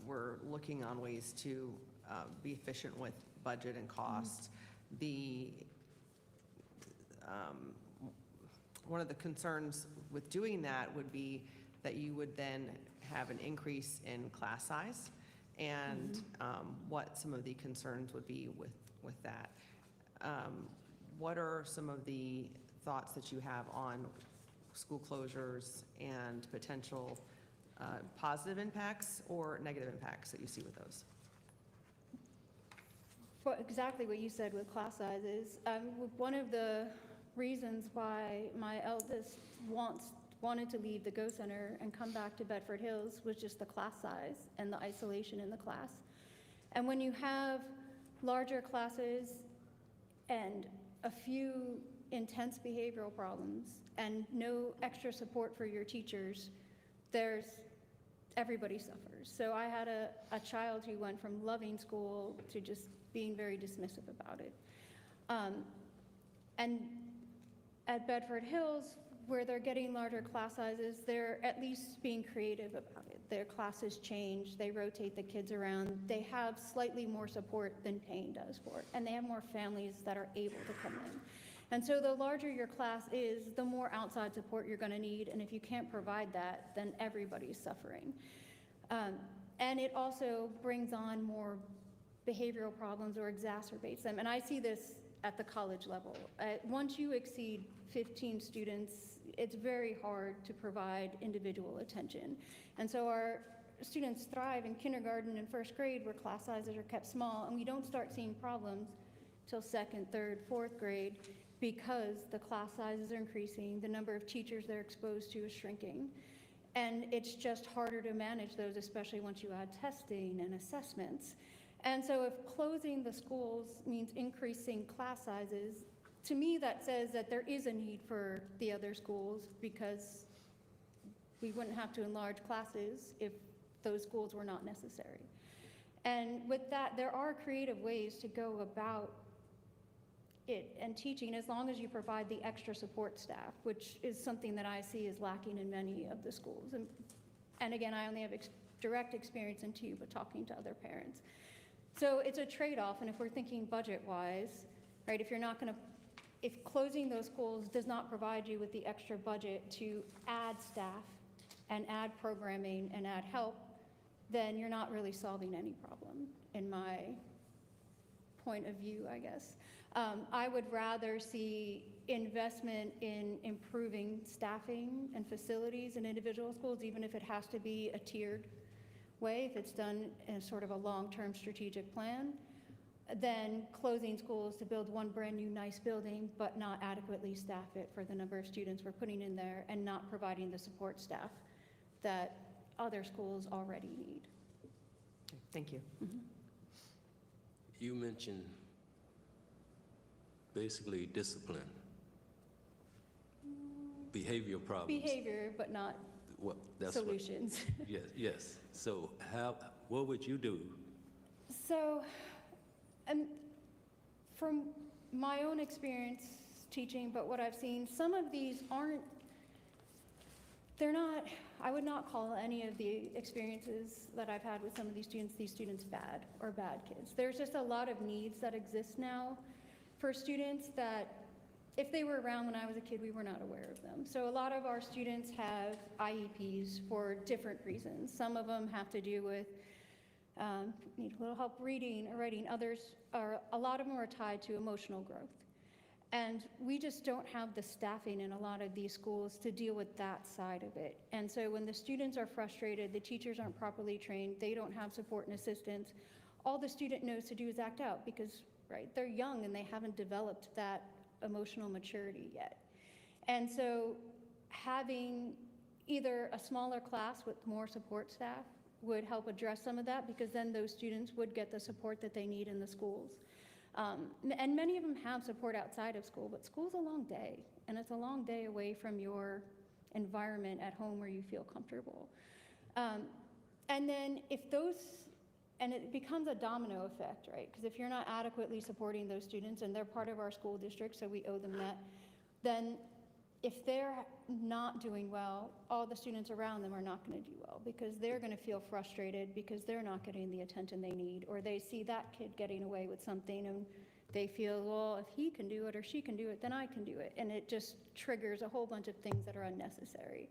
K: we're looking on ways to be efficient with budget and costs, one of the concerns with doing that would be that you would then have an increase in class size, and what some of the concerns would be with that. What are some of the thoughts that you have on school closures and potential positive impacts or negative impacts that you see with those?
J: Well, exactly what you said with class sizes. One of the reasons why my eldest wanted to leave the Go Center and come back to Bedford Hills was just the class size and the isolation in the class. And when you have larger classes and a few intense behavioral problems and no extra support for your teachers, everybody suffers. So I had a child who went from loving school to just being very dismissive about it. And at Bedford Hills, where they're getting larger class sizes, they're at least being creative about it. Their classes change, they rotate the kids around, they have slightly more support than Payne does for it, and they have more families that are able to come in. And so the larger your class is, the more outside support you're gonna need, and if you can't provide that, then everybody's suffering. And it also brings on more behavioral problems or exacerbates them, and I see this at the college level. Once you exceed 15 students, it's very hard to provide individual attention. And so our students thrive in kindergarten and first grade where class sizes are kept small, and we don't start seeing problems till second, third, fourth grade because the class sizes are increasing, the number of teachers they're exposed to is shrinking. And it's just harder to manage those, especially once you add testing and assessments. And so if closing the schools means increasing class sizes, to me, that says that there is a need for the other schools, because we wouldn't have to enlarge classes if those schools were not necessary. And with that, there are creative ways to go about it and teaching, as long as you provide the extra support staff, which is something that I see is lacking in many of the schools. And again, I only have direct experience in TU, but talking to other parents. So it's a trade-off, and if we're thinking budget-wise, right, if closing those schools does not provide you with the extra budget to add staff and add programming and add help, then you're not really solving any problem, in my point of view, I guess. I would rather see investment in improving staffing and facilities in individual schools, even if it has to be a tiered way, if it's done in sort of a long-term strategic plan, than closing schools to build one brand new nice building, but not adequately staff it for the number of students we're putting in there, and not providing the support staff that other schools already need.
K: Thank you.
A: You mentioned basically discipline, behavioral problems.
J: Behavior, but not
A: Well, that's what-
J: solutions.
A: Yes. So what would you do?
J: So, from my own experience teaching, but what I've seen, some of these I would not call any of the experiences that I've had with some of these students bad or bad kids. There's just a lot of needs that exist now for students that, if they were around when I was a kid, we were not aware of them. So a lot of our students have IEPs for different reasons. Some of them have to do with need a little help reading or writing. A lot of them are tied to emotional growth. And we just don't have the staffing in a lot of these schools to deal with that side of it. And so when the students are frustrated, the teachers aren't properly trained, they don't have support and assistance, all the student knows to do is act out, because, right, they're young and they haven't developed that emotional maturity yet. And so having either a smaller class with more support staff would help address some of that, because then those students would get the support that they need in the schools. And many of them have support outside of school, but school's a long day, and it's a long day away from your environment at home where you feel comfortable. And then and it becomes a domino effect, right? Because if you're not adequately supporting those students, and they're part of our school district, so we owe them that, then if they're not doing well, all the students around them are not going to do well, because they're going to feel frustrated because they're not getting the attention they need, or they see that kid getting away with something and they feel, well, if he can do it or she can do it, then I can do it. And it just triggers a whole bunch of things that are unnecessary.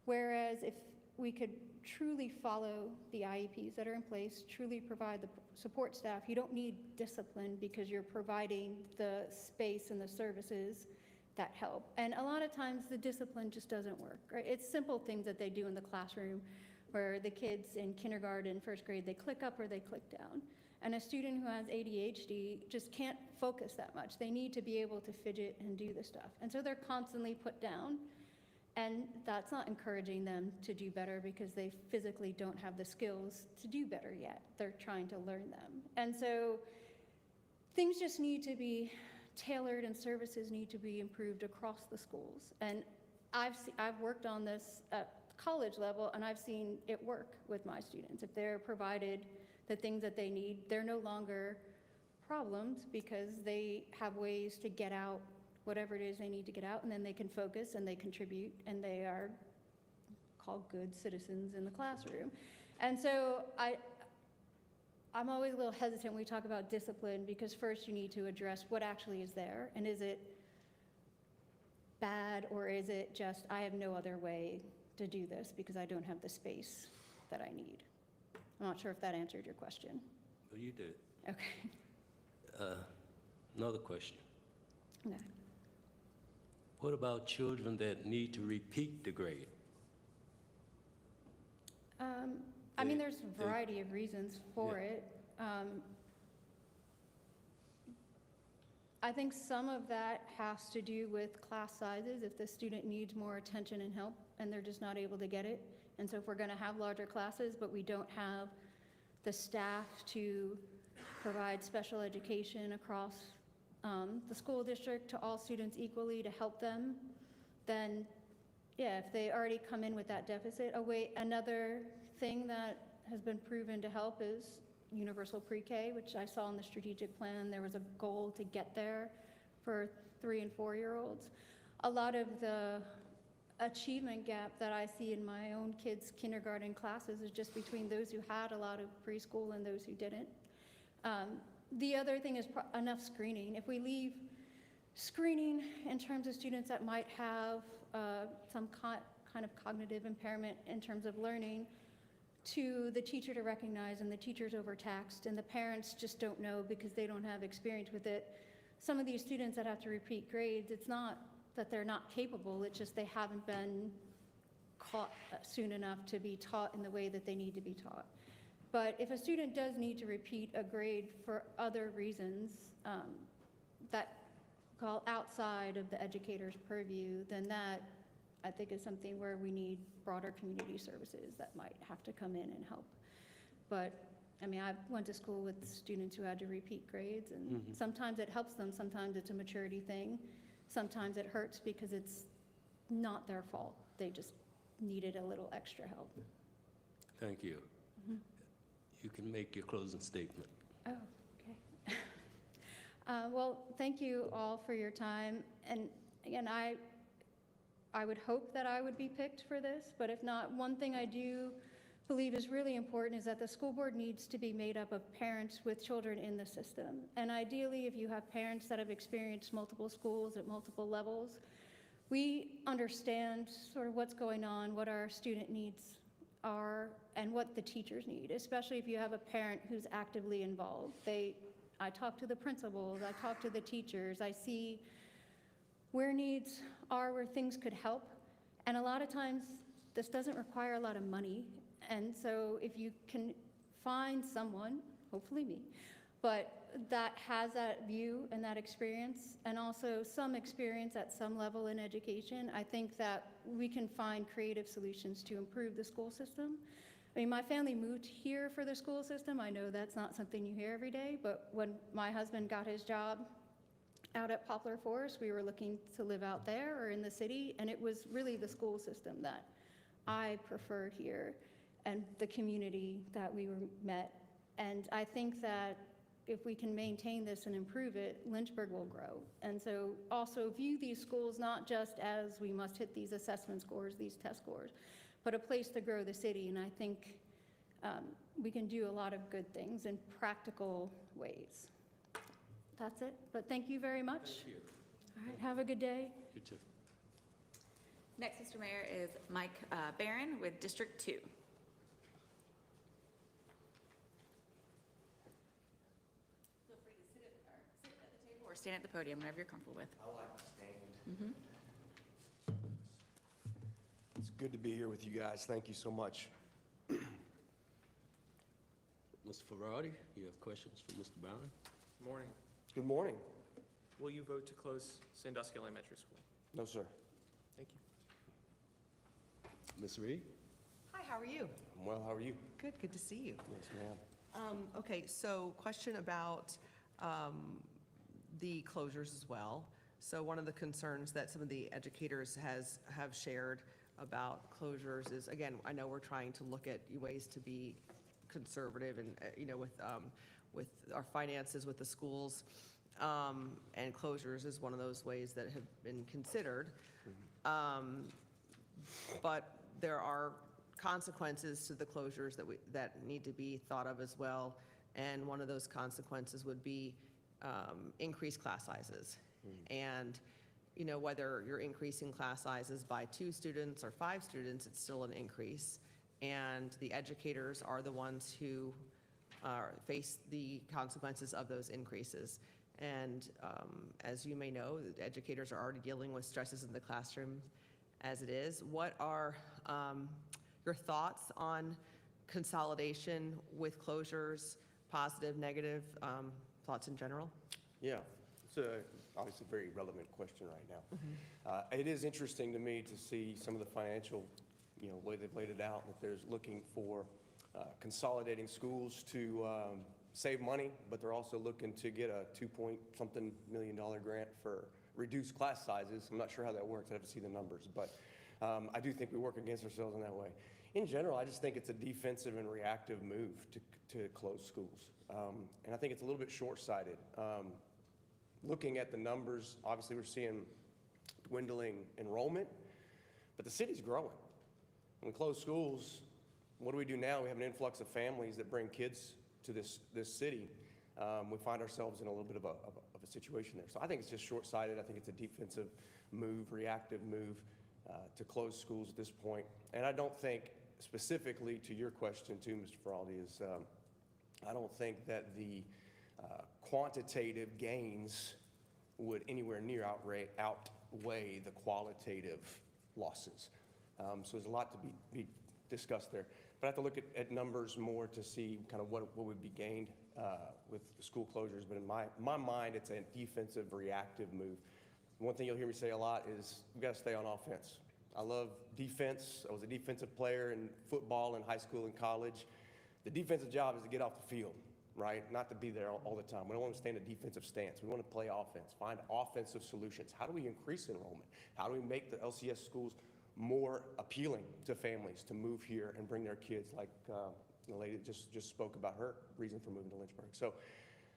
J: Whereas if we could truly follow the IEPs that are in place, truly provide the support staff, you don't need discipline, because you're providing the space and the services that help. And a lot of times the discipline just doesn't work, right? It's simple things that they do in the classroom, where the kids in kindergarten, first grade, they click up or they click down. And a student who has ADHD just can't focus that much. They need to be able to fidget and do the stuff. And so they're constantly put down, and that's not encouraging them to do better, because they physically don't have the skills to do better yet. They're trying to learn them. And so things just need to be tailored, and services need to be improved across the schools. And I've worked on this at college level, and I've seen it work with my students. If they're provided the things that they need, they're no longer problems, because they have ways to get out whatever it is they need to get out, and then they can focus and they contribute, and they are called good citizens in the classroom. And so I'm always a little hesitant when we talk about discipline, because first you need to address what actually is there, and is it bad, or is it just, I have no other way to do this because I don't have the space that I need? I'm not sure if that answered your question.
A: Well, you did.
J: Okay.
A: Another question.
J: Okay.
A: What about children that need to repeat the grade?
J: I mean, there's a variety of reasons for it. I think some of that has to do with class sizes. If the student needs more attention and help and they're just not able to get it, And so if we're going to have larger classes, but we don't have the staff to provide special education across the school district to all students equally to help them, then yeah, if they already come in with that deficit, another thing that has been proven to help is universal pre-K, which I saw in the strategic plan. There was a goal to get there for 3 and 4-year-olds. A lot of the achievement gap that I see in my own kids' kindergarten classes is just between those who had a lot of preschool and those who didn't. The other thing is enough screening. If we leave screening in terms of students that might have some kind of cognitive impairment in terms of learning to the teacher to recognize, and the teacher's overtaxed, and the parents just don't know because they don't have experience with it. Some of these students that have to repeat grades, it's not that they're not capable, it's just they haven't been caught soon enough to be taught in the way that they need to be taught. But if a student does need to repeat a grade for other reasons that fall outside of the educator's purview, then that, I think, is something where we need broader community services that might have to come in and help. But, I mean, I went to school with students who had to repeat grades, and sometimes it helps them, sometimes it's a maturity thing, sometimes it hurts because it's not their fault. They just needed a little extra help.
A: Thank you. You can make your closing statement.
J: Oh, okay. Well, thank you all for your time. And again, I would hope that I would be picked for this, but if not, one thing I do believe is really important is that the school board needs to be made up of parents with children in the system. And ideally, if you have parents that have experienced multiple schools at multiple levels, we understand sort of what's going on, what our student needs are, and what the teachers need, especially if you have a parent who's actively involved. I talk to the principals, I talk to the teachers, I see where needs are, where things could help. And a lot of times, this doesn't require a lot of money. And so if you can find someone, hopefully me, but that has that view and that experience, and also some experience at some level in education, I think that we can find creative solutions to improve the school system. I mean, my family moved here for the school system. I know that's not something you hear every day, but when my husband got his job out at Poplar Forest, we were looking to live out there or in the city, and it was really the school system that I preferred here and the community that we met. And I think that if we can maintain this and improve it, Lynchburg will grow. And so also view these schools not just as we must hit these assessment scores, these test scores, but a place to grow the city. And I think we can do a lot of good things in practical ways. That's it, but thank you very much.
A: Thank you.
J: All right, have a good day.
A: You too.
B: Next, Mr. Mayor, is Mike Barron with District 2. Feel free to sit at the table or stand at the podium, whatever you're comfortable with.
L: I like to stand. It's good to be here with you guys. Thank you so much.
A: Mr. Ferrari, you have questions for Mr. Brown?
D: Morning.
L: Good morning.
D: Will you vote to close Sandusky Elementary School?
L: No, sir.
D: Thank you.
A: Ms. Reed?
K: Hi, how are you?
L: I'm well. How are you?
K: Good to see you.
L: Yes, ma'am.
K: Okay, so question about the closures as well. So one of the concerns that some of the educators have shared about closures is, again, I know we're trying to look at ways to be conservative and, with our finances with the schools, and closures is one of those ways that have been considered. But there are consequences to the closures that need to be thought of as well. And one of those consequences would be increased class sizes. And, whether you're increasing class sizes by 2 students or 5 students, it's still an increase. And the educators are the ones who face the consequences of those increases. And as you may know, the educators are already dealing with stresses in the classroom as it is. What are your thoughts on consolidation with closures, positive, negative, thoughts in general?
L: Yeah, it's obviously a very relevant question right now. It is interesting to me to see some of the financial, the way they've laid it out, that there's looking for consolidating schools to save money, but they're also looking to get a $2-point-something million grant for reduced class sizes. I'm not sure how that works. I have to see the numbers, but I do think we work against ourselves in that way. In general, I just think it's a defensive and reactive move to close schools. And I think it's a little bit short-sighted. Looking at the numbers, obviously we're seeing dwindling enrollment, but the city's growing. When we close schools, what do we do now? We have an influx of families that bring kids to this city. We find ourselves in a little bit of a situation there. So I think it's just short-sighted. I think it's a defensive move, reactive move to close schools at this point. And I don't think, specifically to your question too, Mr. Feraldi, is I don't think that the quantitative gains would anywhere near outweigh the qualitative losses. So there's a lot to be discussed there. But I have to look at numbers more to see kind of what would be gained with school closures. But in my mind, it's a defensive, reactive move. One thing you'll hear me say a lot is we've got to stay on offense. I love defense. I was a defensive player in football in high school and college. The defensive job is to get off the field, right? Not to be there all the time. We don't want to stay in a defensive stance. We want to play offense, find offensive solutions. How do we increase enrollment? How do we make the LCS schools more appealing to families to move here and bring their kids, like the lady that just spoke about her reason for moving to Lynchburg. So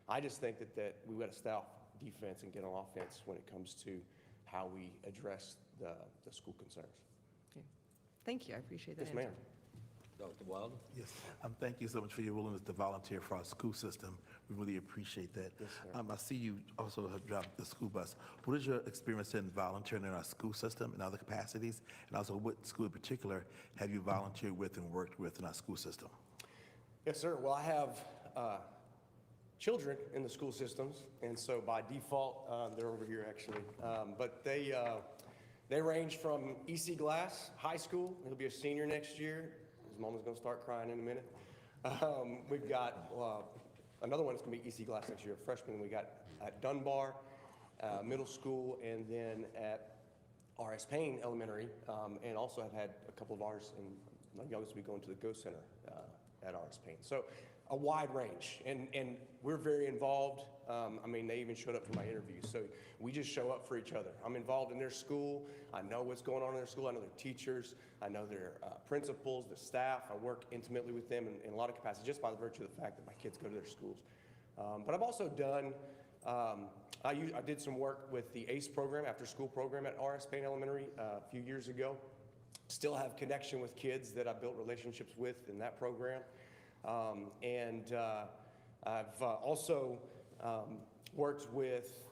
L: I just think that we've got to stay off defense and get on offense when it comes to how we address the school concerns.
K: Okay. Thank you, I appreciate that
L: Yes, ma'am.
K: answer.
A: Dr. Wilder?
E: Yes, thank you so much for your willingness to volunteer for our school system. We really appreciate that.
L: Yes, sir.
E: I see you also have dropped the school bus. What is your experience in volunteering in our school system and other capacities? And also, what school in particular have you volunteered with and worked with in our school system?
L: Yes, sir. Well, I have children in the school systems, and so by default, they're over here actually. But they range from EC Glass High School. He'll be a senior next year. His mama's going to start crying in a minute. We've got another one that's going to be EC Glass next year, a freshman. We got at Dunbar Middle School, and then at R.S. Payne Elementary, and also have had a couple of ours, and my youngest will be going to the Ghost Center at R.S. Payne. So a wide range, and we're very involved. I mean, they even showed up for my interview, so we just show up for each other. I'm involved in their school. I know what's going on in their school. I know their teachers. I know their principals, the staff. I work intimately with them in a lot of capacity just by the virtue of the fact that my kids go to their schools. But I've also done, I did some work with the ACE program, after school program at R.S. Payne Elementary a few years ago. Still have connection with kids that I built relationships with in that program. I've also worked with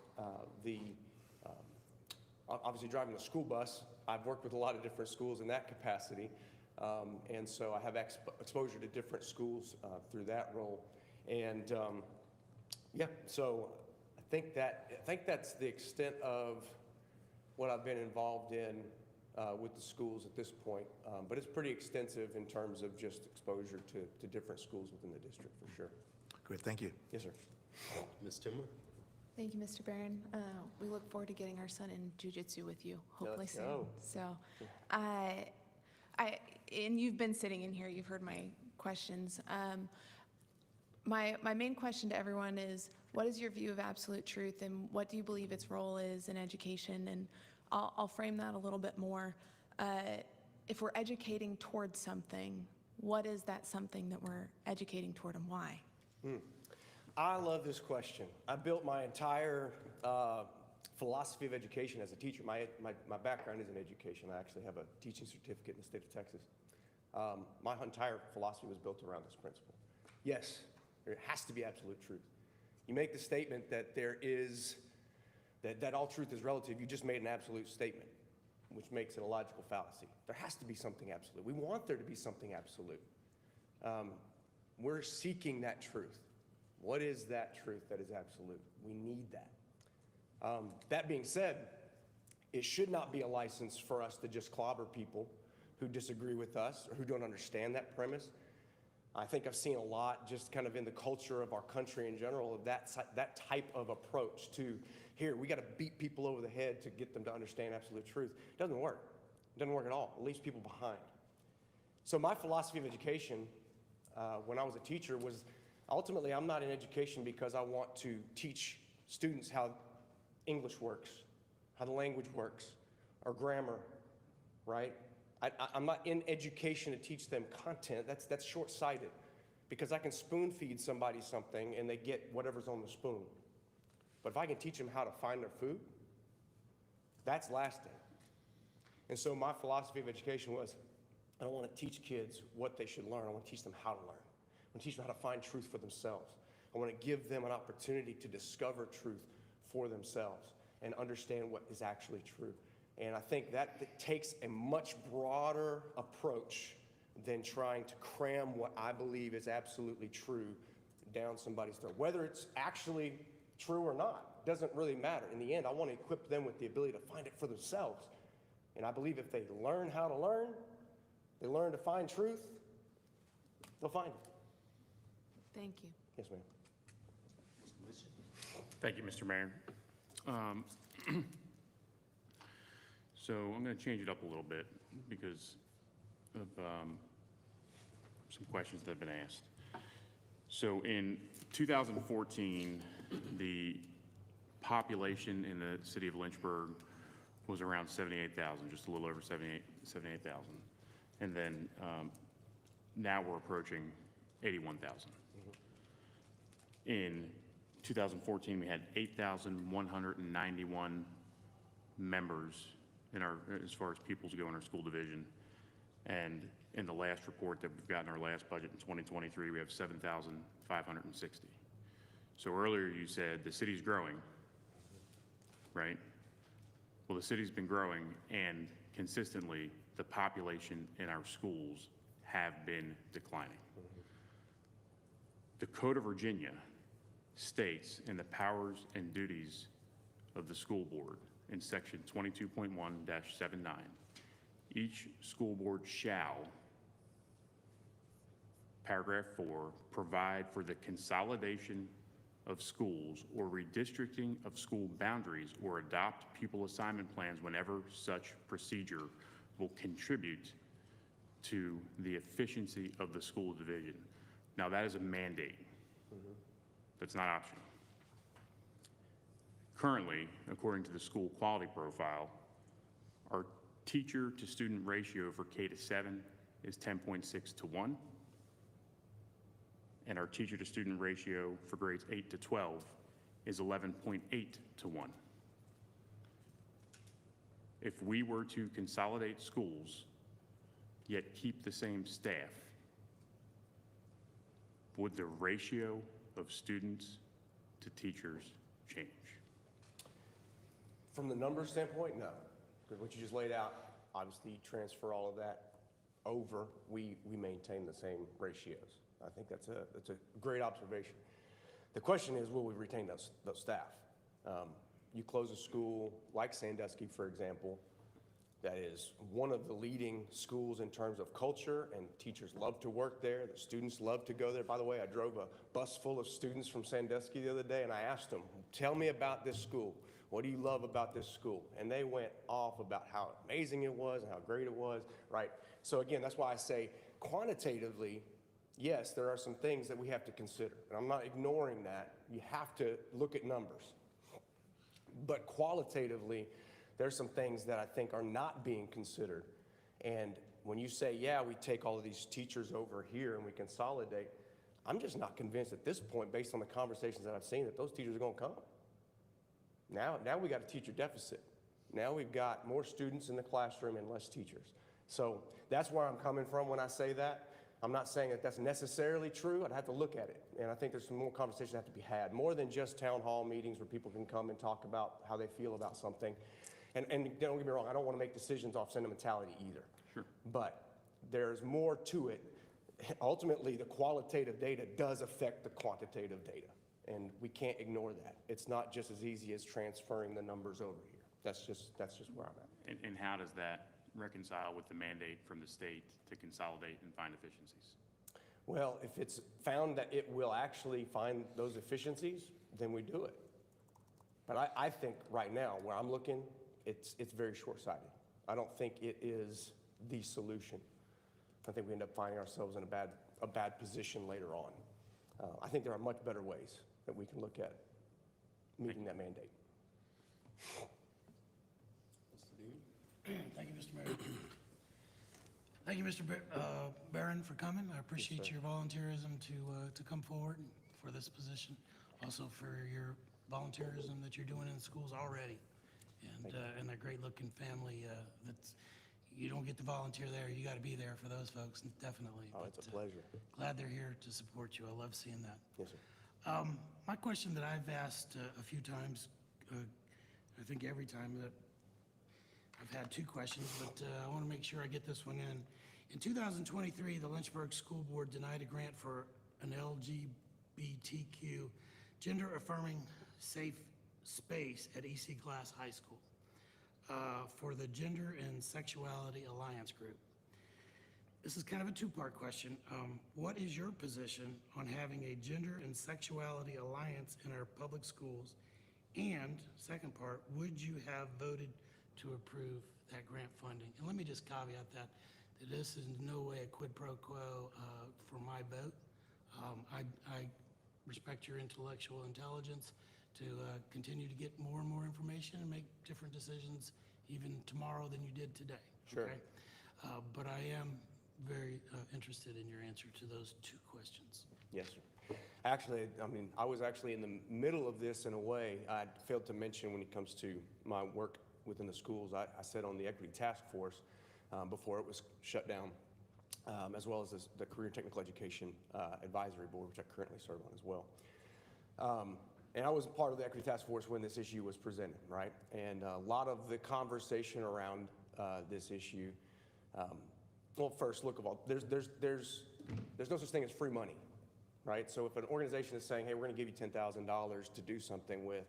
L: obviously driving the school bus. I've worked with a lot of different schools in that capacity. And so I have exposure to different schools through that role. And yeah, so I think that's the extent of what I've been involved in with the schools at this point. But it's pretty extensive in terms of just exposure to different schools within the district, for sure.
E: Great, thank you.
L: Yes, sir.
A: Ms. Timmer?
F: Thank you, Mr. Barron. We look forward to getting our son in jujitsu with you, hopefully
L: Let's
F: soon.
L: go.
F: So, and you've been sitting in here, you've heard my questions. My main question to everyone is, what is your view of absolute truth, and what do you believe its role is in education? And I'll frame that a little bit more. If we're educating towards something, what is that something that we're educating toward, and why?
L: I love this question. I built my entire philosophy of education as a teacher. My background is in education. I actually have a teaching certificate in the state of Texas. My entire philosophy was built around this principle. Yes, there has to be absolute truth. You make the statement that that all truth is relative. You just made an absolute statement, which makes it a logical fallacy. There has to be something absolute. We want there to be something absolute. We're seeking that truth. What is that truth that is absolute? We need that. That being said, it should not be a license for us to just clobber people who disagree with us or who don't understand that premise. I think I've seen a lot just kind of in the culture of our country in general of that type of approach to, here, we got to beat people over the head to get them to understand absolute truth. It doesn't work. It doesn't work at all. It leaves people behind. So my philosophy of education, when I was a teacher, was ultimately I'm not in education because I want to teach students how English works, how the language works, or grammar, right? I'm not in education to teach them content. That's short-sighted, because I can spoon feed somebody something and they get whatever's on the spoon. But if I can teach them how to find their food, that's lasting. And so my philosophy of education was, I don't want to teach kids what they should learn. I want to teach them how to learn. I want to teach them how to find truth for themselves. I want to give them an opportunity to discover truth for themselves and understand what is actually true. And I think that takes a much broader approach than trying to cram what I believe is absolutely true down somebody's throat. Whether it's actually true or not doesn't really matter. In the end, I want to equip them with the ability to find it for themselves. And I believe if they learn how to learn, they learn to find truth, they'll find it.
F: Thank you.
L: Yes, ma'am.
G: Thank you, Mr. Mayor. So I'm going to change it up a little bit because of some questions that have been asked. So in 2014, the population in the city of Lynchburg was around 78,000, just a little over 78,000. And then now we're approaching 81,000. In 2014, we had 8,191 members in our, as far as pupils go in our school division. And in the last report that we've got in our last budget in 2023, we have 7,560. So earlier you said the city's growing, right? Well, the city's been growing, and consistently the population in our schools have been declining. The Code of Virginia states in the powers and duties of the school board in section 22.1-79, each school board shall, paragraph 4, provide for the consolidation of schools or redistricting of school boundaries or adopt pupil assignment plans whenever such procedure will contribute to the efficiency of the school division. Now, that is a mandate. That's not optional. Currently, according to the school quality profile, our teacher to student ratio for K to 7 is 10.6 to 1. And our teacher to student ratio for grades 8 to 12 is 11.8 to 1. If we were to consolidate schools, yet keep the same staff, would the ratio of students to teachers change?
L: From the numbers standpoint, no. Because what you just laid out, obviously you transfer all of that over, we maintain the same ratios. I think that's a great observation. The question is, will we retain those staff? You close a school like Sandusky, for example, that is one of the leading schools in terms of culture, and teachers love to work there. The students love to go there. By the way, I drove a bus full of students from Sandusky the other day, and I asked them, tell me about this school. What do you love about this school? And they went off about how amazing it was and how great it was, right? So again, that's why I say quantitatively, yes, there are some things that we have to consider. And I'm not ignoring that. You have to look at numbers. But qualitatively, there's some things that I think are not being considered. And when you say, yeah, we take all of these teachers over here and we consolidate, I'm just not convinced at this point, based on the conversations that I've seen, that those teachers are going to come. Now we got a teacher deficit. Now we've got more students in the classroom and less teachers. So that's where I'm coming from when I say that. I'm not saying that that's necessarily true. I'd have to look at it. And I think there's some more conversations that have to be had, more than just town hall meetings where people can come and talk about how they feel about something. And don't get me wrong, I don't want to make decisions off sentimentality either.
G: Sure.
L: But there's more to it. Ultimately, the qualitative data does affect the quantitative data. And we can't ignore that. It's not just as easy as transferring the numbers over here. That's just where I'm at.
G: And how does that reconcile with the mandate from the state to consolidate and find efficiencies?
L: Well, if it's found that it will actually find those efficiencies, then we do it. But I think right now, where I'm looking, it's very short-sighted. I don't think it is the solution. I think we end up finding ourselves in a bad position later on. I think there are much better ways that we can look at meeting that mandate.
H: Thank you, Mr. Mayor. Thank you, Mr. Barron, for coming. I appreciate your volunteerism to come forward for this position. Also for your volunteerism that you're doing in schools already. And a great-looking family you don't get to volunteer there. You got to be there for those folks, definitely.
L: Oh, it's a pleasure.
H: Glad they're here to support you. I love seeing that.
L: Yes, sir.
H: My question that I've asked a few times, I think every time that I've had two questions, but I want to make sure I get this one in. In 2023, the Lynchburg School Board denied a grant for an LGBTQ gender-affirming safe space at EC Glass High School for the Gender and Sexuality Alliance Group. This is kind of a two-part question. What is your position on having a Gender and Sexuality Alliance in our public schools? And second part, would you have voted to approve that grant funding? And let me just caveat that this is in no way a quid pro quo for my vote. I respect your intellectual intelligence to continue to get more and more information and make different decisions even tomorrow than you did today.
L: Sure.
H: Okay? But I am very interested in your answer to those two questions.
L: Yes, sir. Actually, I mean, I was actually in the middle of this in a way. I failed to mention when it comes to my work within the schools. I sat on the Equity Task Force before it was shut down, as well as the Career Technical Education Advisory Board, which I currently serve on as well. And I was part of the Equity Task Force when this issue was presented, right? And a lot of the conversation around this issue, well, first, look of all, there's no such thing as free money, right? So if an organization is saying, hey, we're gonna give you $10,000 to do something with,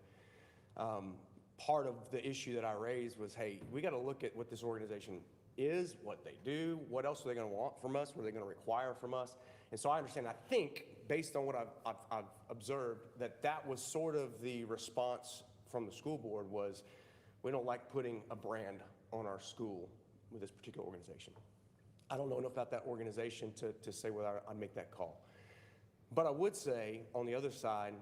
L: part of the issue that I raised was, hey, we gotta look at what this organization is, what they do, what else are they gonna want from us, what are they gonna require from us? And so I understand, I think, based on what I've observed, that was sort of the response from the school board was, we don't like putting a brand on our school with this particular organization. I don't know enough about that organization to say whether I'd make that call. But I would say, on the other side,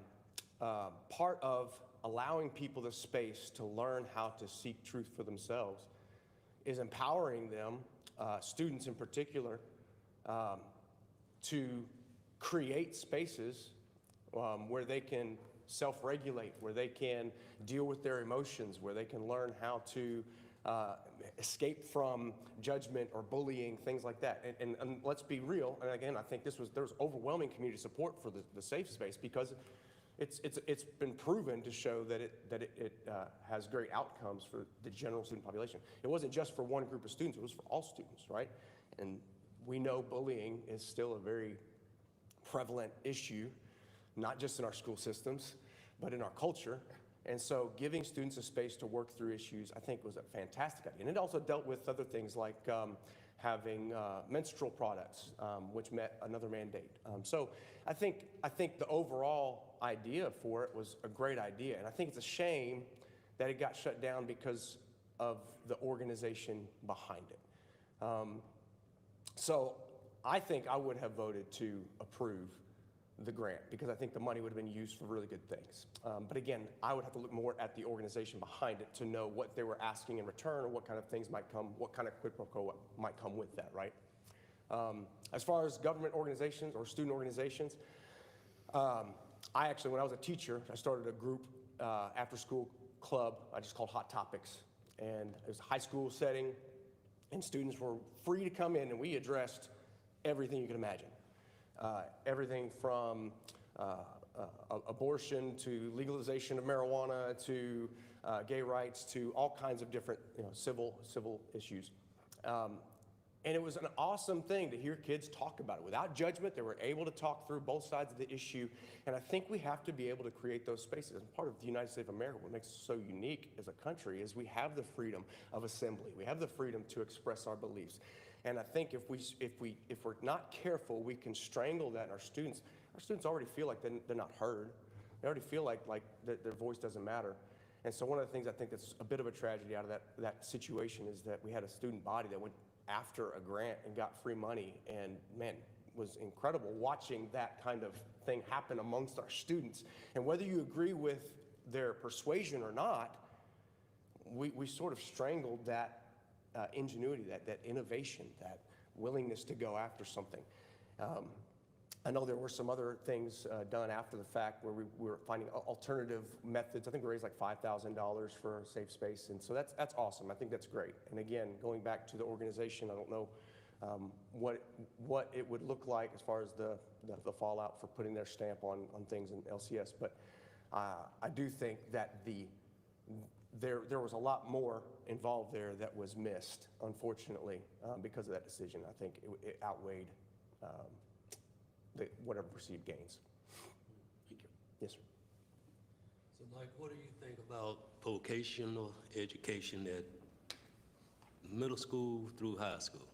L: part of allowing people the space to learn how to seek truth for themselves is empowering them, students in particular, to create spaces where they can self-regulate, where they can deal with their emotions, where they can learn how to escape from judgment or bullying, things like that. And let's be real, and again, I think there was overwhelming community support for the safe space because it's been proven to show that it has great outcomes for the general student population. It wasn't just for one group of students, it was for all students, right? And we know bullying is still a very prevalent issue, not just in our school systems, but in our culture. And so giving students a space to work through issues, I think, was a fantastic idea. And it also dealt with other things like having menstrual products, which met another mandate. So I think the overall idea for it was a great idea. And I think it's a shame that it got shut down because of the organization behind it. So I think I would have voted to approve the grant because I think the money would have been used for really good things. But again, I would have to look more at the organization behind it to know what they were asking in return or what kind of things might come, what kind of quid pro quo might come with that, right? As far as government organizations or student organizations, I actually, when I was a teacher, I started a group after-school club I just called Hot Topics. And it was a high school setting, and students were free to come in, and we addressed everything you can imagine. Everything from abortion to legalization of marijuana to gay rights to all kinds of different civil issues. And it was an awesome thing to hear kids talk about it. Without judgment, they were able to talk through both sides of the issue. And I think we have to be able to create those spaces. And part of the United States of America, what makes us so unique as a country is we have the freedom of assembly. We have the freedom to express our beliefs. And I think if we're not careful, we can strangle that in our students. Our students already feel like they're not heard. They already feel like their voice doesn't matter. And so one of the things I think that's a bit of a tragedy out of that situation is that we had a student body that went after a grant and got free money, and man, was incredible watching that kind of thing happen amongst our students. And whether you agree with their persuasion or not, we sort of strangled that ingenuity, that innovation, that willingness to go after something. I know there were some other things done after the fact where we were finding alternative methods. I think we raised like $5,000 for a safe space, and so that's awesome. I think that's great. And again, going back to the organization, I don't know what it would look like as far as the fallout for putting their stamp on things in LCS, but I do think that there was a lot more involved there that was missed, unfortunately, because of that decision. I think it outweighed whatever perceived gains.
A: Thank you.
L: Yes, sir.
A: So Mike, what do you think about vocational education at middle school through high school?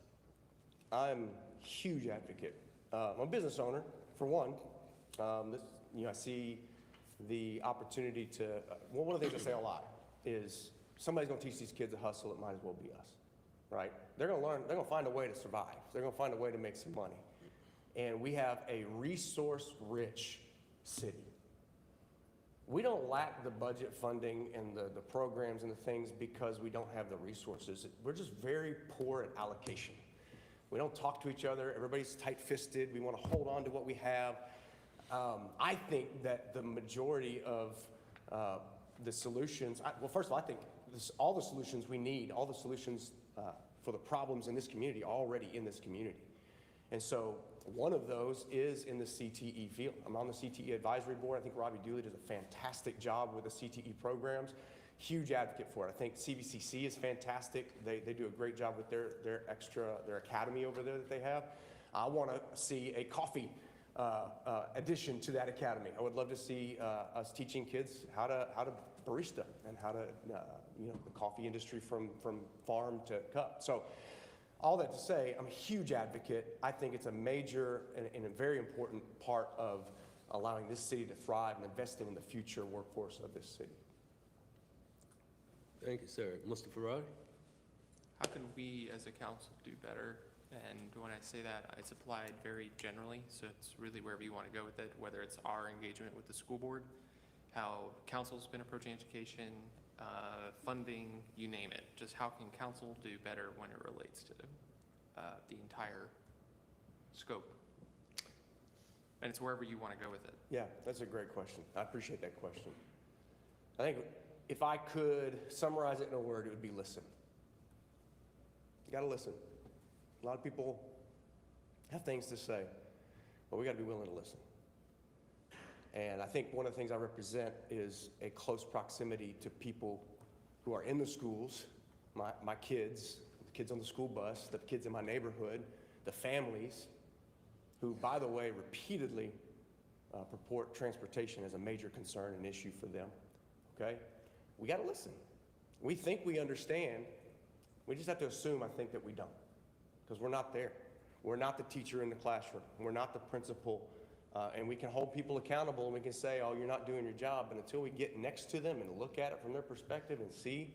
L: I'm a huge advocate. I'm a business owner, for one. I see the opportunity to, well, one of the things I say a lot is somebody's gonna teach these kids a hustle, it might as well be us, right? They're gonna learn, they're gonna find a way to survive. They're gonna find a way to make some money. And we have a resource-rich city. We don't lack the budget funding and the programs and the things because we don't have the resources. We're just very poor at allocation. We don't talk to each other. Everybody's tight-fisted. We want to hold on to what we have. I think that the majority of the solutions, well, first of all, I think all the solutions we need, all the solutions for the problems in this community are already in this community. And so one of those is in the CTE field. I'm on the CTE advisory board. I think Robbie Dooley does a fantastic job with the CTE programs. Huge advocate for it. I think CVCC is fantastic. They do a great job with their academy over there that they have. I want to see a coffee addition to that academy. I would love to see us teaching kids how to barista and how to the coffee industry from farm to cup. So all that to say, I'm a huge advocate. I think it's a major and a very important part of allowing this city to thrive and investing in the future workforce of this city.
A: Thank you, sir. Mr. Ferrari?
D: How can we as a council do better? And when I say that, it's applied very generally, so it's really wherever you want to go with it, whether it's our engagement with the school board, how council's been approaching education, funding, you name it. Just how can council do better when it relates to the entire scope? And it's wherever you want to go with it.
L: Yeah, that's a great question. I appreciate that question. I think if I could summarize it in a word, it would be listen. You got to listen. A lot of people have things to say, but we got to be willing to listen. And I think one of the things I represent is a close proximity to people who are in the schools, my kids, the kids on the school bus, the kids in my neighborhood, the families, who, by the way, repeatedly purport transportation as a major concern and issue for them, okay? We got to listen. We think we understand. We just have to assume, I think, that we don't, because we're not there. We're not the teacher in the classroom. We're not the principal. And we can hold people accountable and we can say, oh, you're not doing your job. But until we get next to them and look at it from their perspective and see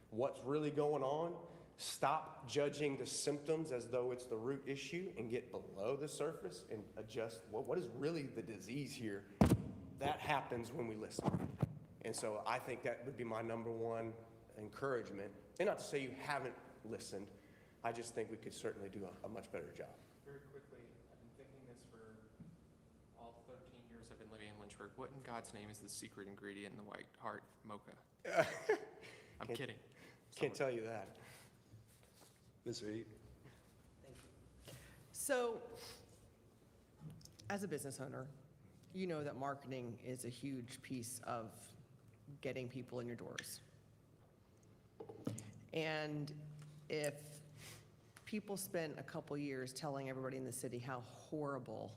L: what's really going on, stop judging the symptoms as though it's the root issue and get below the surface and adjust what is really the disease here. That happens when we listen. And so I think that would be my number one encouragement. And not to say you haven't listened, I just think we could certainly do a much better job.
D: Very quickly, I've been thinking this for all 13 years I've been living in Lynchburg. What in God's name is the secret ingredient in the White Heart mocha? I'm kidding.
L: Can't tell you that.
A: Ms. Reed?
K: So, as a business owner, you know that marketing is a huge piece of getting people in your doors. And if people spent a couple years telling everybody in the city how horrible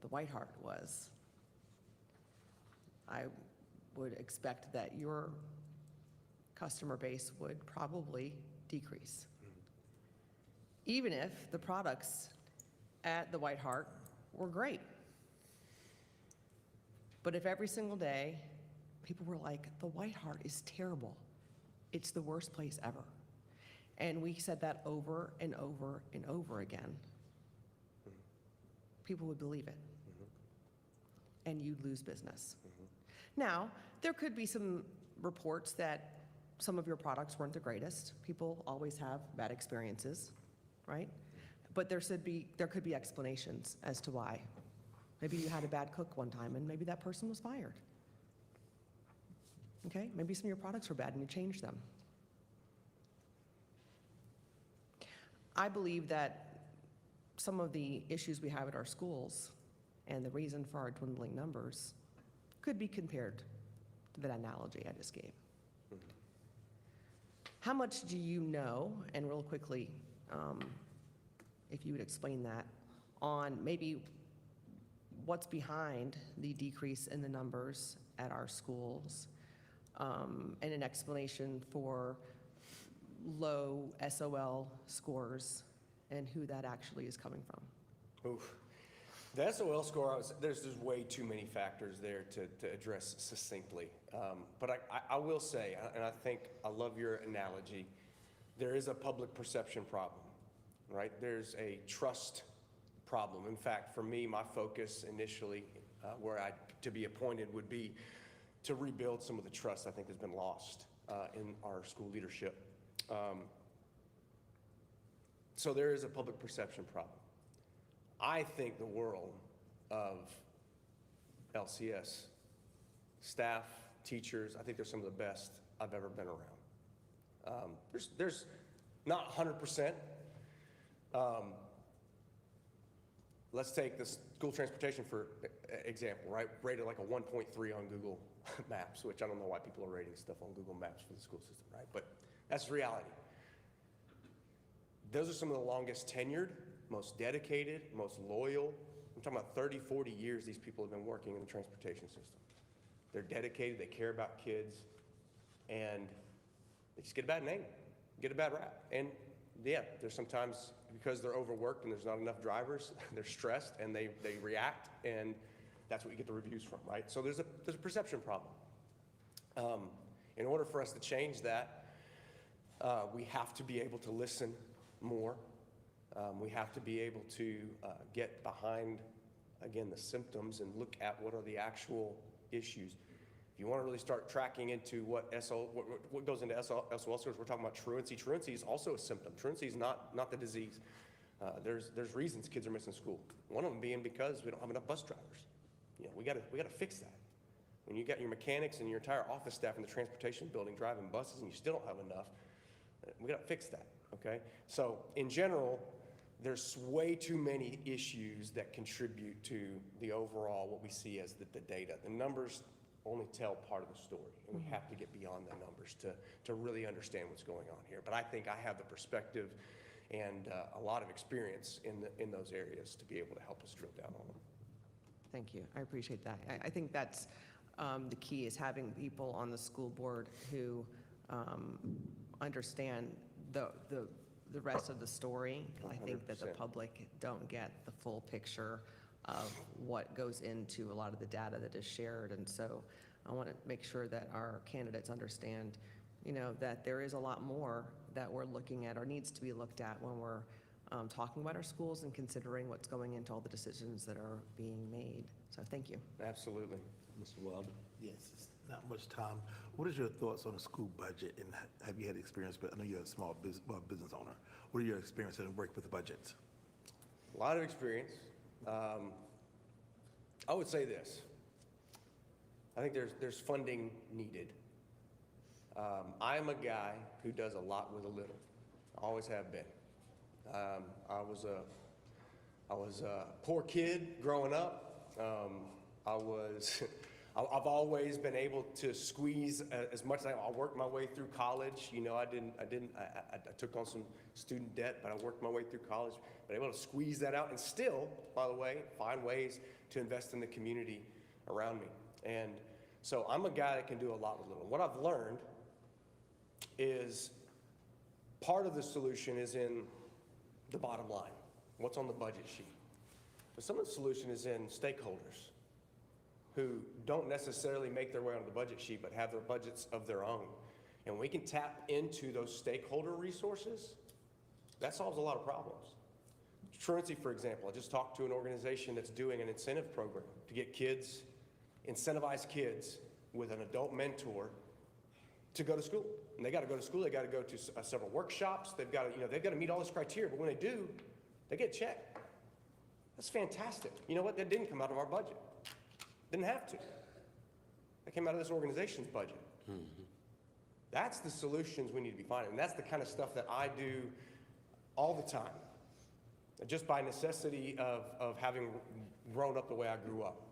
K: the White Heart was, I would expect that your customer base would probably decrease. Even if the products at the White Heart were great. But if every single day people were like, the White Heart is terrible, it's the worst place ever. And we said that over and over and over again. People would believe it. And you'd lose business. Now, there could be some reports that some of your products weren't the greatest. People always have bad experiences, right? But there could be explanations as to why. Maybe you had a bad cook one time and maybe that person was fired. Okay, maybe some of your products were bad and you changed them. I believe that some of the issues we have at our schools and the reason for our dwindling numbers could be compared to that analogy I just gave. How much do you know, and real quickly, if you would explain that, on maybe what's behind the decrease in the numbers at our schools, and an explanation for low SOL scores and who that actually is coming from?
L: Oof. The SOL score, there's way too many factors there to address succinctly. But I will say, and I think I love your analogy, there is a public perception problem, right? There's a trust problem. In fact, for me, my focus initially, to be appointed would be to rebuild some of the trust I think has been lost in our school leadership. So there is a public perception problem. I think the world of LCS staff, teachers. I think they're some of the best I've ever been around. There's not 100%. Let's take the school transportation for example, right? Rated like a 1.3 on Google Maps, which I don't know why people are rating stuff on Google Maps for the school system, right? But that's reality. Those are some of the longest tenured, most dedicated, most loyal. I'm talking about 30, 40 years these people have been working in the transportation system. They're dedicated, they care about kids, and they just get a bad name, get a bad rap. And yeah, there's sometimes, because they're overworked and there's not enough drivers, they're stressed and they react, and that's what you get the reviews from, right? So there's a perception problem. In order for us to change that, we have to be able to listen more. We have to be able to get behind, again, the symptoms and look at what are the actual issues. If you want to really start tracking into what goes into SOL scores, we're talking about truancy. Truancy is also a symptom. Truancy is not the disease. There's reasons kids are missing school. One of them being because we don't have enough bus drivers. You know, we gotta fix that. When you got your mechanics and your entire office staff in the transportation building driving buses and you still don't have enough, we gotta fix that, okay? So in general, there's way too many issues that contribute to the overall, what we see as the data. The numbers only tell part of the story, and we have to get beyond the numbers to really understand what's going on here. But I think I have the perspective and a lot of experience in those areas to be able to help us drill down on them.
K: Thank you. I appreciate that. I think that's the key, is having people on the school board who understand the rest of the story. I think that the
L: 100%.
K: public don't get the full picture of what goes into a lot of the data that is shared. And so I want to make sure that our candidates understand, you know, that there is a lot more that we're looking at or needs to be looked at when we're talking about our schools and considering what's going into all the decisions that are being made. So thank you.
L: Absolutely.
A: Mr. Wilder?
E: Yes, it's not much time. What is your thoughts on the school budget, and have you had experience, but I know you're a small business owner. What are your experiences in work with the budgets?
L: A lot of experience. I would say this. I think there's funding needed. I am a guy who does a lot with a little. Always have been. I was a poor kid growing up. I've always been able to squeeze as much as I worked my way through college. You know, I took on some student debt, but I worked my way through college, but able to squeeze that out and still, by the way, find ways to invest in the community around me. And so I'm a guy that can do a lot with little. What I've learned is part of the solution is in the bottom line, what's on the budget sheet. But some of the solution is in stakeholders who don't necessarily make their way onto the budget sheet, but have their budgets of their own. and we can tap into those stakeholder resources, that solves a lot of problems. Truancy, for example, I just talked to an organization that's doing an incentive program to get kids, incentivize kids with an adult mentor to go to school. And they got to go to school, they got to go to several workshops, they've got to meet all this criteria, but when they do, they get checked. That's fantastic. You know what? That didn't come out of our budget. Didn't have to. That came out of this organization's budget. That's the solutions we need to be finding. And that's the kind of stuff that I do all the time, just by necessity of having grown up the way I grew up.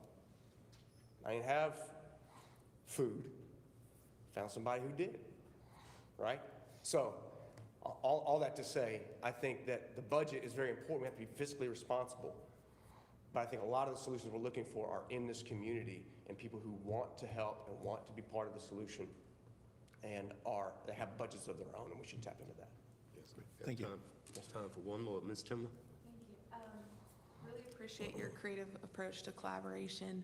L: I didn't have food. Found somebody who did, right? So all that to say, I think that the budget is very important. We have to be fiscally responsible. But I think a lot of the solutions we're looking for are in this community and people who want to help and want to be part of the solution and they have budgets of their own, and we should tap into that.
A: Yes,
E: Thank you.
A: It's time for one more. Ms. Timmer?
F: Thank you. Really appreciate your creative approach to collaboration.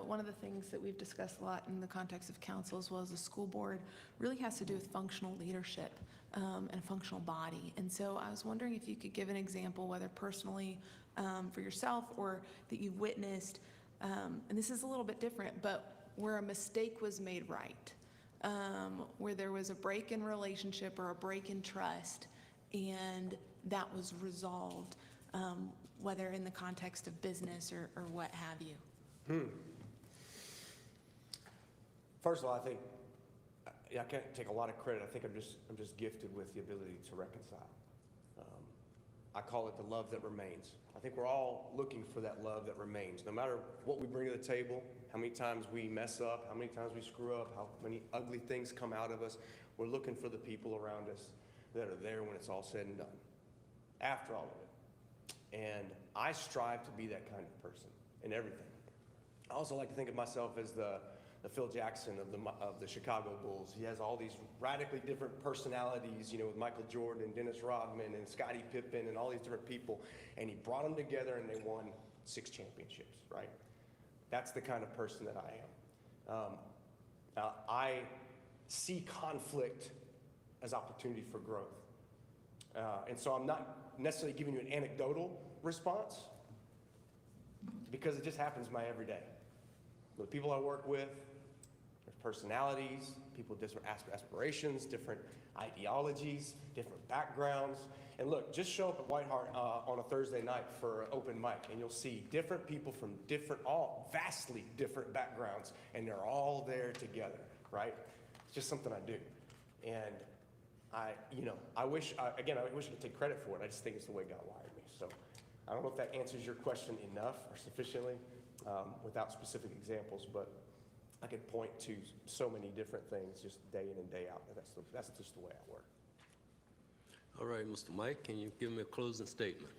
F: One of the things that we've discussed a lot in the context of council as well as the school board really has to do with functional leadership and a functional body. And so I was wondering if you could give an example, whether personally for yourself or that you've witnessed, and this is a little bit different, but where a mistake was made right, where there was a break in relationship or a break in trust, and that was resolved, whether in the context of business or what have you.
L: First of all, I think I can't take a lot of credit. I think I'm just gifted with the ability to reconcile. I call it the love that remains. I think we're all looking for that love that remains. No matter what we bring to the table, how many times we mess up, how many times we screw up, how many ugly things come out of us, we're looking for the people around us that are there when it's all said and done, after all of it. And I strive to be that kind of person in everything. I also like to think of myself as the Phil Jackson of the Chicago Bulls. He has all these radically different personalities, with Michael Jordan and Dennis Rodman and Scottie Pippen and all these different people, and he brought them together and they won 6 championships, right? That's the kind of person that I am. I see conflict as opportunity for growth. And so I'm not necessarily giving you an anecdotal response because it just happens my everyday. The people I work with, their personalities, people with different aspirations, different ideologies, different backgrounds. And look, just show up at White Hart on a Thursday night for an open mic, and you'll see different people from vastly different backgrounds, and they're all there together, right? It's just something I do. And I wish I could take credit for it. I just think it's the way God wired me. So I don't know if that answers your question enough or sufficiently without specific examples, but I could point to so many different things just day in and day out. That's just the way I work.
A: All right, Mr. Mike, can you give me a closing statement?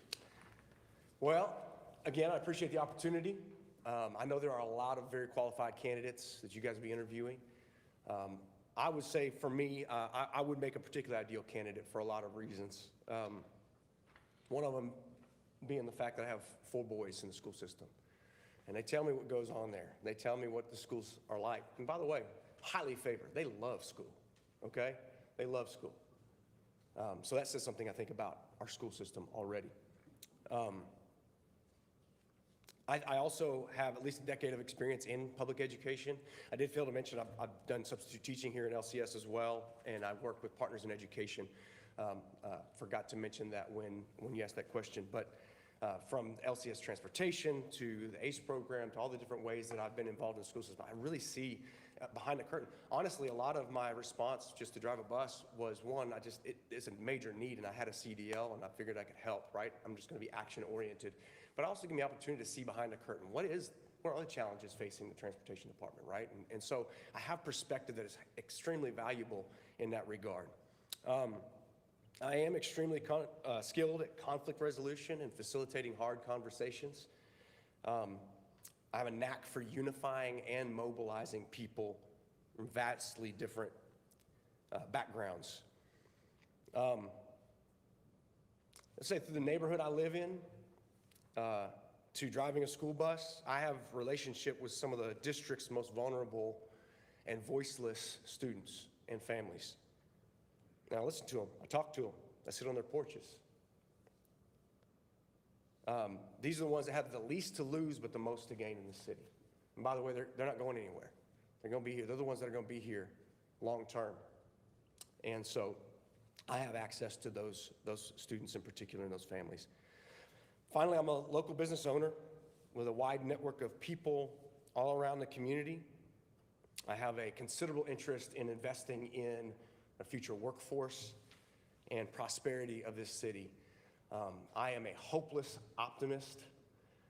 L: Well, again, I appreciate the opportunity. I know there are a lot of very qualified candidates that you guys will be interviewing. I would say for me, I would make a particularly ideal candidate for a lot of reasons. One of them being the fact that I have 4 boys in the school system. And they tell me what goes on there. They tell me what the schools are like. And by the way, highly favored. They love school, okay? They love school. So that says something, I think, about our school system already. I also have at least a decade of experience in public education. I did fail to mention I've done substitute teaching here in LCS as well, and I've worked with partners in education. Forgot to mention that when you asked that question, but from LCS transportation to the ACE program to all the different ways that I've been involved in the school system, I really see behind the curtain. Honestly, a lot of my response just to drive a bus was one, it's a major need, and I had a CDL, and I figured I could help, right? I'm just gonna be action-oriented. But also give me the opportunity to see behind the curtain. What are the challenges facing the transportation department, right? And so I have perspective that is extremely valuable in that regard. I am extremely skilled at conflict resolution and facilitating hard conversations. I have a knack for unifying and mobilizing people from vastly different backgrounds. Let's say through the neighborhood I live in, to driving a school bus, I have a relationship with some of the district's most vulnerable and voiceless students and families. Now, I listen to them. I talk to them. I sit on their porches. These are the ones that have the least to lose but the most to gain in the city. And by the way, they're not going anywhere. They're going to be here. They're the ones that are going to be here long term. And so I have access to those students in particular and those families. Finally, I'm a local business owner with a wide network of people all around the community. I have a considerable interest in investing in a future workforce and prosperity of this city. I am a hopeless optimist.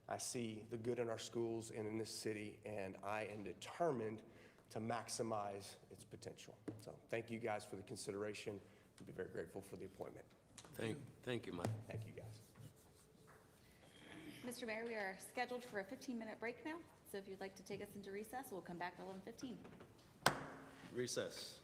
L: I see the good in our schools and in this city, and I am determined to maximize its potential. So thank you guys for the consideration. I'd be very grateful for the appointment.
A: Thank you, Mike.
L: Thank you, guys.
B: Mr. Mayor, we are scheduled for a 15-minute break now, so if you'd like to take us into recess, we'll come back at 11:15.
A: Recess.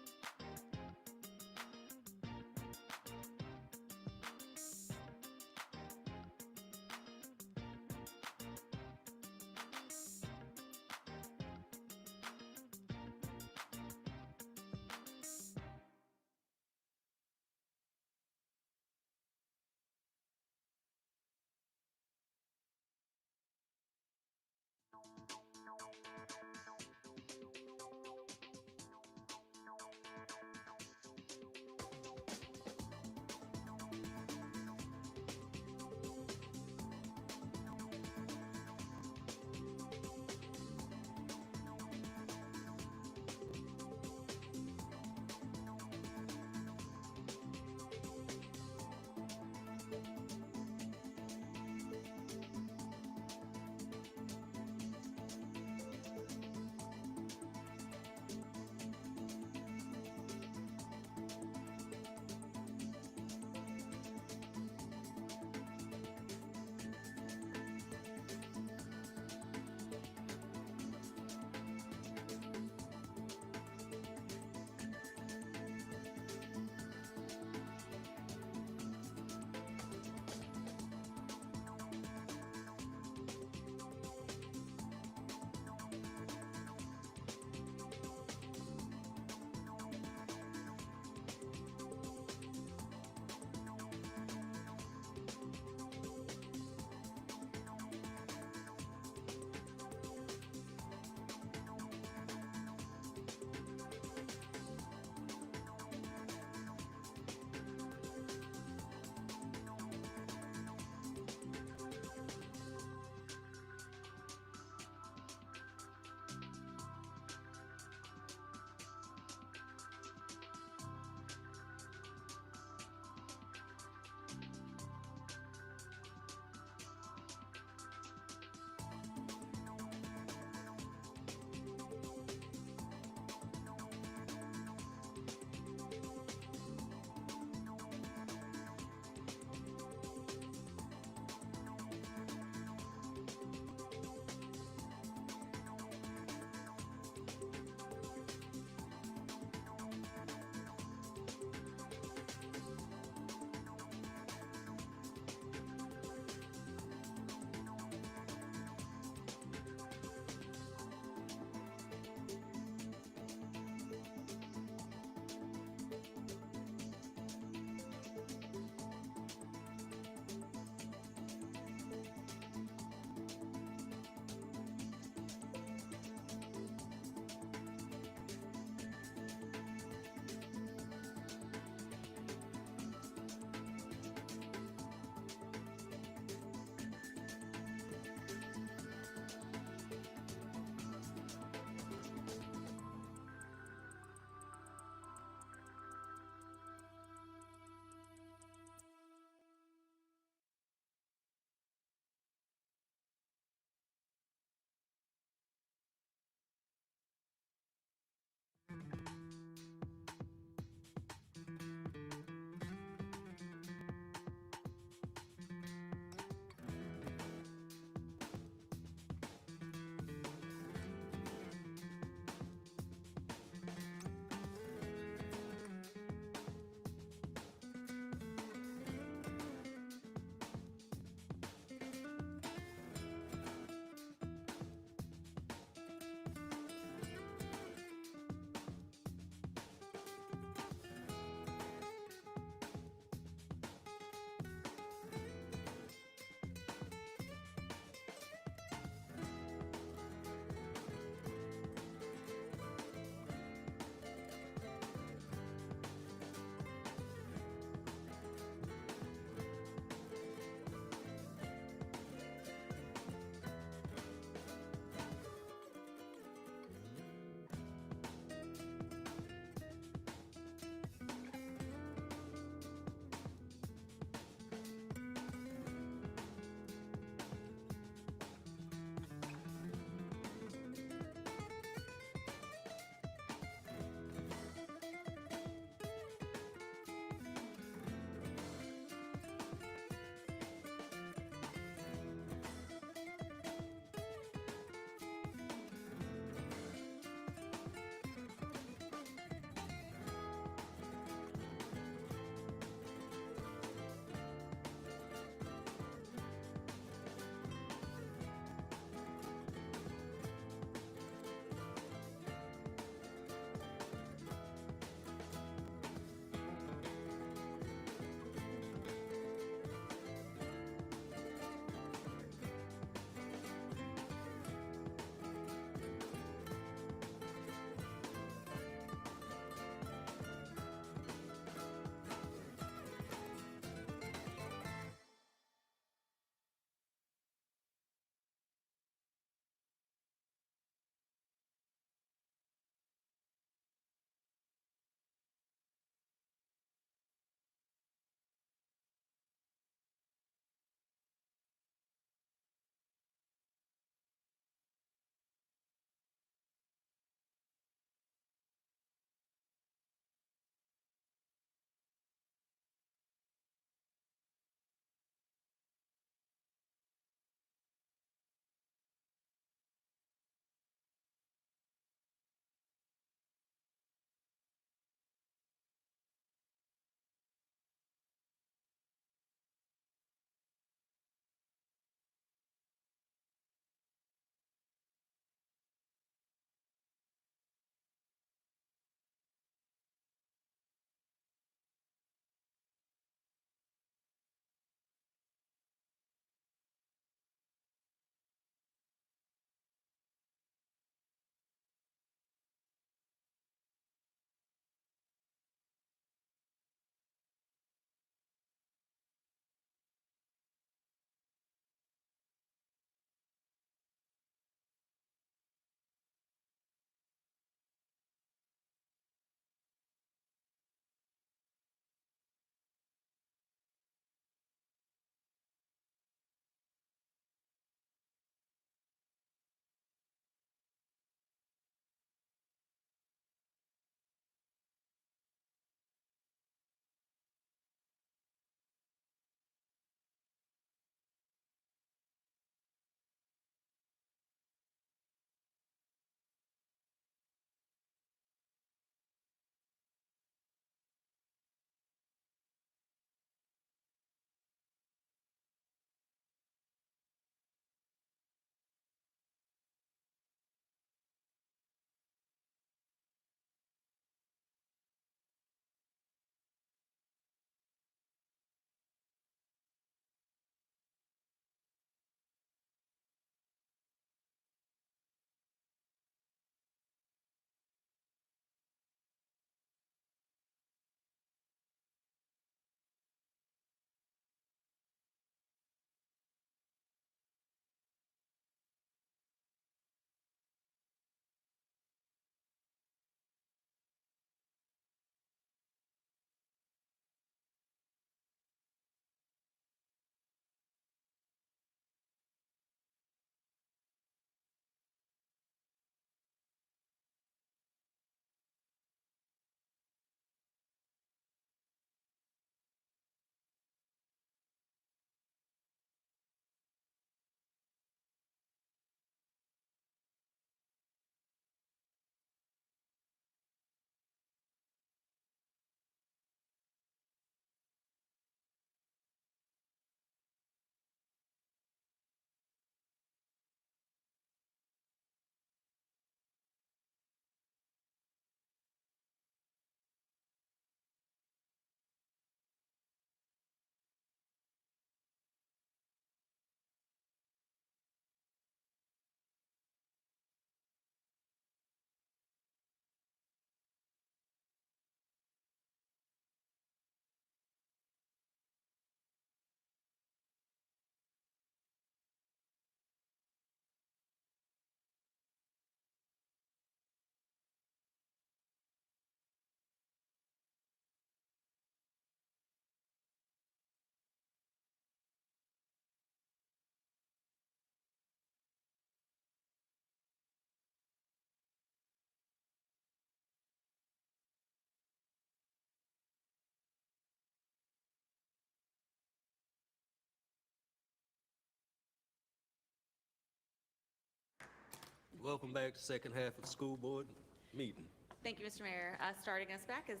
A: welcome back to second half of the school board meeting.
B: Thank you, Mr. Mayor. Starting us back is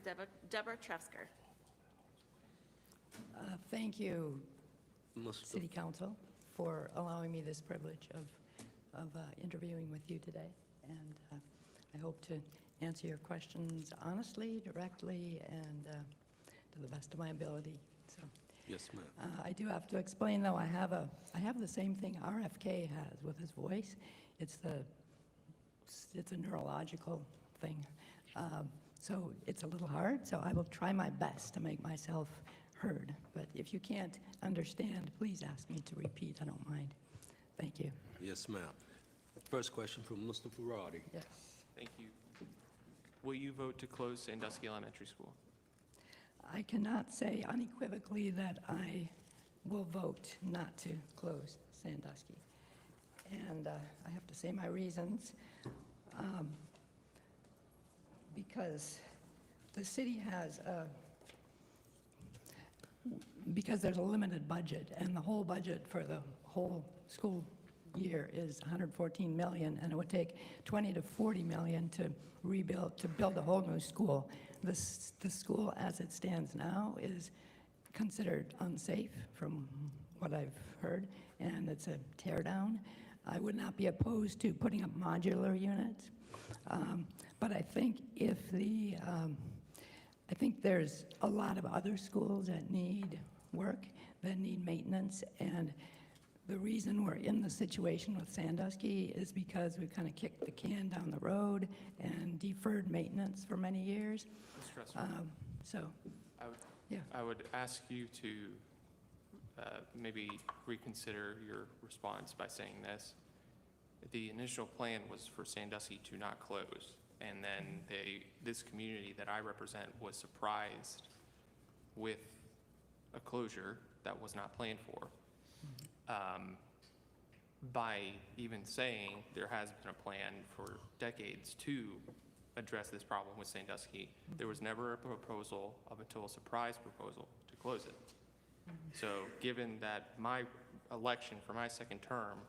B: Deborah Trefsker.
M: Thank you,
A: Mr.
M: City Council, for allowing me this privilege of interviewing with you today. And I hope to answer your questions honestly, directly, and to the best of my ability. So
A: Yes, ma'am.
M: I do have to explain, though, I have the same thing RFK has with his voice. It's a neurological thing. So it's a little hard, so I will try my best to make myself heard. But if you can't understand, please ask me to repeat. I don't mind. Thank you.
A: Yes, ma'am. First question from Mr. Ferrari.
M: Yes.
D: Thank you. Will you vote to close Sandusky Elementary School?
M: I cannot say unequivocally that I will vote not to close Sandusky. And I have to say my reasons. Because the city has because there's a limited budget, and the whole budget for the whole school year is $114 million, and it would take $20 to $40 million to build a whole new school. The school as it stands now is considered unsafe from what I've heard, and it's a tear down. I would not be opposed to putting up modular units, but I think I think there's a lot of other schools that need work, that need maintenance, and the reason we're in the situation with Sandusky is because we've kind of kicked the can down the road and deferred maintenance for many years.
D: Stressful.
M: So, yeah.
D: I would ask you to maybe reconsider your response by saying this. The initial plan was for Sandusky to not close, and then this community that I represent was surprised with a closure that was not planned for. By even saying there has been a plan for decades to address this problem with Sandusky, there was never a proposal up until a surprise proposal to close it. So given that my election for my second term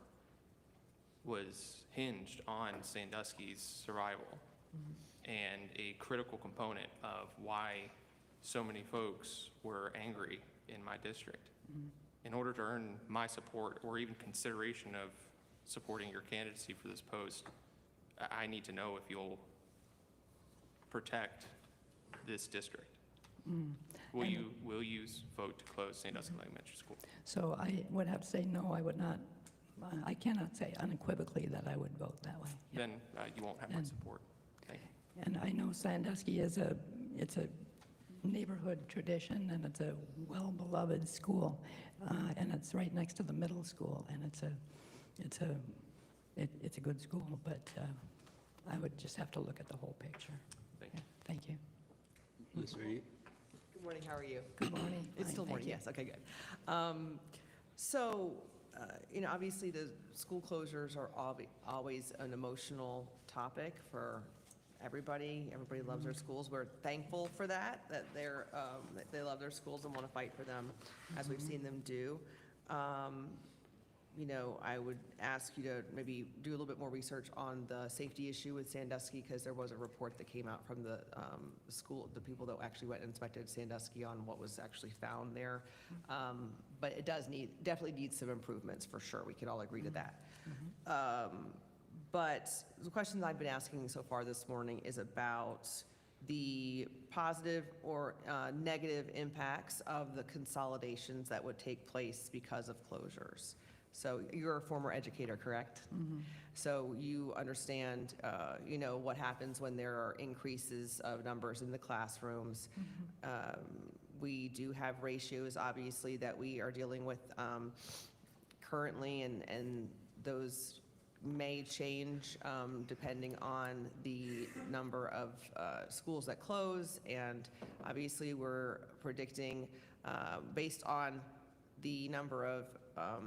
D: was hinged on Sandusky's survival and a critical component of why so many folks were angry in my district, in order to earn my support or even consideration of supporting your candidacy for this post, I need to know if you'll protect this district. Will you vote to close Sandusky Elementary School?
M: So I would have to say no, I would not. I cannot say unequivocally that I would vote that way. Yeah.
D: Then you won't have my support. Thank you.
M: And I know Sandusky is it's a neighborhood tradition, and it's a well-beloved school, and it's right next to the middle school, and it's a good school, but I would just have to look at the whole picture.
D: Thank you.
M: Yeah, thank you.
A: Ms. Reed?
K: Good morning, how are you?
M: Good morning.
K: It's
M: Fine,
K: still
M: thank
K: morning,
M: you.
K: yes, okay, good. So, obviously the school closures are always an emotional topic for everybody. Everybody loves their schools. We're thankful for that they love their schools and want to fight for them, as we've seen them do. I would ask you to maybe do a little bit more research on the safety issue with Sandusky, because there was a report that came out from the school, the people that actually went and inspected Sandusky on what was actually found there. But it does definitely needs some improvements for sure. We can all agree to that. But the question I've been asking so far this morning is about the positive or negative impacts of the consolidations that would take place because of closures. So you're a former educator, correct? So you understand, what happens when there are increases of numbers in the classrooms. We do have ratios, obviously, that we are dealing with currently, and those may change depending on the number of schools that close. And obviously, we're predicting, based on the number of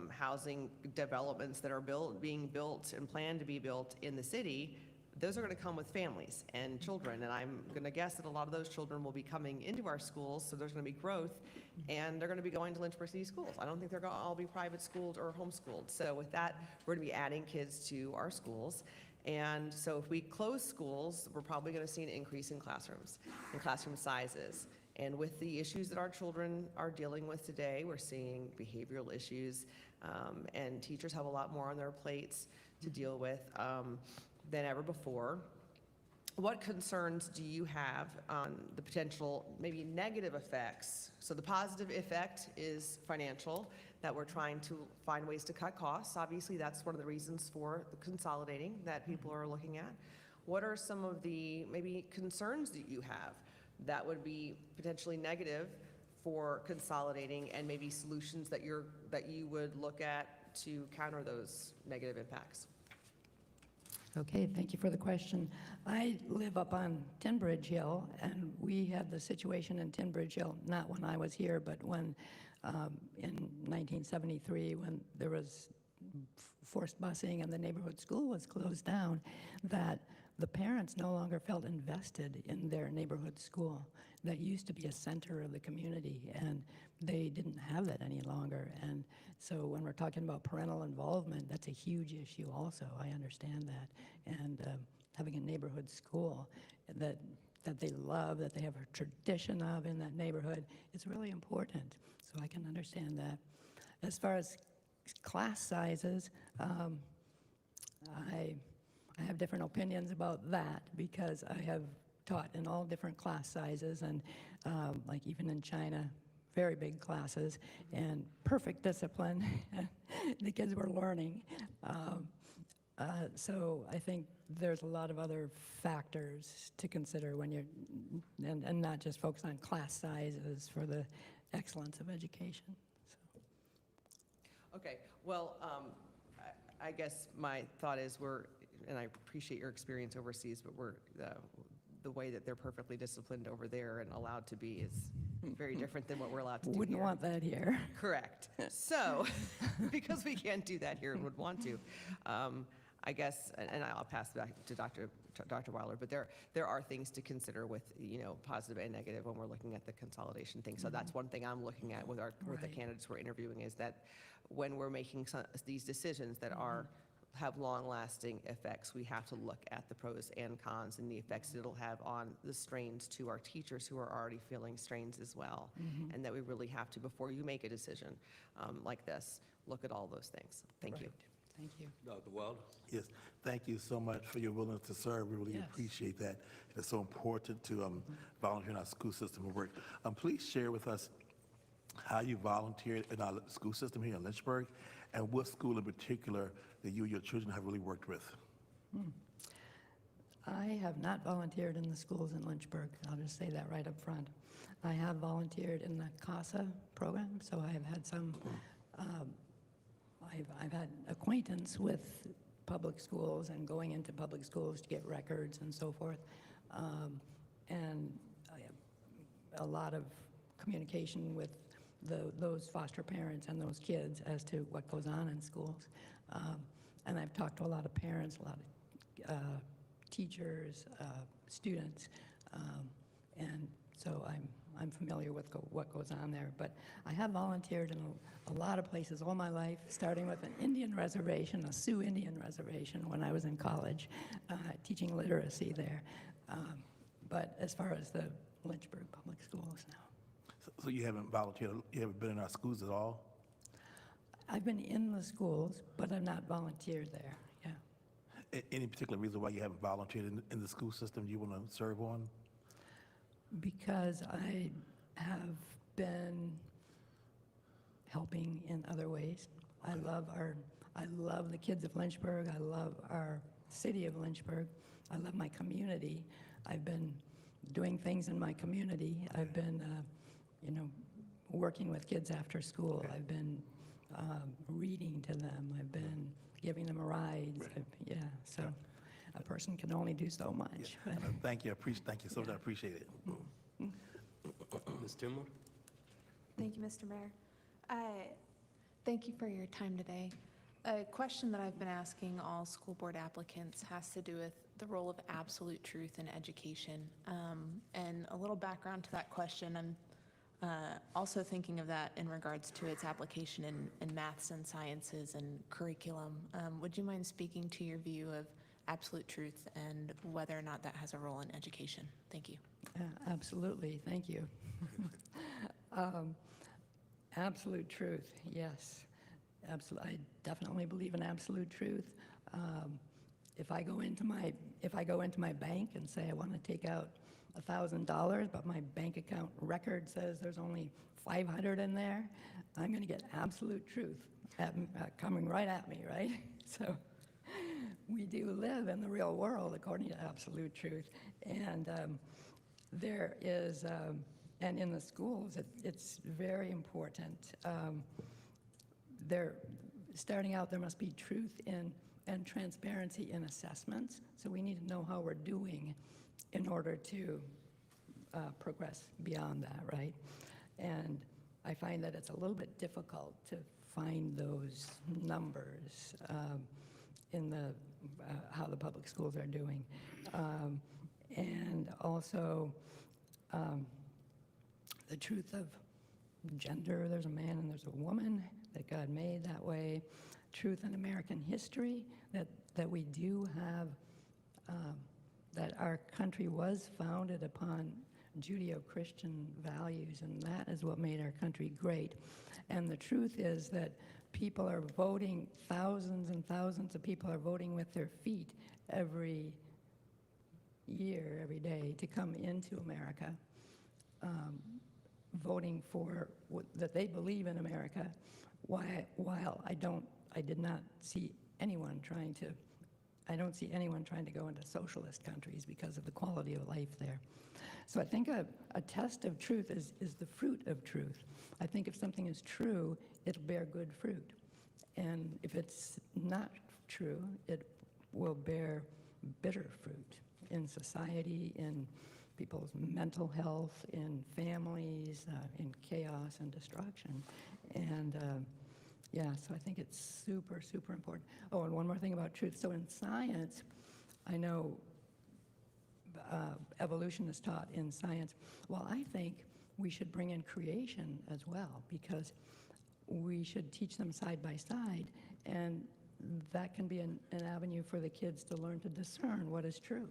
K: housing developments that are being built and planned to be built in the city, those are going to come with families and children. And I'm going to guess that a lot of those children will be coming into our schools, so there's going to be growth, and they're going to be going to Lynchburg City Schools. I don't think they're going to all be private schooled or homeschooled. So with that, we're going to be adding kids to our schools. And so if we close schools, we're probably going to see an increase in classrooms and classroom sizes. And with the issues that our children are dealing with today, we're seeing behavioral issues, and teachers have a lot more on their plates to deal with than ever before. What concerns do you have on the potential, maybe negative effects? So the positive effect is financial, that we're trying to find ways to cut costs. Obviously, that's one of the reasons for the consolidating that people are looking at. What are some of the maybe concerns that you have that would be potentially negative for consolidating, and maybe solutions that you would look at to counter those negative impacts?
M: Okay, thank you for the question. I live up on Tin Bridge Hill, and we had the situation in Tin Bridge Hill, not when I was here, but when in 1973, when there was forced busing and the neighborhood school was closed down, that the parents no longer felt invested in their neighborhood school. That used to be a center of the community, and they didn't have that any longer. And so when we're talking about parental involvement, that's a huge issue also. I understand that. And having a neighborhood school that they love, that they have a tradition of in that neighborhood, is really important. So I can understand that. As far as class sizes, I have different opinions about that, because I have taught in all different class sizes, and like even in China, very big classes and perfect discipline. The kids were learning. So I think there's a lot of other factors to consider when you're, and not just focus on class sizes for the excellence of education. So.
K: Okay, well, I guess my thought is and I appreciate your experience overseas, but the way that they're perfectly disciplined over there and allowed to be is very different than what we're allowed to do here.
M: Wouldn't want that here.
K: Correct. So, because we can't do that here and would want to, I guess, and I'll pass it back to Dr. Weiler, but there are things to consider with, positive and negative when we're looking at the consolidation thing. So that's one thing I'm looking at with the candidates we're interviewing, is that when we're making these decisions that have long-lasting effects, we have to look at the pros and cons and the effects it'll have on the strains to our teachers who are already feeling strains as well. And that we really have to, before you make a decision like this, look at all those things. Thank you.
M: Thank you.
A: Dr. Wilder?
E: Yes, thank you so much for your willingness to serve. We really
M: Yes.
E: appreciate that. It's so important to volunteer in our school system and work. Please share with us how you volunteered in our school system here in Lynchburg, and what school in particular that you and your children have really worked with.
M: I have not volunteered in the schools in Lynchburg. I'll just say that right up front. I have volunteered in the CASA program, so I have had some, I've had acquaintance with public schools and going into public schools to get records and so forth. And I have a lot of communication with those foster parents and those kids as to what goes on in schools. And I've talked to a lot of parents, a lot of teachers, students, and so I'm familiar with what goes on there. But I have volunteered in a lot of places all my life, starting with an Indian reservation, a Sioux Indian reservation, when I was in college, teaching literacy there. But as far as the Lynchburg public schools now.
E: So you haven't volunteered, you haven't been in our schools at all?
M: I've been in the schools, but I've not volunteered there, yeah.
E: Any particular reason why you haven't volunteered in the school system you want to serve on?
M: Because I have been helping in other ways. I love the kids of Lynchburg. I love our city of Lynchburg. I love my community. I've been doing things in my community. I've been, working with kids after school. I've been reading to them. I've been giving them rides. Yeah, so a person can only do so much.
E: Yeah. Thank you. Thank you so much. I appreciate it.
A: Ms. Timmer?
F: Thank you, Mr. Mayor. Thank you for your time today. A question that I've been asking all school board applicants has to do with the role of absolute truth in education. And a little background to that question, I'm also thinking of that in regards to its application in maths and sciences and curriculum. Would you mind speaking to your view of absolute truth and whether or not that has a role in education. Thank you.
M: Absolutely, thank you. Absolute truth, yes. Absolutely, I definitely believe in absolute truth. If I go into my bank and say I want to take out $1,000, but my bank account record says there's only 500 in there, I'm going to get absolute truth coming right at me, right? So we do live in the real world according to absolute truth, and there is, and in the schools, it's very important. Starting out, there must be truth and transparency in assessments. So we need to know how we're doing in order to progress beyond that, right? And I find that it's a little bit difficult to find those numbers in the how the public schools are doing. And also the truth of gender. There's a man and there's a woman that God made that way. Truth in American history, that we do have, that our country was founded upon Judeo-Christian values, and that is what made our country great. And the truth is that people are voting, thousands and thousands of people are voting with their feet every year, every day to come into America, voting for that they believe in America, while I don't see anyone trying to go into socialist countries because of the quality of life there. So I think a test of truth is the fruit of truth. I think if something is true, it'll bear good fruit. And if it's not true, it will bear bitter fruit in society, in people's mental health, in families, in chaos and destruction. And yeah, so I think it's super, super important. Oh, and one more thing about truth. So in science, I know evolution is taught in science. Well, I think we should bring in creation as well, because we should teach them side by side, and that can be an avenue for the kids to learn to discern what is true,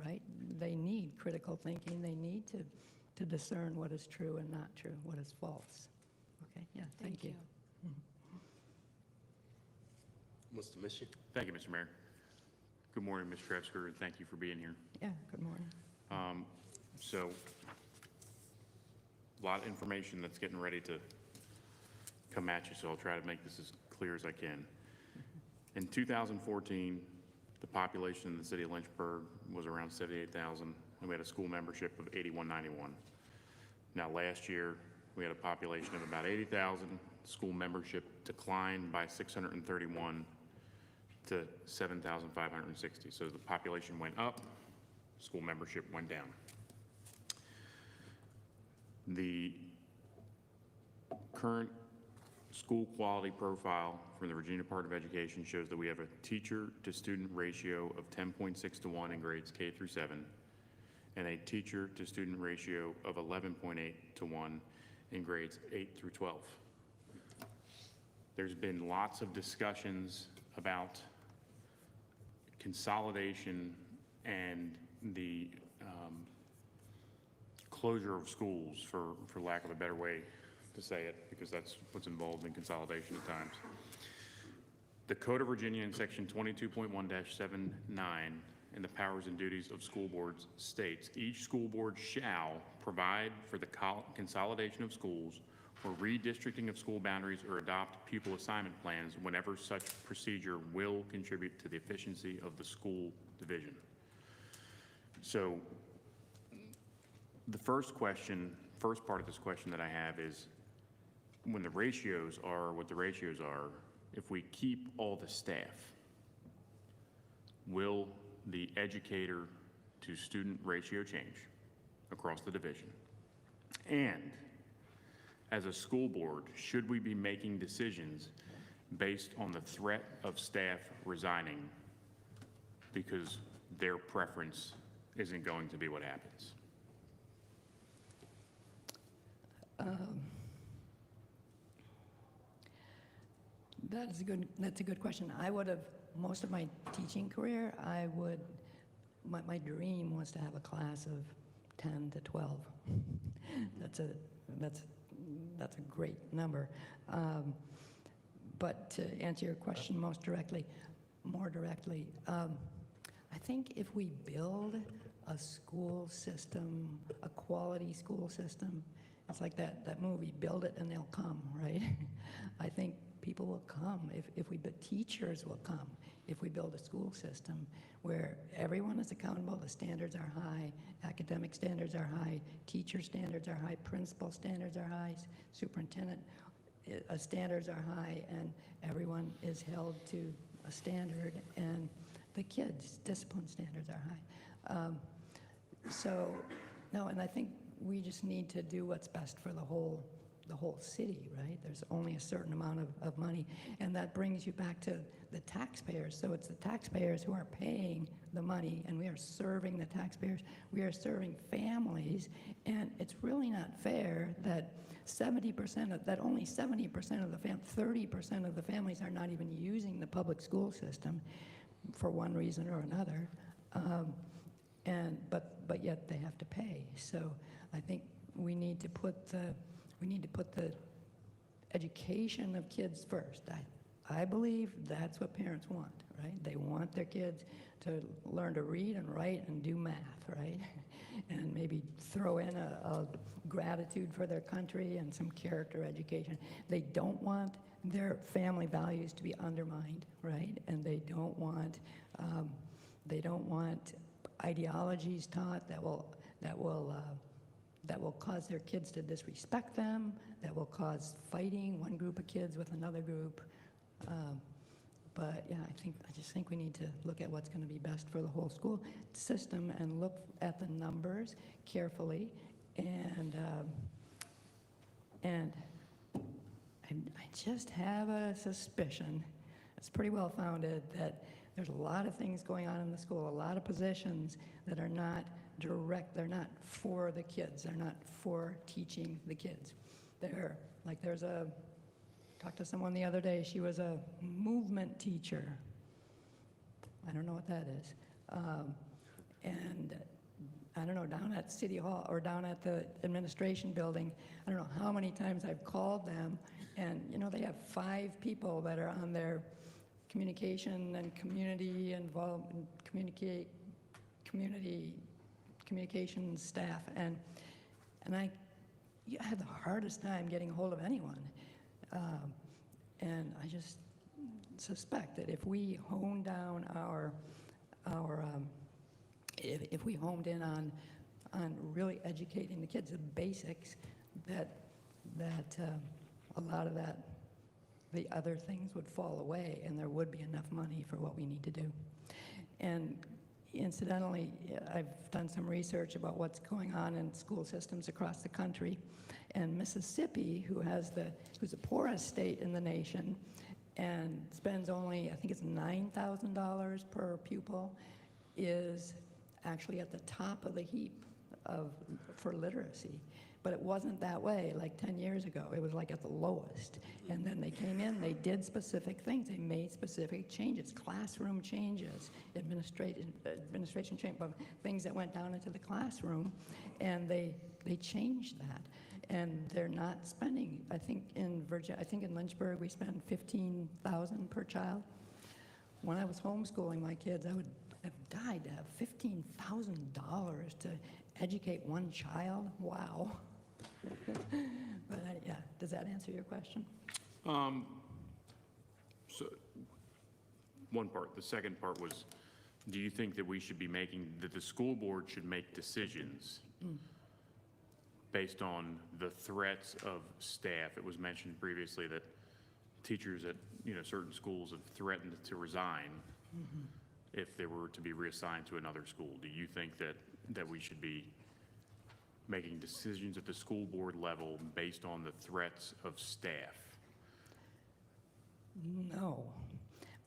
M: right? They need critical thinking. They need to discern what is true and not true, what is false. Okay, yeah, thank you.
A: Mr. Mission?
G: Thank you, Mr. Mayor. Good morning, Ms. Trevsker, and thank you for being here.
M: Yeah, good morning.
G: So, a lot of information that's getting ready to come at you, so I'll try to make this as clear as I can. In 2014, the population in the city of Lynchburg was around 78,000, and we had a school membership of 8191. Now, last year, we had a population of about 80,000. School membership declined by 631 to 7,560. So the population went up, school membership went down. The current school quality profile from the Virginia Department of Education shows that we have a teacher-to-student ratio of 10.6 to 1 in grades K through 7, and a teacher-to-student ratio of 11.8 to 1 in grades 8 through 12. There's been lots of discussions about consolidation and the closure of schools, for lack of a better way to say it, because that's what's involved in consolidation at times. The Code of Virginia in section 22.1-79 in the powers and duties of school boards states, each school board shall provide for the consolidation of schools or redistricting of school boundaries or adopt pupil assignment plans whenever such procedure will contribute to the efficiency of the school division. So the first part of this question that I have is, when the ratios are what the ratios are, if we keep all the staff, will the educator to student ratio change across the division? And as a school board, should we be making decisions based on the threat of staff resigning because their preference isn't going to be what happens?
M: That's a good question. I would have, most of my teaching career, my dream was to have a class of 10 to 12. That's a great number. But to answer your question more directly, I think if we build a school system, a quality school system, it's like that movie, Build It and They'll Come, right? I think people will come if the teachers will come, if we build a school system where everyone is accountable, the standards are high, academic standards are high, teacher standards are high, principal standards are high, superintendent standards are high, and everyone is held to a standard, and the kids' discipline standards are high. No, and I think we just need to do what's best for the whole city, right? There's only a certain amount of money, and that brings you back to the taxpayers. So it's the taxpayers who are paying the money, and we are serving the taxpayers. We are serving families, and it's really not fair that only 70% of the 30% of the families are not even using the public school system for one reason or another, but yet they have to pay. So I think we need to put the education of kids first. I believe that's what parents want, right? They want their kids to learn to read and write and do math, right? And maybe throw in a gratitude for their country and some character education. They don't want their family values to be undermined, right? And they don't want ideologies taught that will cause their kids to disrespect them, that will cause fighting one group of kids with another group. But yeah, I just think we need to look at what's going to be best for the whole school system and look at the numbers carefully. And I just have a suspicion, it's pretty well founded, that there's a lot of things going on in the school, a lot of positions that are not direct, they're not for the kids, they're not for teaching the kids. Talked to someone the other day, she was a movement teacher. I don't know what that is. And I don't know, down at City Hall or down at the administration building, I don't know how many times I've called them, and they have 5 people that are on their communication and community involvement, communication staff, and I had the hardest time getting a hold of anyone. And I just suspect that if we hone down if we homed in on really educating the kids, the basics, that a lot of the other things would fall away, and there would be enough money for what we need to do. And incidentally, I've done some research about what's going on in school systems across the country, and Mississippi, who's the poorest state in the nation and spends only, I think it's $9,000 per pupil, is actually at the top of the heap for literacy. But it wasn't that way like 10 years ago. It was like at the lowest. And then they came in, they did specific things. They made specific changes, classroom changes, administration change, but things that went down into the classroom, and they changed that. And they're not spending, I think in Lynchburg we spend $15,000 per child. When I was homeschooling my kids, I would have died to have $15,000 to educate one child. Wow. But yeah, does that answer your question?
G: So one part. The second part was, do you think that that the school board should make decisions based on the threats of staff? It was mentioned previously that teachers at certain schools have threatened to resign if they were to be reassigned to another school. Do you think that we should be making decisions at the school board level based on the threats of staff?
M: No.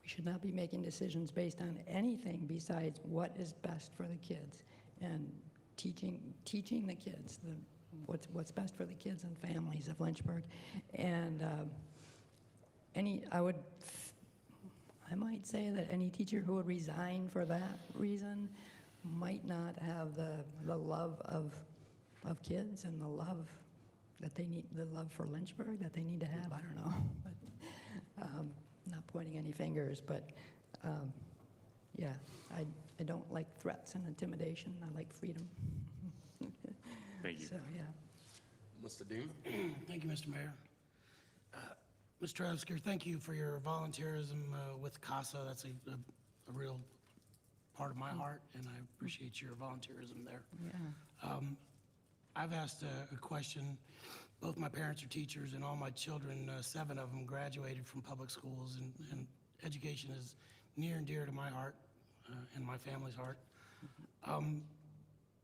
M: We should not be making decisions based on anything besides what is best for the kids and teaching the kids what's best for the kids and families of Lynchburg. And I might say that any teacher who would resign for that reason might not have the love of kids and the love that they need, the love for Lynchburg that they need to have. I don't know. But, not pointing any fingers, but yeah, I don't like threats and intimidation. I like freedom.
G: Thank you.
M: So, yeah.
A: Mr. Dean?
H: Thank you, Mr. Mayor. Mr. Osker, thank you for your volunteerism with CASA. That's a real part of my heart, and I appreciate your volunteerism there.
M: Yeah.
H: I've asked a question. Both my parents are teachers, and all my children, 7 of them, graduated from public schools, and education is near and dear to my heart and my family's heart.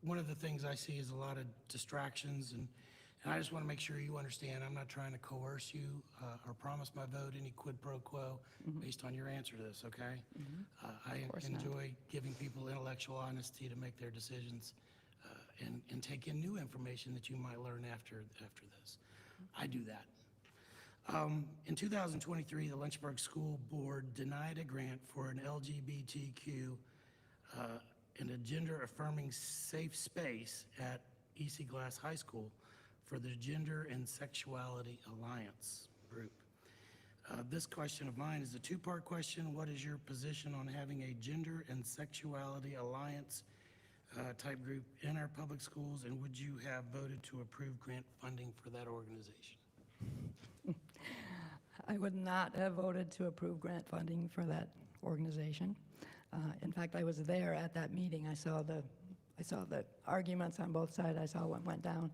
H: One of the things I see is a lot of distractions, and I just want to make sure you understand, I'm not trying to coerce you or promise my vote any quid pro quo based on your answer to this, okay? I enjoy giving people intellectual honesty to make their decisions and take in new information that you might learn after this. I do that. In 2023, the Lynchburg School Board denied a grant for an LGBTQ and a gender-affirming safe space at EC Glass High School for the Gender and Sexuality Alliance group. This question of mine is a 2-part question. What is your position on having a Gender and Sexuality Alliance type group in our public schools, and would you have voted to approve grant funding for that organization?
M: I would not have voted to approve grant funding for that organization. In fact, I was there at that meeting. I saw the arguments on both sides. I saw what went down.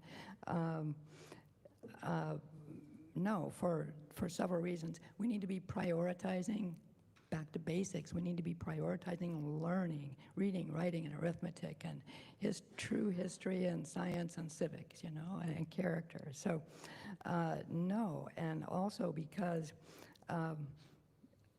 M: No, for several reasons. We need to be prioritizing back to basics. We need to be prioritizing learning, reading, writing, and arithmetic, and true history and science and civics, and character. So, no, and also because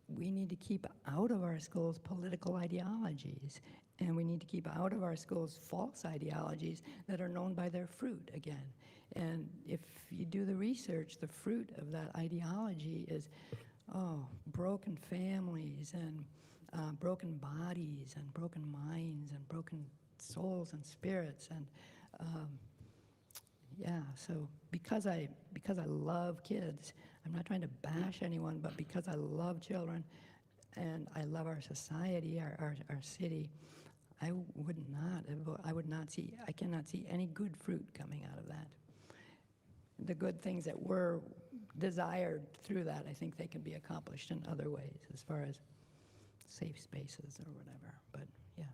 M: we need to keep out of our schools political ideologies, and we need to keep out of our schools false ideologies that are known by their fruit again. And if you do the research, the fruit of that ideology is broken families and broken bodies and broken minds and broken souls and spirits. And yeah, so because I love kids, I'm not trying to bash anyone, but because I love children and I love our society, our city, I cannot see any good fruit coming out of that. The good things that were desired through that, I think they can be accomplished in other ways as far as safe spaces or whatever. But yeah,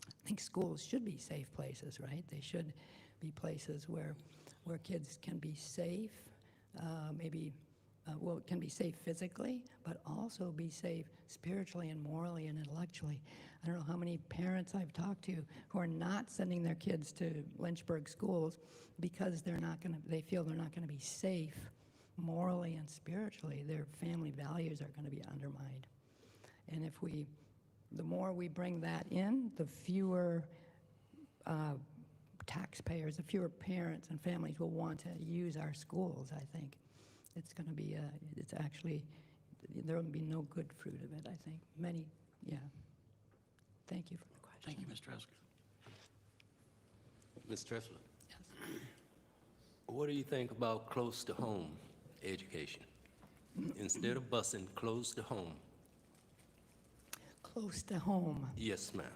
M: I think schools should be safe places, right? They should be places where kids can be safe, can be safe physically, but also be safe spiritually and morally and intellectually. I don't know how many parents I've talked to who are not sending their kids to Lynchburg schools because they feel they're not going to be safe morally and spiritually. Their family values are going to be undermined. And the more we bring that in, the fewer taxpayers, the fewer parents and families will want to use our schools, I think. It's going to be, there will be no good fruit of it, I think. Yeah. Thank you for the question.
H: Thank you, Mr. Osker.
A: Ms. Tressler,
M: Yes.
A: what do you think about close to home education? Instead of busing, close to home.
M: Close to home.
A: Yes, ma'am.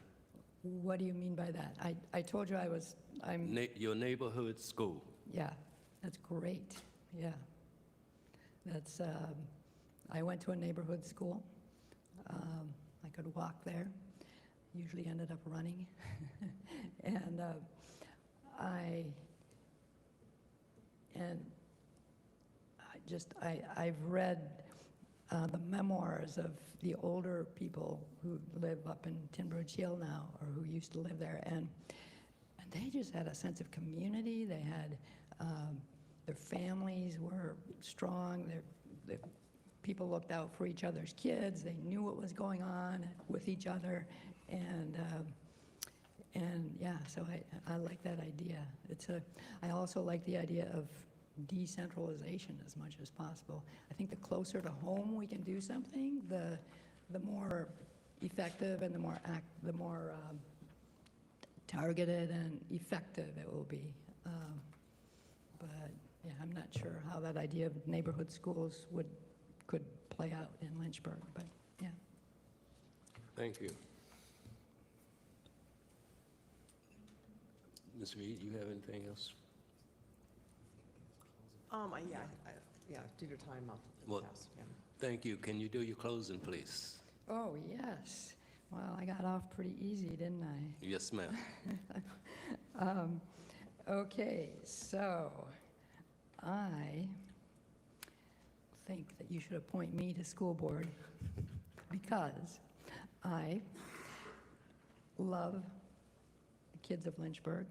M: What do you mean by that? I told you I'm,
A: Your neighborhood school.
M: yeah, that's great, yeah. That's, I went to a neighborhood school. I could walk there, usually ended up running. And I've read the memoirs of the older people who live up in Tin Bridge Hill now, or who used to live there, and they just had a sense of community. They had, their families were strong. The people looked out for each other's kids. They knew what was going on with each other, and yeah, so I like that idea. I also like the idea of decentralization as much as possible. I think the closer to home we can do something, the more effective and the more targeted and effective it will be. But yeah, I'm not sure how that idea of neighborhood schools could play out in Lynchburg, but yeah.
A: Thank you. Ms. Reed, you have anything else?
K: Yeah, due to time, I'll
A: Well,
K: pass. Yeah.
A: thank you. Can you do your closing, please?
M: Oh, yes. Well, I got off pretty easy, didn't I?
A: Yes, ma'am.
M: Okay, so I think that you should appoint me to school board because I love the kids of Lynchburg.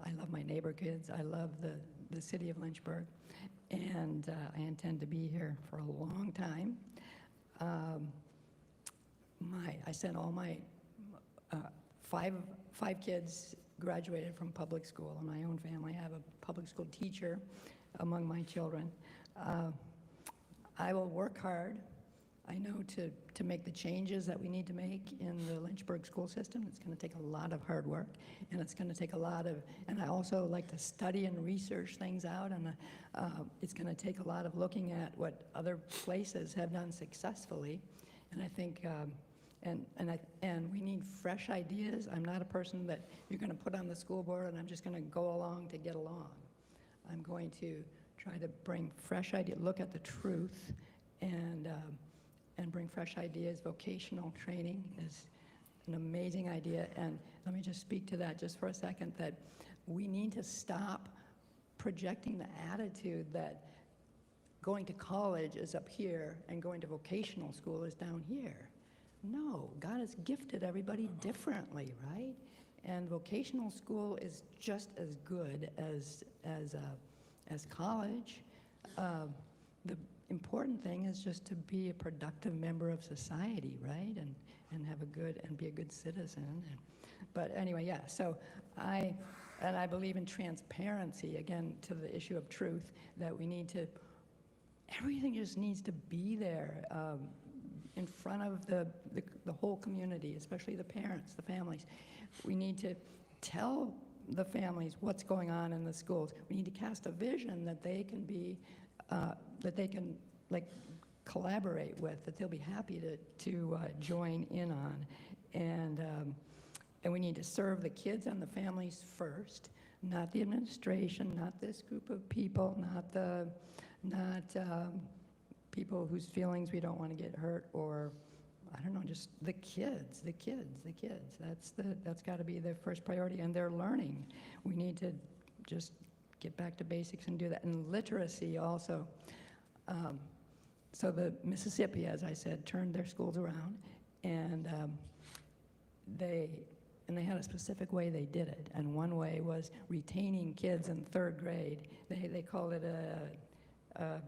M: I love my neighbor kids. I love the city of Lynchburg. And I intend to be here for a long time. I sent all my five kids graduated from public school in my own family. I have a public school teacher among my children. I will work hard. I know to make the changes that we need to make in the Lynchburg school system. It's going to take a lot of hard work, and it's going to take a lot of, and I also like to study and research things out, and it's going to take a lot of looking at what other places have done successfully. And I think, and we need fresh ideas. I'm not a person that you're going to put on the school board and I'm just going to go along to get along. I'm going to try to bring fresh ideas, look at the truth, and bring fresh ideas. Vocational training is an amazing idea. And let me just speak to that just for a second, that we need to stop projecting the attitude that going to college is up here and going to vocational school is down here. No, God has gifted everybody differently, right? And vocational school is just as good as college. The important thing is just to be a productive member of society, right? And have a good, and be a good citizen. But anyway, yeah, so I believe in transparency, again, to the issue of truth, that we need to, everything just needs to be there in front of the whole community, especially the parents, the families. We need to tell the families what's going on in the schools. We need to cast a vision that they can be, that they can like collaborate with, that they'll be happy to join in on. And we need to serve the kids and the families first, not the administration, not this group of people, not people whose feelings we don't want to get hurt, or I don't know, just the kids. That's got to be the first priority, and their learning. We need to just get back to basics and do that. And literacy also. So the Mississippi, as I said, turned their schools around, and they had a specific way they did it. And one way was retaining kids in third grade. They called it a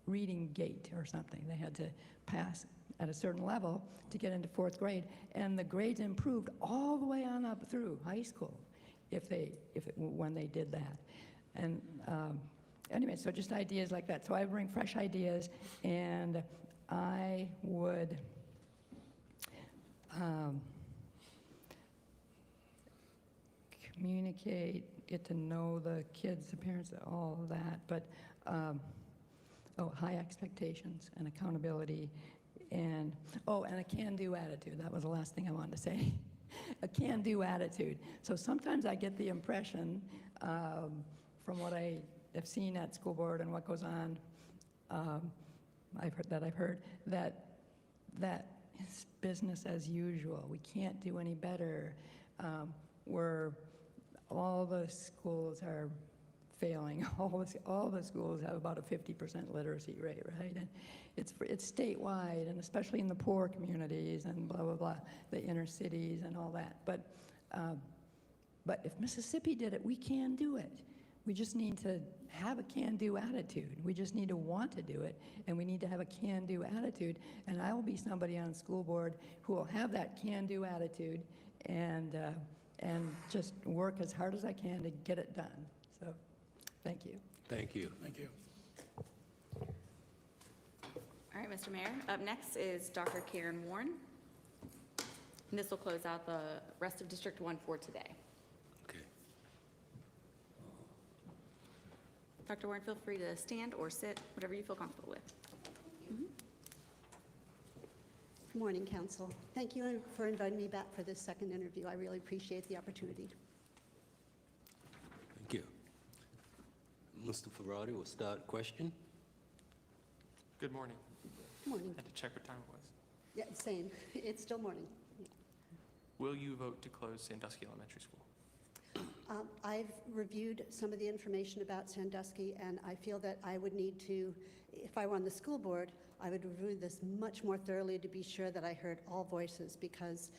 M: reading gate or something. They had to pass at a certain level to get into fourth grade, and the grades improved all the way on up through high school when they did that. And anyway, so just ideas like that. So I bring fresh ideas, and I would communicate, get to know the kids, the parents, all of that, but high expectations and accountability, and a can-do attitude. That was the last thing I wanted to say. A can-do attitude. So sometimes I get the impression from what I have seen at school board and what goes on, I've heard that it's business as usual. We can't do any better. All the schools are failing. All the schools have about a 50% literacy rate, right? And it's statewide, and especially in the poor communities and blah, blah, blah, the inner cities and all that. But if Mississippi did it, we can do it. We just need to have a can-do attitude. We just need to want to do it, and we need to have a can-do attitude. And I will be somebody on school board who will have that can-do attitude and just work as hard as I can to get it done. So, thank you.
A: Thank you.
H: Thank you.
B: All right, Mr. Mayor. Up next is Dr. Karen Warren. And this will close out the rest of District 1 for today.
A: Okay.
B: Dr. Warren, feel free to stand or sit, whatever you feel comfortable with.
N: Good morning, Council. Thank you for inviting me back for this second interview. I really appreciate the opportunity.
A: Thank you. Mr. Ferrari will start question.
D: Good morning.
N: Good morning.
D: I had to check what time it was.
N: Yeah, same. It's still morning.
D: Will you vote to close Sandusky Elementary School?
N: I've reviewed some of the information about Sandusky, and I feel that I would need to, if I were on the school board, I would review this much more thoroughly to be sure that I heard all voices, because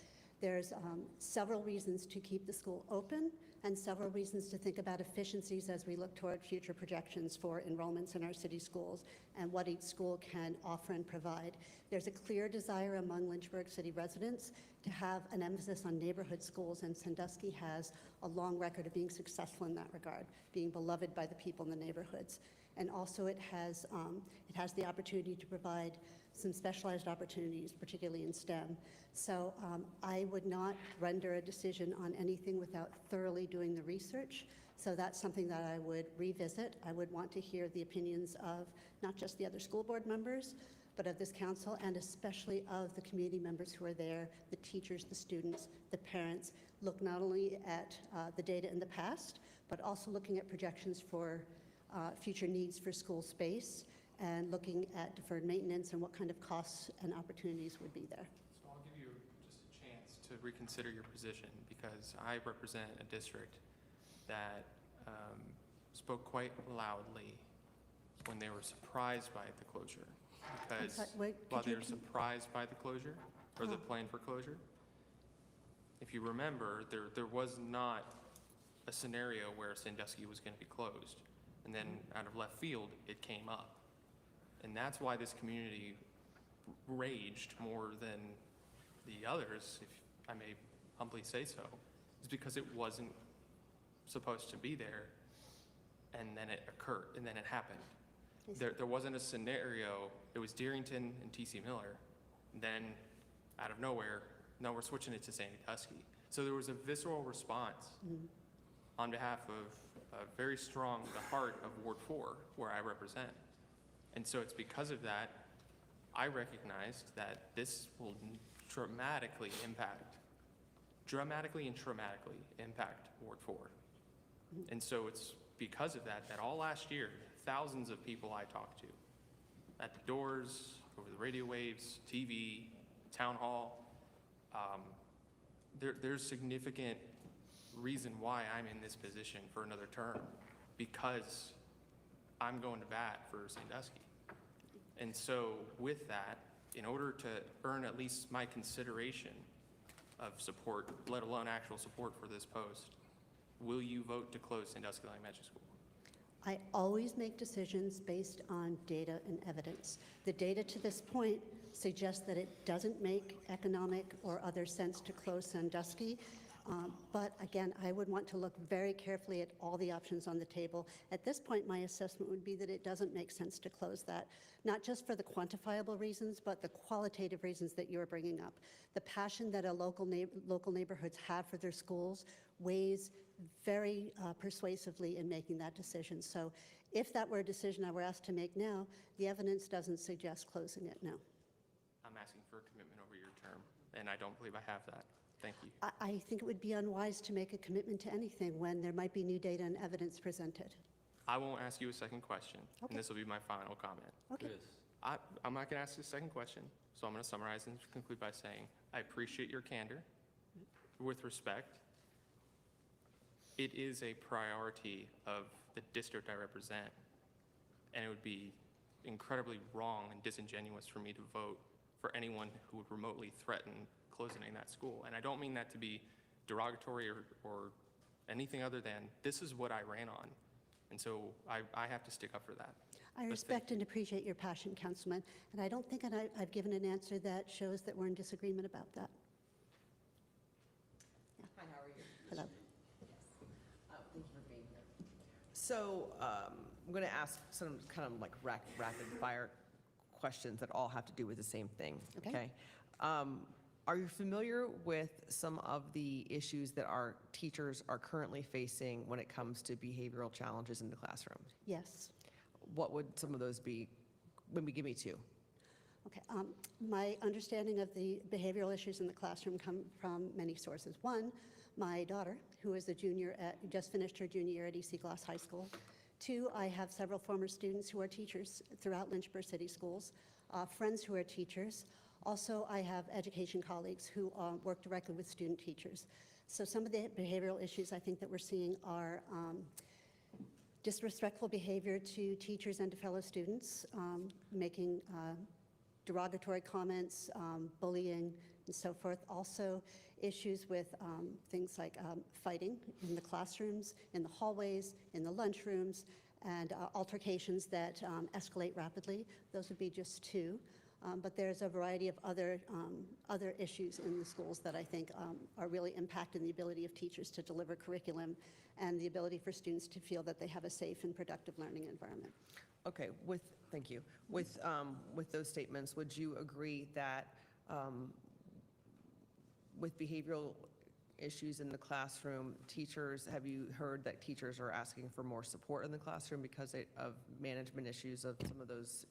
N: there's several reasons to keep the school open and several reasons to think about efficiencies as we look toward future projections for enrollments in our city schools and what each school can offer and provide. There's a clear desire among Lynchburg city residents to have an emphasis on neighborhood schools, and Sandusky has a long record of being successful in that regard, being beloved by the people in the neighborhoods. And also it has the opportunity to provide some specialized opportunities, particularly in STEM. So I would not render a decision on anything without thoroughly doing the research. So that's something that I would revisit. I would want to hear the opinions of not just the other school board members, but of this council, and especially of the community members who are there, the teachers, the students, the parents. Look not only at the data in the past, but also looking at projections for future needs for school space, and looking at deferred maintenance and what kind of costs and opportunities would be there.
D: So I'll give you just a chance to reconsider your position, because I represent a district that spoke quite loudly when they were surprised by the closure. Because while they were surprised by the closure, or the plan for closure, if you remember, there was not a scenario where Sandusky was going to be closed. And then out of left field, it came up. And that's why this community raged more than the others, if I may humbly say so, is because it wasn't supposed to be there, and then it occurred, and then it happened. There wasn't a scenario. It was Dearrington and T.C. Miller. Then out of nowhere, no, we're switching it to Sandusky. So there was a visceral response on behalf of very strong, the heart of Ward 4, where I represent. And so it's because of that, I recognized that this will dramatically and traumatically impact Ward 4. And so it's because of that, that all last year, thousands of people I talked to, at the doors, over the radio waves, TV, town hall, there's significant reason why I'm in this position for another term, because I'm going to bat for Sandusky. And so with that, in order to earn at least my consideration of support, let alone actual support for this post, will you vote to close Sandusky Elementary School?
N: I always make decisions based on data and evidence. The data to this point suggests that it doesn't make economic or other sense to close Sandusky. But again, I would want to look very carefully at all the options on the table. At this point, my assessment would be that it doesn't make sense to close that, not just for the quantifiable reasons, but the qualitative reasons that you're bringing up. The passion that local neighborhoods have for their schools weighs very persuasively in making that decision. So if that were a decision I were asked to make now, the evidence doesn't suggest closing it now.
D: I'm asking for a commitment over your term, and I don't believe I have that. Thank you.
N: I think it would be unwise to make a commitment to anything when there might be new data and evidence presented.
D: I won't ask you a second question,
N: Okay.
D: and this will be my final comment.
N: Okay.
D: I'm not going to ask you a second question, so I'm going to summarize and conclude by saying I appreciate your candor. With respect, it is a priority of the district I represent, and it would be incredibly wrong and disingenuous for me to vote for anyone who would remotely threaten closing that school. And I don't mean that to be derogatory or anything other than this is what I ran on. And so I have to stick up for that.
N: I respect and appreciate your passion, Councilman, and I don't think I've given an answer that shows that we're in disagreement about that.
K: Hi, how are you?
N: Hello.
K: Yes. Thank you for being here. So I'm going to ask some kind of like rapid fire questions that all have to do with the same thing,
N: Okay.
K: Are you familiar with some of the issues that our teachers are currently facing when it comes to behavioral challenges in the classroom?
N: Yes.
K: What would some of those be? Maybe give me two.
N: Okay. My understanding of the behavioral issues in the classroom come from many sources. One, my daughter, who is a junior just finished her junior year at EC Glass High School. Two, I have several former students who are teachers throughout Lynchburg City Schools, friends who are teachers. Also, I have education colleagues who work directly with student teachers. So some of the behavioral issues I think that we're seeing are disrespectful behavior to teachers and to fellow students, making derogatory comments, bullying, and so forth. Also, issues with things like fighting in the classrooms, in the hallways, in the lunchrooms, and altercations that escalate rapidly. Those would be just two. But there's a variety of other issues in the schools that I think are really impacting the ability of teachers to deliver curriculum and the ability for students to feel that they have a safe and productive learning environment.
K: Okay, thank you. With those statements, would you agree that with behavioral issues in the classroom, have you heard that teachers are asking for more support in the classroom because of management issues of some of those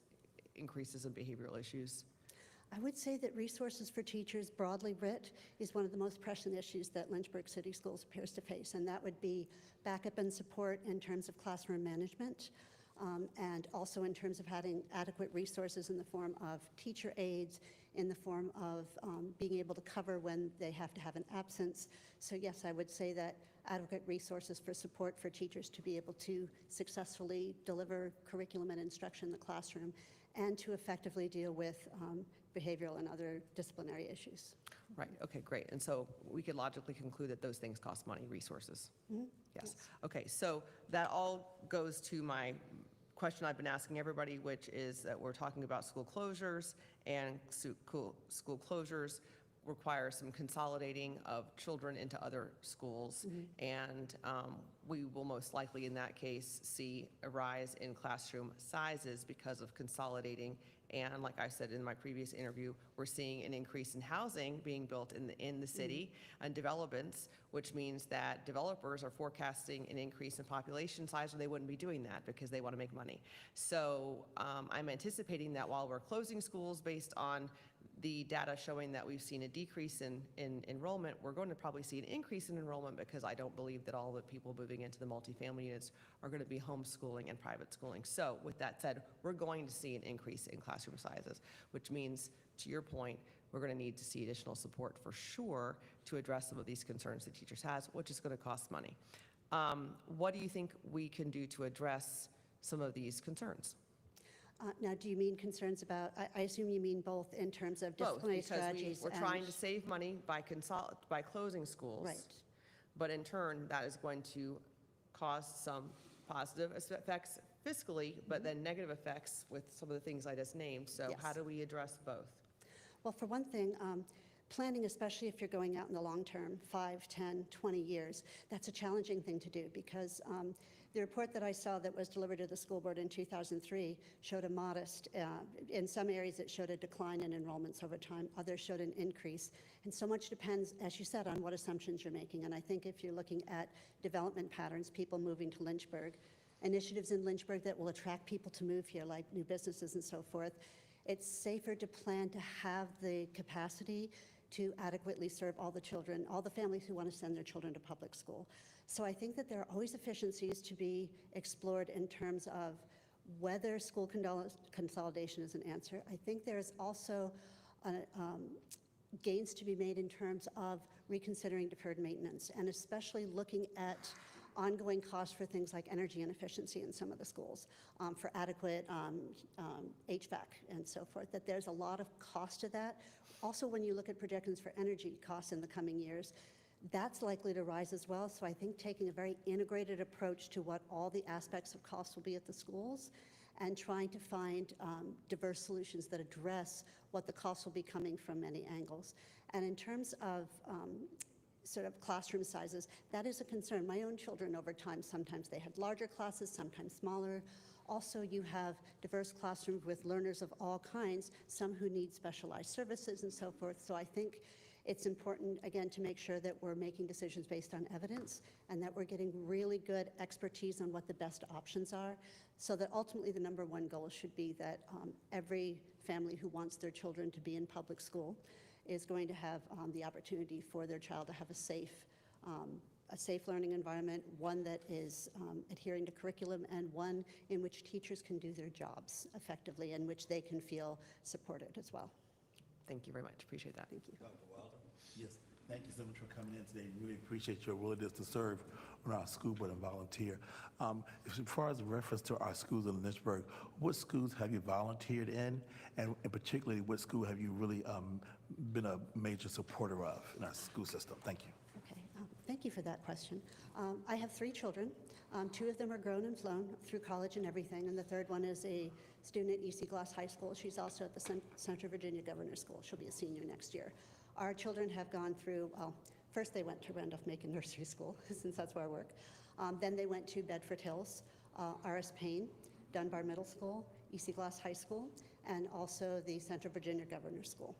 K: increases in behavioral issues?
N: I would say that resources for teachers, broadly writ, is one of the most pressing issues that Lynchburg City Schools appears to face, and that would be backup and support in terms of classroom management, and also in terms of having adequate resources in the form of teacher aides, in the form of being able to cover when they have to have an absence. So yes, I would say that adequate resources for support for teachers to be able to successfully deliver curriculum and instruction in the classroom and to effectively deal with behavioral and other disciplinary issues.
K: Right, okay, great. And so we could logically conclude that those things cost money, resources.
N: Mm-hmm.
K: Yes. Okay, so that all goes to my question I've been asking everybody, which is that we're talking about school closures, and school closures require some consolidating of children into other schools. Mm-hmm. And we will most likely in that case see a rise in classroom sizes because of consolidating. And like I said in my previous interview, we're seeing an increase in housing being built in the city and developments, which means that developers are forecasting an increase in population size, or they wouldn't be doing that because they want to make money. So I'm anticipating that while we're closing schools based on the data showing that we've seen a decrease in enrollment, we're going to probably see an increase in enrollment because I don't believe that all the people moving into the multifamily units are going to be homeschooling and private schooling. So with that said, we're going to see an increase in classroom sizes, which means, to your point, we're going to need to see additional support for sure to address some of these concerns that teachers have, which is going to cost money. What do you think we can do to address some of these concerns?
N: Now, do you mean concerns about, I assume you mean both in terms of disciplinary strategies?
K: We're trying to save money by closing schools.
N: Right.
K: But in turn, that is going to cause some positive effects fiscally, but then negative effects with some of the things I just named. So
N: Yes.
K: how do we address both?
N: Well, for one thing, planning, especially if you're going out in the long term, 5, 10, 20 years, that's a challenging thing to do because the report that I saw that was delivered to the school board in 2003 showed a modest, in some areas it showed a decline in enrollments over time, others showed an increase. And so much depends, as you said, on what assumptions you're making. And I think if you're looking at development patterns, people moving to Lynchburg, initiatives in Lynchburg that will attract people to move here, like new businesses and so forth, it's safer to plan to have the capacity to adequately serve all the children, all the families who want to send their children to public school. So I think that there are always efficiencies to be explored in terms of whether school consolidation is an answer. I think there's also gains to be made in terms of reconsidering deferred maintenance, and especially looking at ongoing costs for things like energy and efficiency in some of the schools, for adequate HVAC and so forth, that there's a lot of cost to that. Also, when you look at projections for energy costs in the coming years, that's likely to rise as well. So I think taking a very integrated approach to what all the aspects of costs will be at the schools and trying to find diverse solutions that address what the costs will be coming from many angles. And in terms of sort of classroom sizes. That is a concern. My own children over time, sometimes they had larger classes, sometimes smaller. Also, you have diverse classrooms with learners of all kinds, some who need specialized services and so forth. So I think it's important, again, to make sure that we're making decisions based on evidence and that we're getting really good expertise on what the best options are, so that ultimately the number one goal should be that every family who wants their children to be in public school is going to have the opportunity for their child to have a safe learning environment, one that is adhering to curriculum, and one in which teachers can do their jobs effectively, and which they can feel supported as well.
K: Thank you very much. Appreciate that.
N: Thank you.
E: Dr. Wilder? Yes, thank you so much for coming in today. Really appreciate your willingness to serve on our school board and volunteer. As far as reference to our schools in Lynchburg, what schools have you volunteered in? And particularly, what school have you really been a major supporter of in our school system? Thank you.
N: Okay, thank you for that question. I have 3 children. 2 of them are grown and flown through college and everything, and the third one is a student at EC Glass High School. She's also at the Central Virginia Governor's School. She'll be a senior next year. Our children have gone through, well, first they went to Randolph-Macon Nursery School, since that's where I work. Then they went to Bedford Hills, R.S. Payne, Dunbar Middle School, EC Glass High School, and also the Central Virginia Governor's School.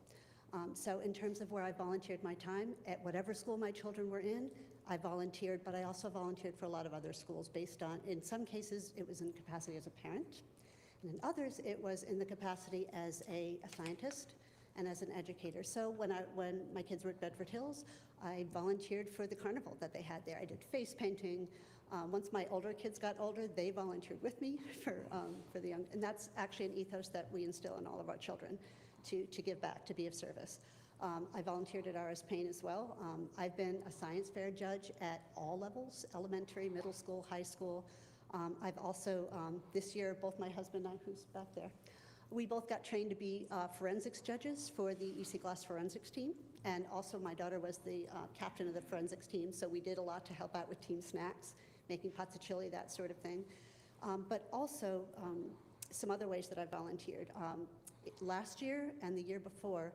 N: So in terms of where I volunteered my time, at whatever school my children were in, I volunteered, but I also volunteered for a lot of other schools based on, in some cases, it was in capacity as a parent, and in others, it was in the capacity as a scientist and as an educator. So when my kids were at Bedford Hills, I volunteered for the carnival that they had there. I did face painting. Once my older kids got older, they volunteered with me for the young, and that's actually an ethos that we instill in all of our children, to give back, to be of service. I volunteered at R.S. Payne as well. I've been a science fair judge at all levels, elementary, middle school, high school. I've also, this year, both my husband and I, who's back there, we both got trained to be forensics judges for the EC Glass forensics team. And also my daughter was the captain of the forensics team, so we did a lot to help out with team snacks, making pots of chili, that sort of thing. But also some other ways that I volunteered. Last year and the year before,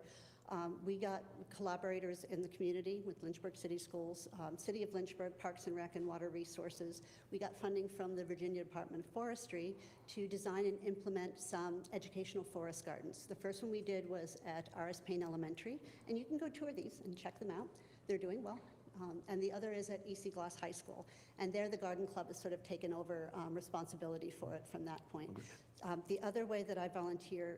N: we got collaborators in the community with Lynchburg City Schools, City of Lynchburg, Parks and Rec and Water Resources. We got funding from the Virginia Department of Forestry to design and implement some educational forest gardens. The first one we did was at R.S. Payne Elementary, and you can go tour these and check them out. They're doing well. And the other is at EC Glass High School. And there the Garden Club has sort of taken over responsibility for it from that point. The other way that I volunteer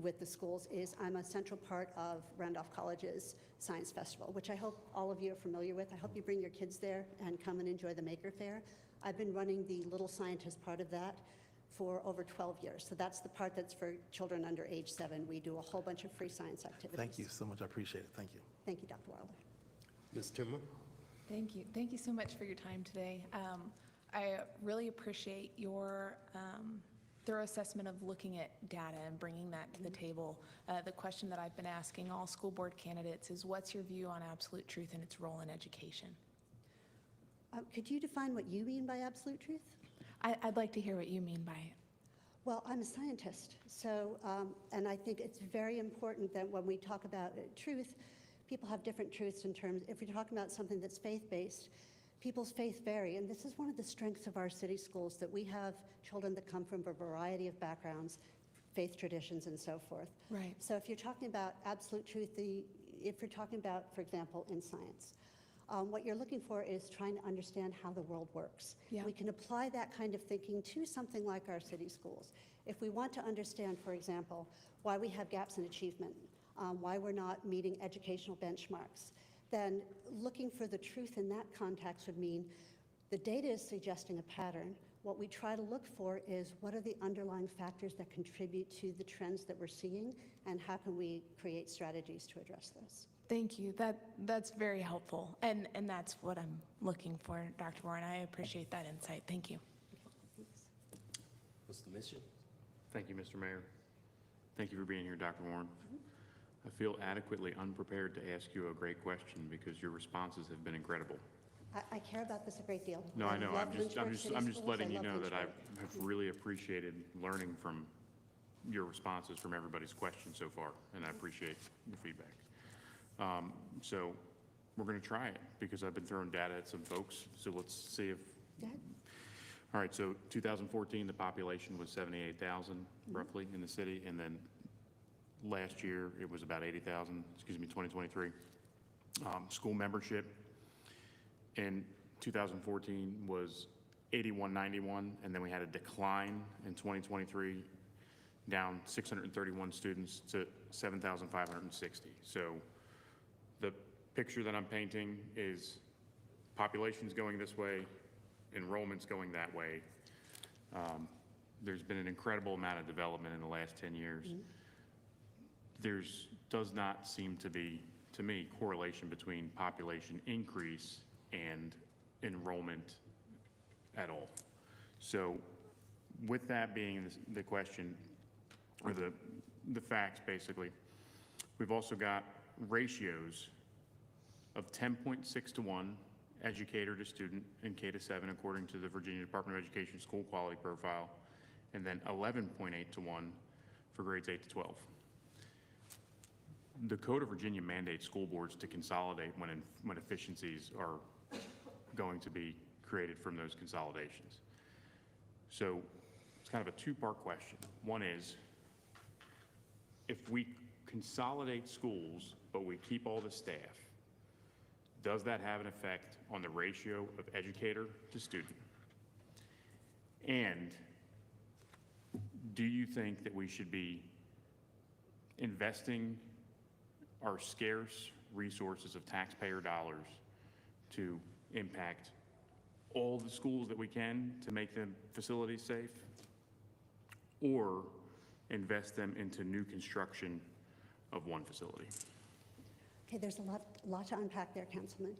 N: with the schools is I'm a central part of Randolph College's Science Festival, which I hope all of you are familiar with. I hope you bring your kids there and come and enjoy the Maker Faire. I've been running the Little Scientist part of that for over 12 years. So that's the part that's for children under age 7. We do a whole bunch of free science activities.
E: Thank you so much. I appreciate it. Thank you.
N: Thank you, Dr. Wilder.
A: Ms. Timmer?
F: Thank you. Thank you so much for your time today. I really appreciate your thorough assessment of looking at data and bringing that to the table. The question that I've been asking all school board candidates is, what's your view on absolute truth and its role in education?
N: Could you define what you mean by absolute truth?
F: I'd like to hear what you mean by it.
N: Well, I'm a scientist, so, and I think it's very important that when we talk about truth, people have different truths in terms, if you're talking about something that's faith-based, people's faith vary, and this is one of the strengths of our city schools, that we have children that come from a variety of backgrounds, faith traditions, and so forth.
F: Right.
N: So if you're talking about absolute truth, if you're talking about, for example, in science, what you're looking for is trying to understand how the world works.
F: Yeah.
N: We can apply that kind of thinking to something like our city schools. If we want to understand, for example, why we have gaps in achievement, why we're not meeting educational benchmarks, then looking for the truth in that context would mean the data is suggesting a pattern. What we try to look for is, what are the underlying factors that contribute to the trends that we're seeing, and how can we create strategies to address those?
F: Thank you. That's very helpful, and that's what I'm looking for, Dr. Warren. I appreciate that insight. Thank you.
A: What's the mission?
G: Thank you, Mr. Mayor. Thank you for being here, Dr. Warren. I feel adequately unprepared to ask you a great question because your responses have been incredible.
N: I care about this a great deal.
G: No, I know.
N: love
G: I'm just
N: Lynchburg City Schools.
G: letting
N: I
G: you
N: love
G: know that I
N: Lynchburg.
G: have really appreciated learning from your responses from everybody's questions so far, and I appreciate your feedback. So we're going to try it because I've been throwing data at some folks. So let's see if,
N: Go ahead.
G: all right, so 2014, the population was 78,000 roughly in the city. And then last year, it was about 80,000, 2023. School membership in 2014 was 8191, and then we had a decline in 2023, down 631 students to 7,560. So the picture that I'm painting is population's going this way, enrollment's going that way. There's been an incredible amount of development in the last 10 years. There's does not seem to be, to me, correlation between population increase and enrollment at all. So with that being the question, or the facts basically, we've also got ratios of 10.6 to 1 educator to student in K to 7 according to the Virginia Department of Education School Quality Profile, and then 11.8 to 1 for grades 8 to 12. The Code of Virginia mandates school boards to consolidate when efficiencies are going to be created from those consolidations. So it's kind of a two-part question. One is, if we consolidate schools, but we keep all the staff, does that have an effect on the ratio of educator to student? And do you think that we should be investing our scarce resources of taxpayer dollars to impact all the schools that we can to make them facilities safe, or invest them into new construction of one facility?
N: Okay, there's a lot to unpack there, Councilman.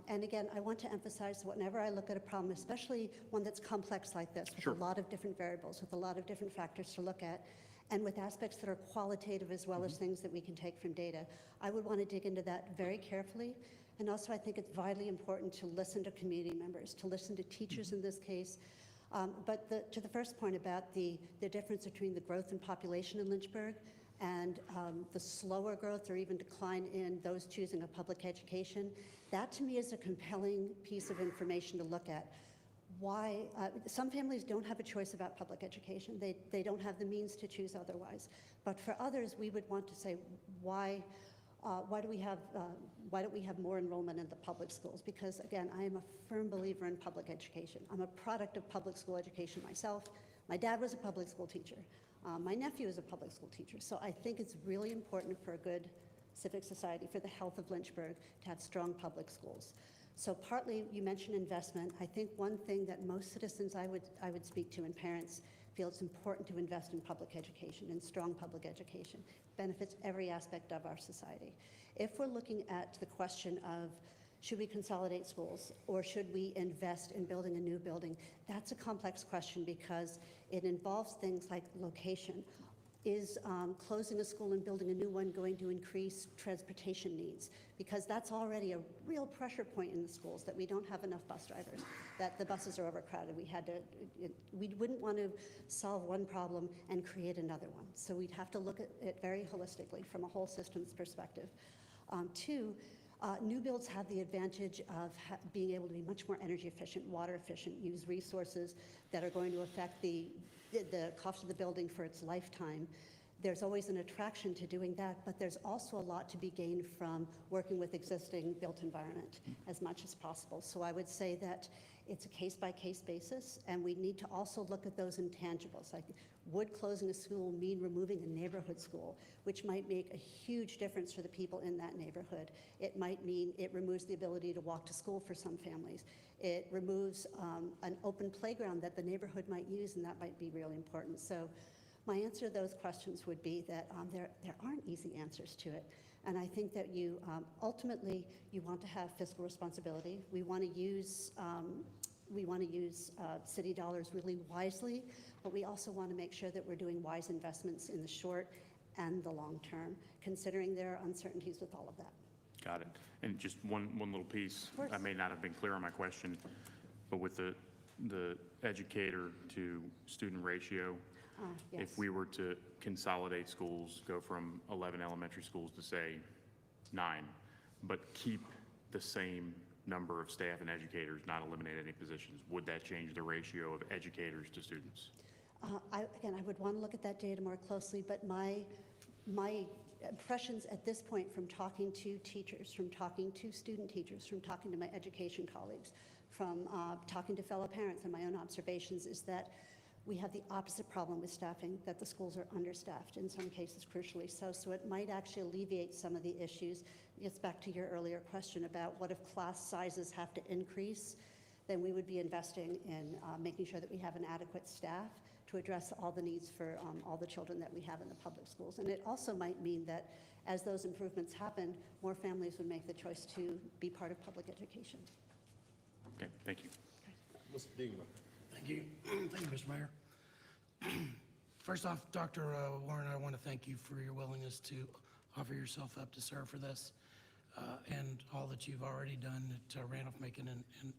N: And again, I want to emphasize whenever I look at a problem, especially one that's complex like this, with
G: Sure.
N: a lot of different variables, with a lot of different factors to look at, and with aspects that are qualitative as well as things that we can take from data, I would want to dig into that very carefully. And also, I think it's vitally important to listen to community members, to listen to teachers in this case. But to the first point about the difference between the growth in population in Lynchburg and the slower growth or even decline in those choosing a public education, that to me is a compelling piece of information to look at. Why some families don't have a choice about public education. They don't have the means to choose otherwise. But for others, we would want to say, why don't we have more enrollment in the public schools? Because again, I am a firm believer in public education. I'm a product of public school education myself. My dad was a public school teacher. My nephew is a public school teacher. So I think it's really important for a good civic society, for the health of Lynchburg, to have strong public schools. So partly, you mentioned investment. I think one thing that most citizens I would speak to, and parents, feel it's important to invest in public education, in strong public education. Benefits every aspect of our society. If we're looking at the question of, should we consolidate schools or should we invest in building a new building, that's a complex question because it involves things like location. Is closing a school and building a new one going to increase transportation needs? Because that's already a real pressure point in the schools, that we don't have enough bus drivers, that the buses are overcrowded. We wouldn't want to solve one problem and create another one. So we'd have to look at it very holistically from a whole systems perspective. Two, new builds have the advantage of being able to be much more energy efficient, water efficient, use resources that are going to affect the cost of the building for its lifetime. There's always an attraction to doing that, but there's also a lot to be gained from working with existing built environment as much as possible. So I would say that it's a case-by-case basis, and we need to also look at those intangibles, like would closing a school mean removing a neighborhood school, which might make a huge difference for the people in that neighborhood. It might mean it removes the ability to walk to school for some families. It removes an open playground that the neighborhood might use, and that might be really important. So my answer to those questions would be that there aren't easy answers to it. And I think that you ultimately, you want to have fiscal responsibility. We want to use city dollars really wisely, but we also want to make sure that we're doing wise investments in the short and the long term, considering there are uncertainties with all of that.
G: Got it. And just one little piece,
N: Of course.
G: I may not have been clear on my question, but with the educator to student ratio,
N: Yes.
G: if we were to consolidate schools, go from 11 elementary schools to say 9, but keep the same number of staff and educators, not eliminate any positions, would that change the ratio of educators to students?
N: Again, I would want to look at that data more closely, but my impressions at this point from talking to teachers, from talking to student teachers, from talking to my education colleagues, from talking to fellow parents and my own observations is that we have the opposite problem with staffing, that the schools are understaffed, in some cases crucially so. So it might actually alleviate some of the issues. It gets back to your earlier question about what if class sizes have to increase, then we would be investing in making sure that we have an adequate staff to address all the needs for all the children that we have in the public schools. And it also might mean that as those improvements happen, more families would make the choice to be part of public education.
G: Okay, thank you.
E: Mr. Dingman.
H: Thank you. Thank you, Mr. Mayor. First off, Dr. Warren, I want to thank you for your willingness to offer yourself up to serve for this and all that you've already done at Randolph-Macon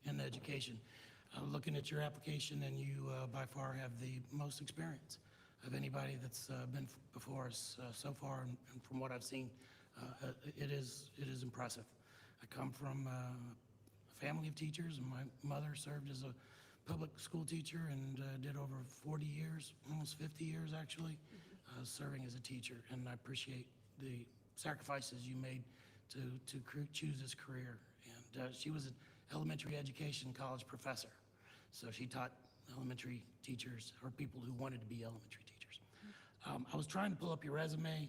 H: in education. Looking at your application, and you by far have the most experience of anybody that's been before us so far, and from what I've seen, it is impressive. I come from a family of teachers, and my mother served as a public school teacher and did over 40 years, almost 50 years actually, serving as a teacher. And I appreciate the sacrifices you made to choose this career. And she was an elementary education college professor. So she taught elementary teachers or people who wanted to be elementary teachers. I was trying to pull up your resume.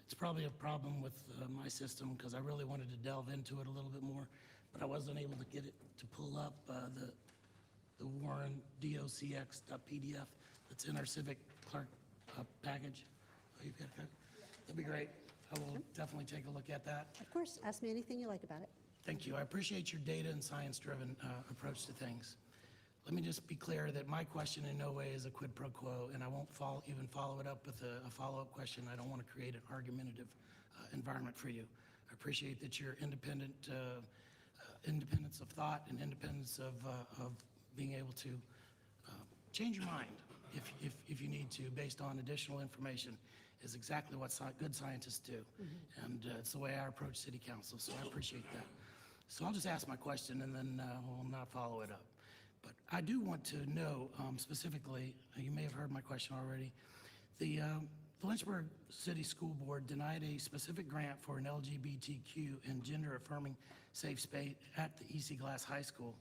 H: It's probably a problem with my system because I really wanted to delve into it a little bit more, but I wasn't able to get it to pull up the Warren docx.pdf that's in our civic clerk package. Oh, you've got a copy? That'd be great. I will definitely take a look at that.
N: Of course, ask me anything you like about it.
H: Thank you. I appreciate your data and science-driven approach to things. Let me just be clear that my question in no way is a quid pro quo, and I won't even follow it up with a follow-up question. I don't want to create an argumentative environment for you. I appreciate that your independence of thought and independence of being able to change your mind if you need to based on additional information is exactly what good scientists do. And it's the way I approach city council, so I appreciate that. So I'll just ask my question and then we'll not follow it up. But I do want to know specifically, you may have heard my question already, the Lynchburg City School Board denied a specific grant for an LGBTQ and gender-affirming safe space at the EC Glass High School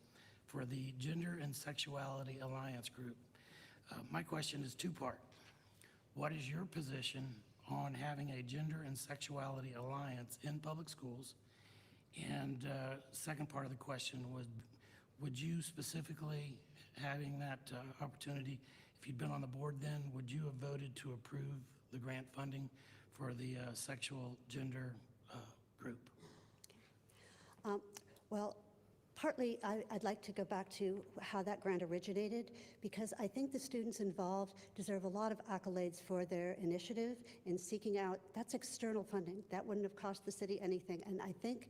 H: for the Gender and Sexuality Alliance Group. My question is two-part. What is your position on having a Gender and Sexuality Alliance in public schools? And second part of the question was, would you specifically, having that opportunity, if you'd been on the board then, would you have voted to approve the grant funding for the sexual gender group?
N: Well, partly I'd like to go back to how that grant originated, because I think the students involved deserve a lot of accolades for their initiative in seeking out, that's external funding. That wouldn't have cost the city anything. And I think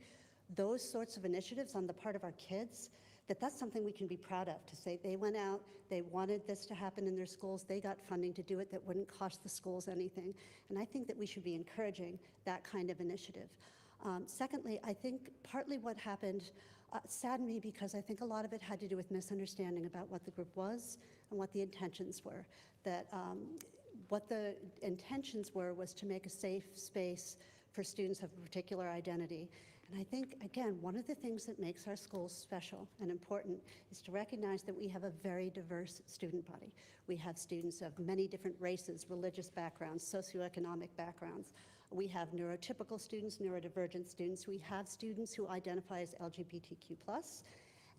N: those sorts of initiatives on the part of our kids, that's something we can be proud of, to say they went out, they wanted this to happen in their schools, they got funding to do it that wouldn't cost the schools anything. And I think that we should be encouraging that kind of initiative. Secondly, I think partly what happened saddened me because I think a lot of it had to do with misunderstanding about what the group was and what the intentions were. That what the intentions were was to make a safe space for students of a particular identity. And I think, again, one of the things that makes our schools special and important is to recognize that we have a very diverse student body. We have students of many different races, religious backgrounds, socioeconomic backgrounds. We have neurotypical students, neurodivergent students. We have students who identify as LGBTQ+.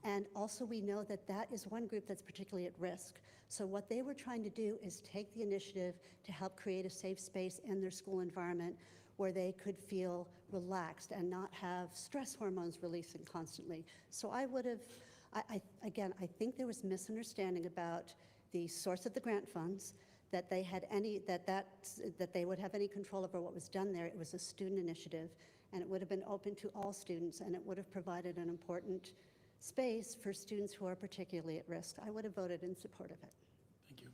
N: And also we know that that is one group that's particularly at risk. So what they were trying to do is take the initiative to help create a safe space in their school environment where they could feel relaxed and not have stress hormones releasing constantly. So I would have, again, I think there was misunderstanding about the source of the grant funds, that they had any, that they would have any control over what was done there. It was a student initiative, and it would have been open to all students, and it would have provided an important space for students who are particularly at risk. I would have voted in support of it.
H: Thank you.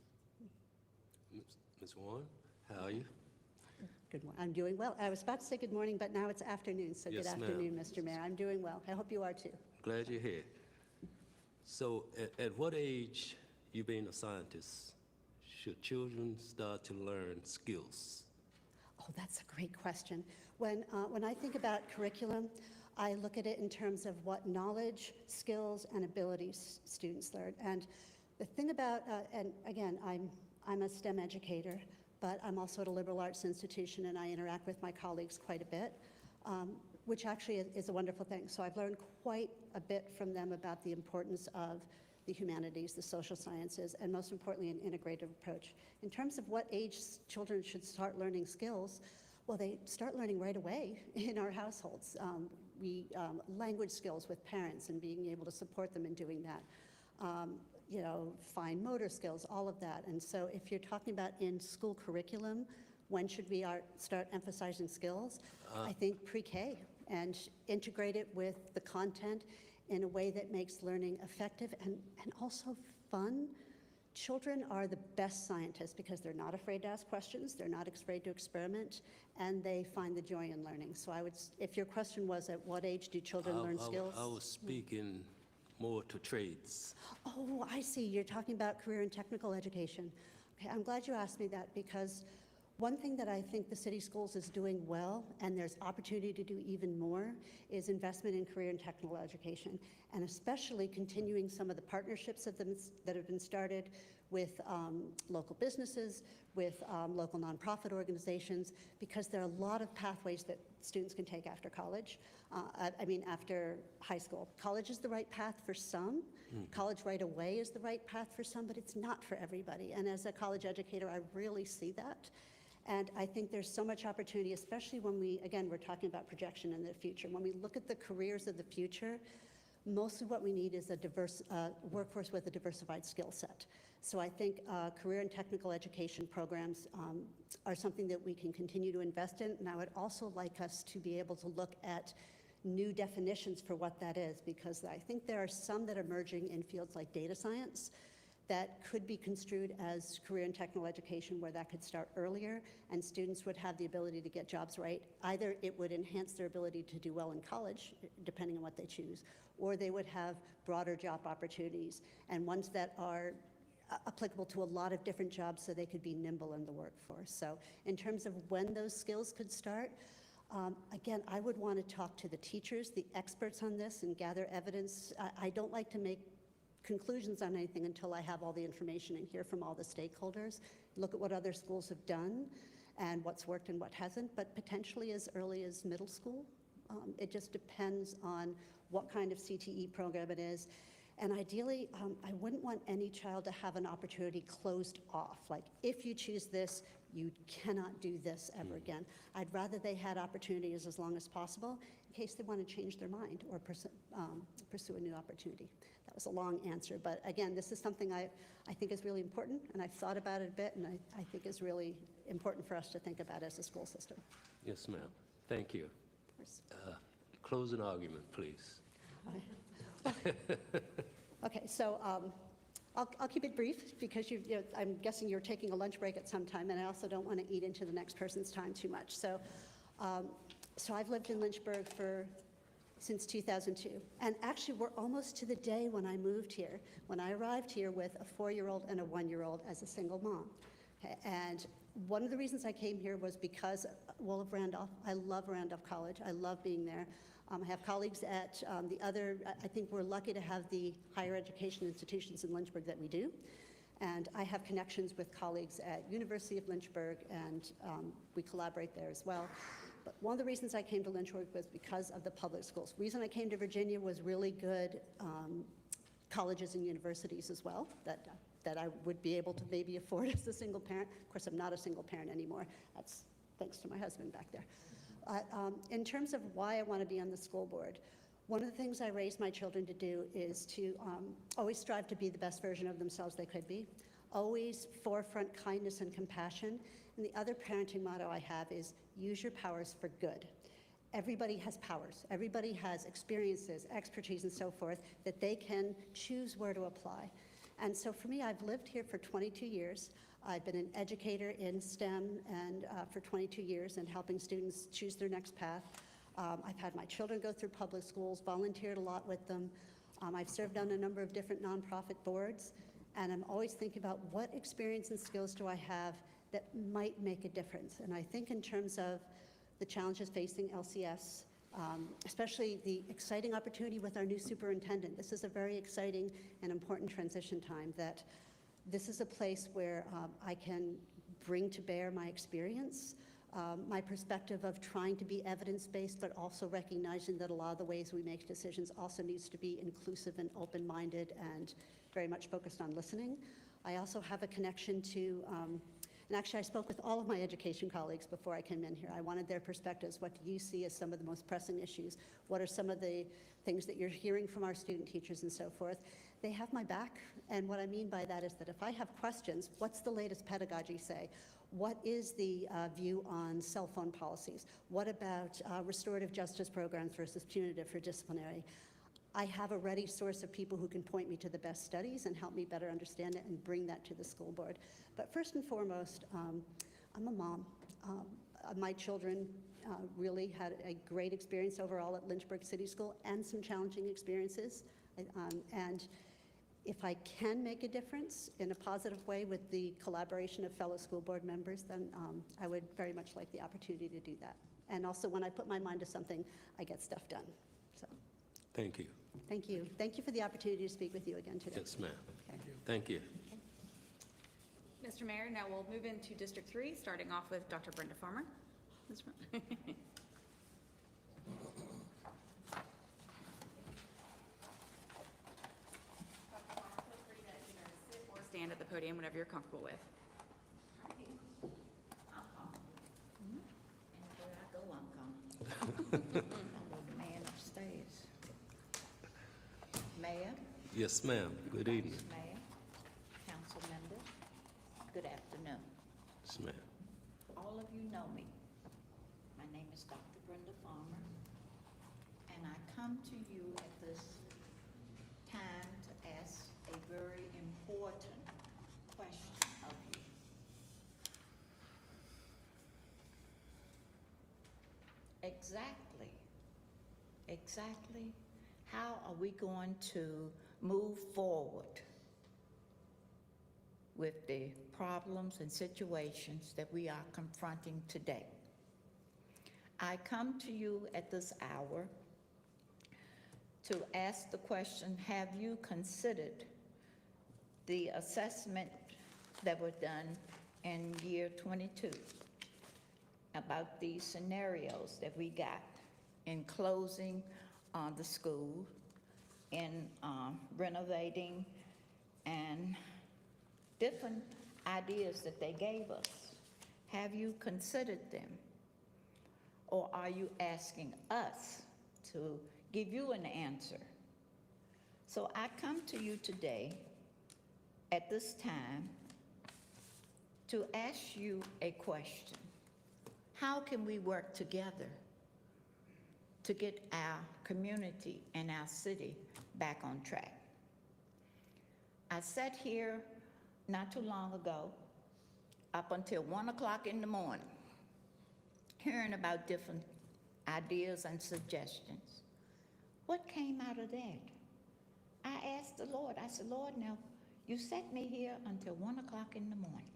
A: Ms. Warren, how are you?
N: Good morning. I'm doing well. I was about to say good morning, but now it's afternoon, so good
A: Yes, ma'am.
N: afternoon, Mr. Mayor. I'm doing well. I hope you are too.
A: Glad you're here. So at what age, you being a scientist, should children start to learn skills?
N: Oh, that's a great question. When I think about curriculum, I look at it in terms of what knowledge, skills, and abilities students learn. And the thing about, and again, I'm a STEM educator, but I'm also at a liberal arts institution, and I interact with my colleagues quite a bit, which actually is a wonderful thing. So I've learned quite a bit from them about the importance of the humanities, the social sciences, and most importantly, an integrative approach. In terms of what age children should start learning skills, well, they start learning right away in our households. Language skills with parents and being able to support them in doing that. Fine motor skills, all of that. And so if you're talking about in school curriculum, when should we start emphasizing skills? I think pre-K, and integrate it with the content in a way that makes learning effective and also fun. Children are the best scientists because they're not afraid to ask questions, they're not afraid to experiment, and they find the joy in learning. So if your question was at what age do children learn skills?
A: I was speaking more to trades.
N: Oh, I see. You're talking about career and technical education. Okay, I'm glad you asked me that, because one thing that I think the city schools is doing well, and there's opportunity to do even more, is investment in career and technical education, and especially continuing some of the partnerships that have been started with local businesses, with local nonprofit organizations, because there are a lot of pathways that students can take after college. After high school. College is the right path for some. College right away is the right path for some, but it's not for everybody. And as a college educator, I really see that. And I think there's so much opportunity, especially when we're talking about projection in the future. When we look at the careers of the future, most of what we need is a diverse workforce with a diversified skill set. So I think career and technical education programs are something that we can continue to invest in. And I would also like us to be able to look at new definitions for what that is, because I think there are some that are emerging in fields like data science that could be construed as career and technical education, where that could start earlier and students would have the ability to get jobs right. Either it would enhance their ability to do well in college, depending on what they choose, or they would have broader job opportunities and ones that are applicable to a lot of different jobs, so they could be nimble in the workforce. So in terms of when those skills could start, again, I would want to talk to the teachers, the experts on this, and gather evidence. I don't like to make conclusions on anything until I have all the information and hear from all the stakeholders, look at what other schools have done and what's worked and what hasn't, but potentially as early as middle school. It just depends on what kind of CTE program it is. And ideally, I wouldn't want any child to have an opportunity closed off. Like, if you choose this, you cannot do this ever again. I'd rather they had opportunities as long as possible in case they want to change their mind or pursue a new opportunity. That was a long answer, but again, this is something I think is really important, and I've thought about it a bit, and I think is really important for us to think about as a school system.
A: Yes, ma'am. Thank you.
N: Of course.
A: Closing argument, please.
N: Okay, so I'll keep it brief, because I'm guessing you're taking a lunch break at some time, and I also don't want to eat into the next person's time too much. So I've lived in Lynchburg since 2002, and actually we're almost to the day when I moved here, when I arrived here with a 4-year-old and a 1-year-old as a single mom. Okay, and one of the reasons I came here was because, well, of Randolph. I love Randolph College. I love being there. I have colleagues at I think we're lucky to have the higher education institutions in Lynchburg that we do. And I have connections with colleagues at University of Lynchburg, and we collaborate there as well. But one of the reasons I came to Lynchburg was because of the public schools. The reason I came to Virginia was really good colleges and universities as well, that I would be able to maybe afford as a single parent. Of course, I'm not a single parent anymore. That's thanks to my husband back there. In terms of why I want to be on the school board, one of the things I raised my children to do is to always strive to be the best version of themselves they could be, always forefront kindness and compassion. And the other parenting motto I have is use your powers for good. Everybody has powers. Everybody has experiences, expertise, and so forth that they can choose where to apply. And so for me, I've lived here for 22 years. I've been an educator in STEM and for 22 years and helping students choose their next path. I've had my children go through public schools, volunteered a lot with them. I've served on a number of different nonprofit boards, and I'm always thinking about what experience and skills do I have that might make a difference. And I think in terms of the challenges facing LCS, especially the exciting opportunity with our new superintendent. This is a very exciting and important transition time, that this is a place where I can bring to bear my experience, my perspective of trying to be evidence-based, but also recognizing that a lot of the ways we make decisions also needs to be inclusive and open-minded and very much focused on listening. I also have a connection to and actually, I spoke with all of my education colleagues before I came in here. I wanted their perspectives. What do you see as some of the most pressing issues? What are some of the things that you're hearing from our student teachers and so forth? They have my back, and what I mean by that is that if I have questions, what's the latest pedagogy say? What is the view on cell phone policies? What about restorative justice programs versus punitive for disciplinary? I have a ready source of people who can point me to the best studies and help me better understand it and bring that to the school board. But first and foremost, I'm a mom. My children really had a great experience overall at Lynchburg City School and some challenging experiences. And if I can make a difference in a positive way with the collaboration of fellow school board members, then I would very much like the opportunity to do that. And also, when I put my mind to something, I get stuff done. So,
A: Thank you.
N: thank you. Thank you for the opportunity to speak with you again today.
A: Yes, ma'am.
N: Okay.
A: Thank you.
B: Mr. Mayor, now we'll move into District 3, starting off with Dr. Brenda Farmer. Stand at the podium, whatever you're comfortable with.
O: Where I go, I'm coming. I'm the man upstairs. Mayor,
A: Yes, ma'am. Good evening.
O: Vice Mayor, council members, good afternoon.
A: Yes, ma'am.
O: All of you know me. My name is Dr. Brenda Farmer, and I come to you at this time to ask a very important question of you. Exactly how are we going to move forward with the problems and situations that we are confronting today? I come to you at this hour to ask the question, have you considered the assessment that was done in year 22 about these scenarios that we got in closing the school, in renovating, and different ideas that they gave us? Have you considered them? Or are you asking us to give you an answer? So I come to you today at this time to ask you a question. How can we work together to get our community and our city back on track? I sat here not too long ago, up until 1 o'clock in the morning, hearing about different ideas and suggestions. What came out of that? I asked the Lord, I said, Lord, now, you set me here until 1 o'clock in the morning.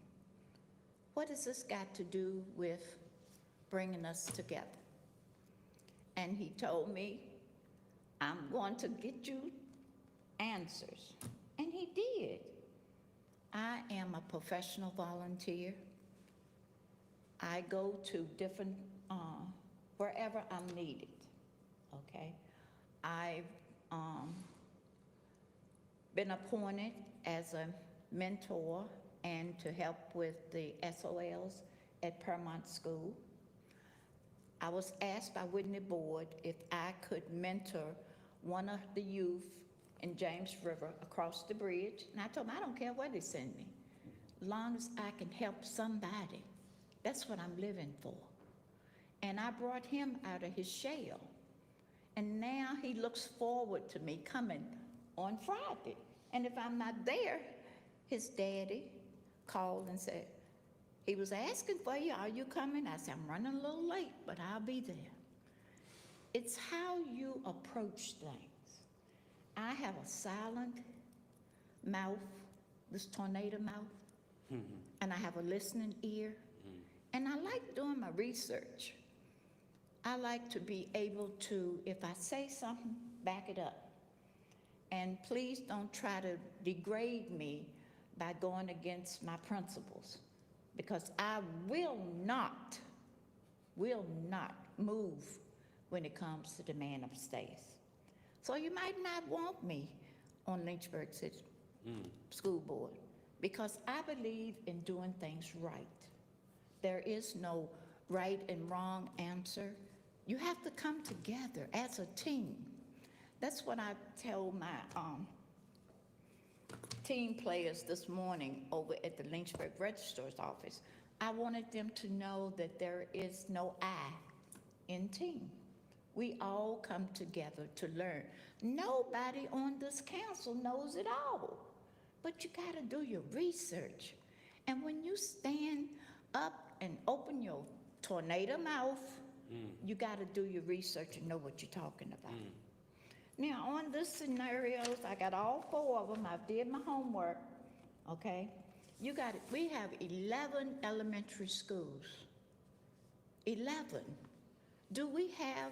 O: What has this got to do with bringing us together? And he told me, I'm going to get you answers. And he did. I am a professional volunteer. I go to different, wherever I'm needed, okay? I've been appointed as a mentor and to help with the SOLs at Paramount School. I was asked by Whitney Board if I could mentor one of the youth in James River across the bridge. And I told them, I don't care where they send me, as long as I can help somebody. That's what I'm living for. And I brought him out of his shell. And now he looks forward to me coming on Friday. And if I'm not there, his daddy called and said, he was asking for you, are you coming? I said, I'm running a little late, but I'll be there. It's how you approach things. I have a silent mouth, this tornado mouth, and I have a listening ear, and I like doing my research. I like to be able to, if I say something, back it up. And please don't try to degrade me by going against my principles, because I will not move when it comes to the man upstairs. So you might not want me on Lynchburg City School Board, because I believe in doing things right. There is no right and wrong answer. You have to come together as a team. That's what I told my team players this morning over at the Lynchburg Registrar's office. I wanted them to know that there is no I in team. We all come together to learn. Nobody on this council knows it all, but you gotta do your research. And when you stand up and open your tornado mouth, you gotta do your research and know what you're talking about. Now, on this scenarios, I got all 4 of them. I did my homework, okay? You got it. We have 11 elementary schools. 11. Do we have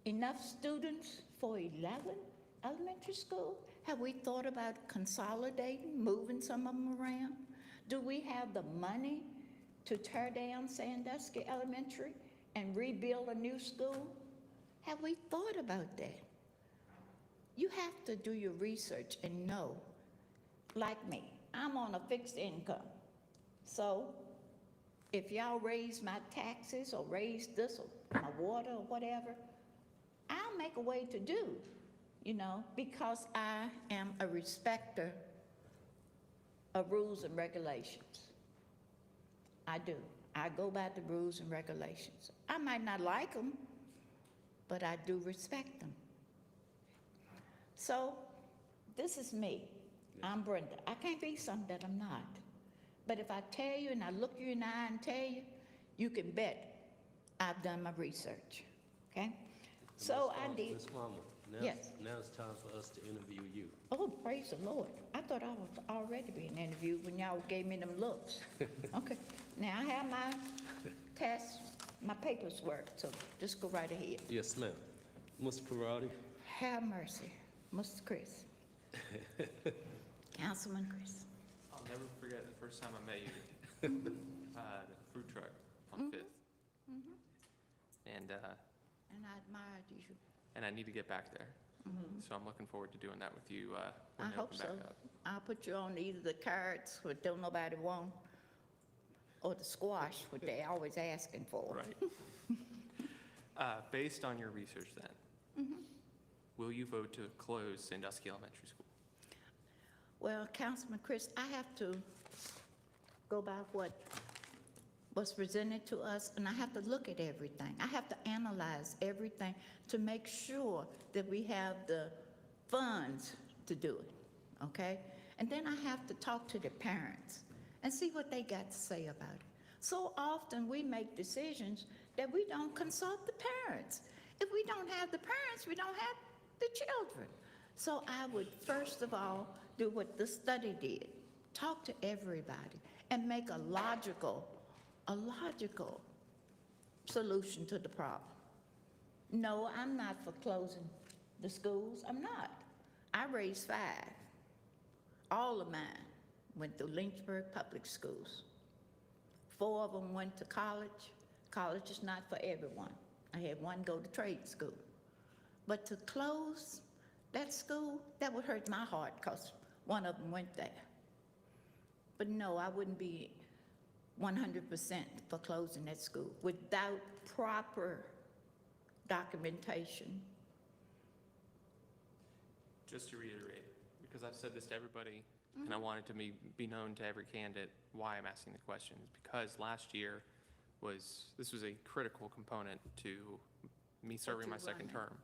O: enough students for 11 elementary schools? Have we thought about consolidating, moving some of them around? Do we have the money to tear down Sandusky Elementary and rebuild a new school? Have we thought about that? You have to do your research and know. Like me, I'm on a fixed income. So if y'all raise my taxes or raise this or my water or whatever, I'll make a way to do, you know, because I am a respecter of rules and regulations. I do. I go by the rules and regulations. I might not like them, but I do respect them. So this is me. I'm Brenda. I can't be something that I'm not. But if I tell you and I look you in the eye and tell you, you can bet I've done my research, okay? So I did.
A: Ms. Mama,
O: Yes.
A: now it's time for us to interview you.
O: Oh, praise the Lord. I thought I was already being interviewed when y'all gave me them looks. Okay. Now I have my test, my papers work, so just go right ahead.
A: Yes, ma'am. Mr. Parati?
O: Have mercy, Mr. Chris. Councilman Chris.
D: I'll never forget the first time I met you, the food truck on 5th. And
O: I admired you.
D: and I need to get back there. So I'm looking forward to doing that with you when
O: I
D: they
O: hope
D: open
O: so.
D: back up.
O: I'll put you on either the carrots, what don't nobody want, or the squash, what they always asking for.
D: Right. Based on your research then, will you vote to close Sandusky Elementary School?
O: Well, Councilman Chris, I have to go by what was presented to us, and I have to look at everything. I have to analyze everything to make sure that we have the funds to do it, okay? And then I have to talk to the parents and see what they got to say about it. So often we make decisions that we don't consult the parents. If we don't have the parents, we don't have the children. So I would first of all do what the study did, talk to everybody and make a logical solution to the problem. No, I'm not for closing the schools. I'm not. I raised 5. All of mine went through Lynchburg Public Schools. 4 of them went to college. College is not for everyone. I had one go to trade school. But to close that school, that would hurt my heart because one of them went there. But no, I wouldn't be 100% for closing that school without proper documentation.
D: Just to reiterate, because I've said this to everybody, and I want it to be known to every candidate why I'm asking the question, is because last year this was a critical component to me serving my second term.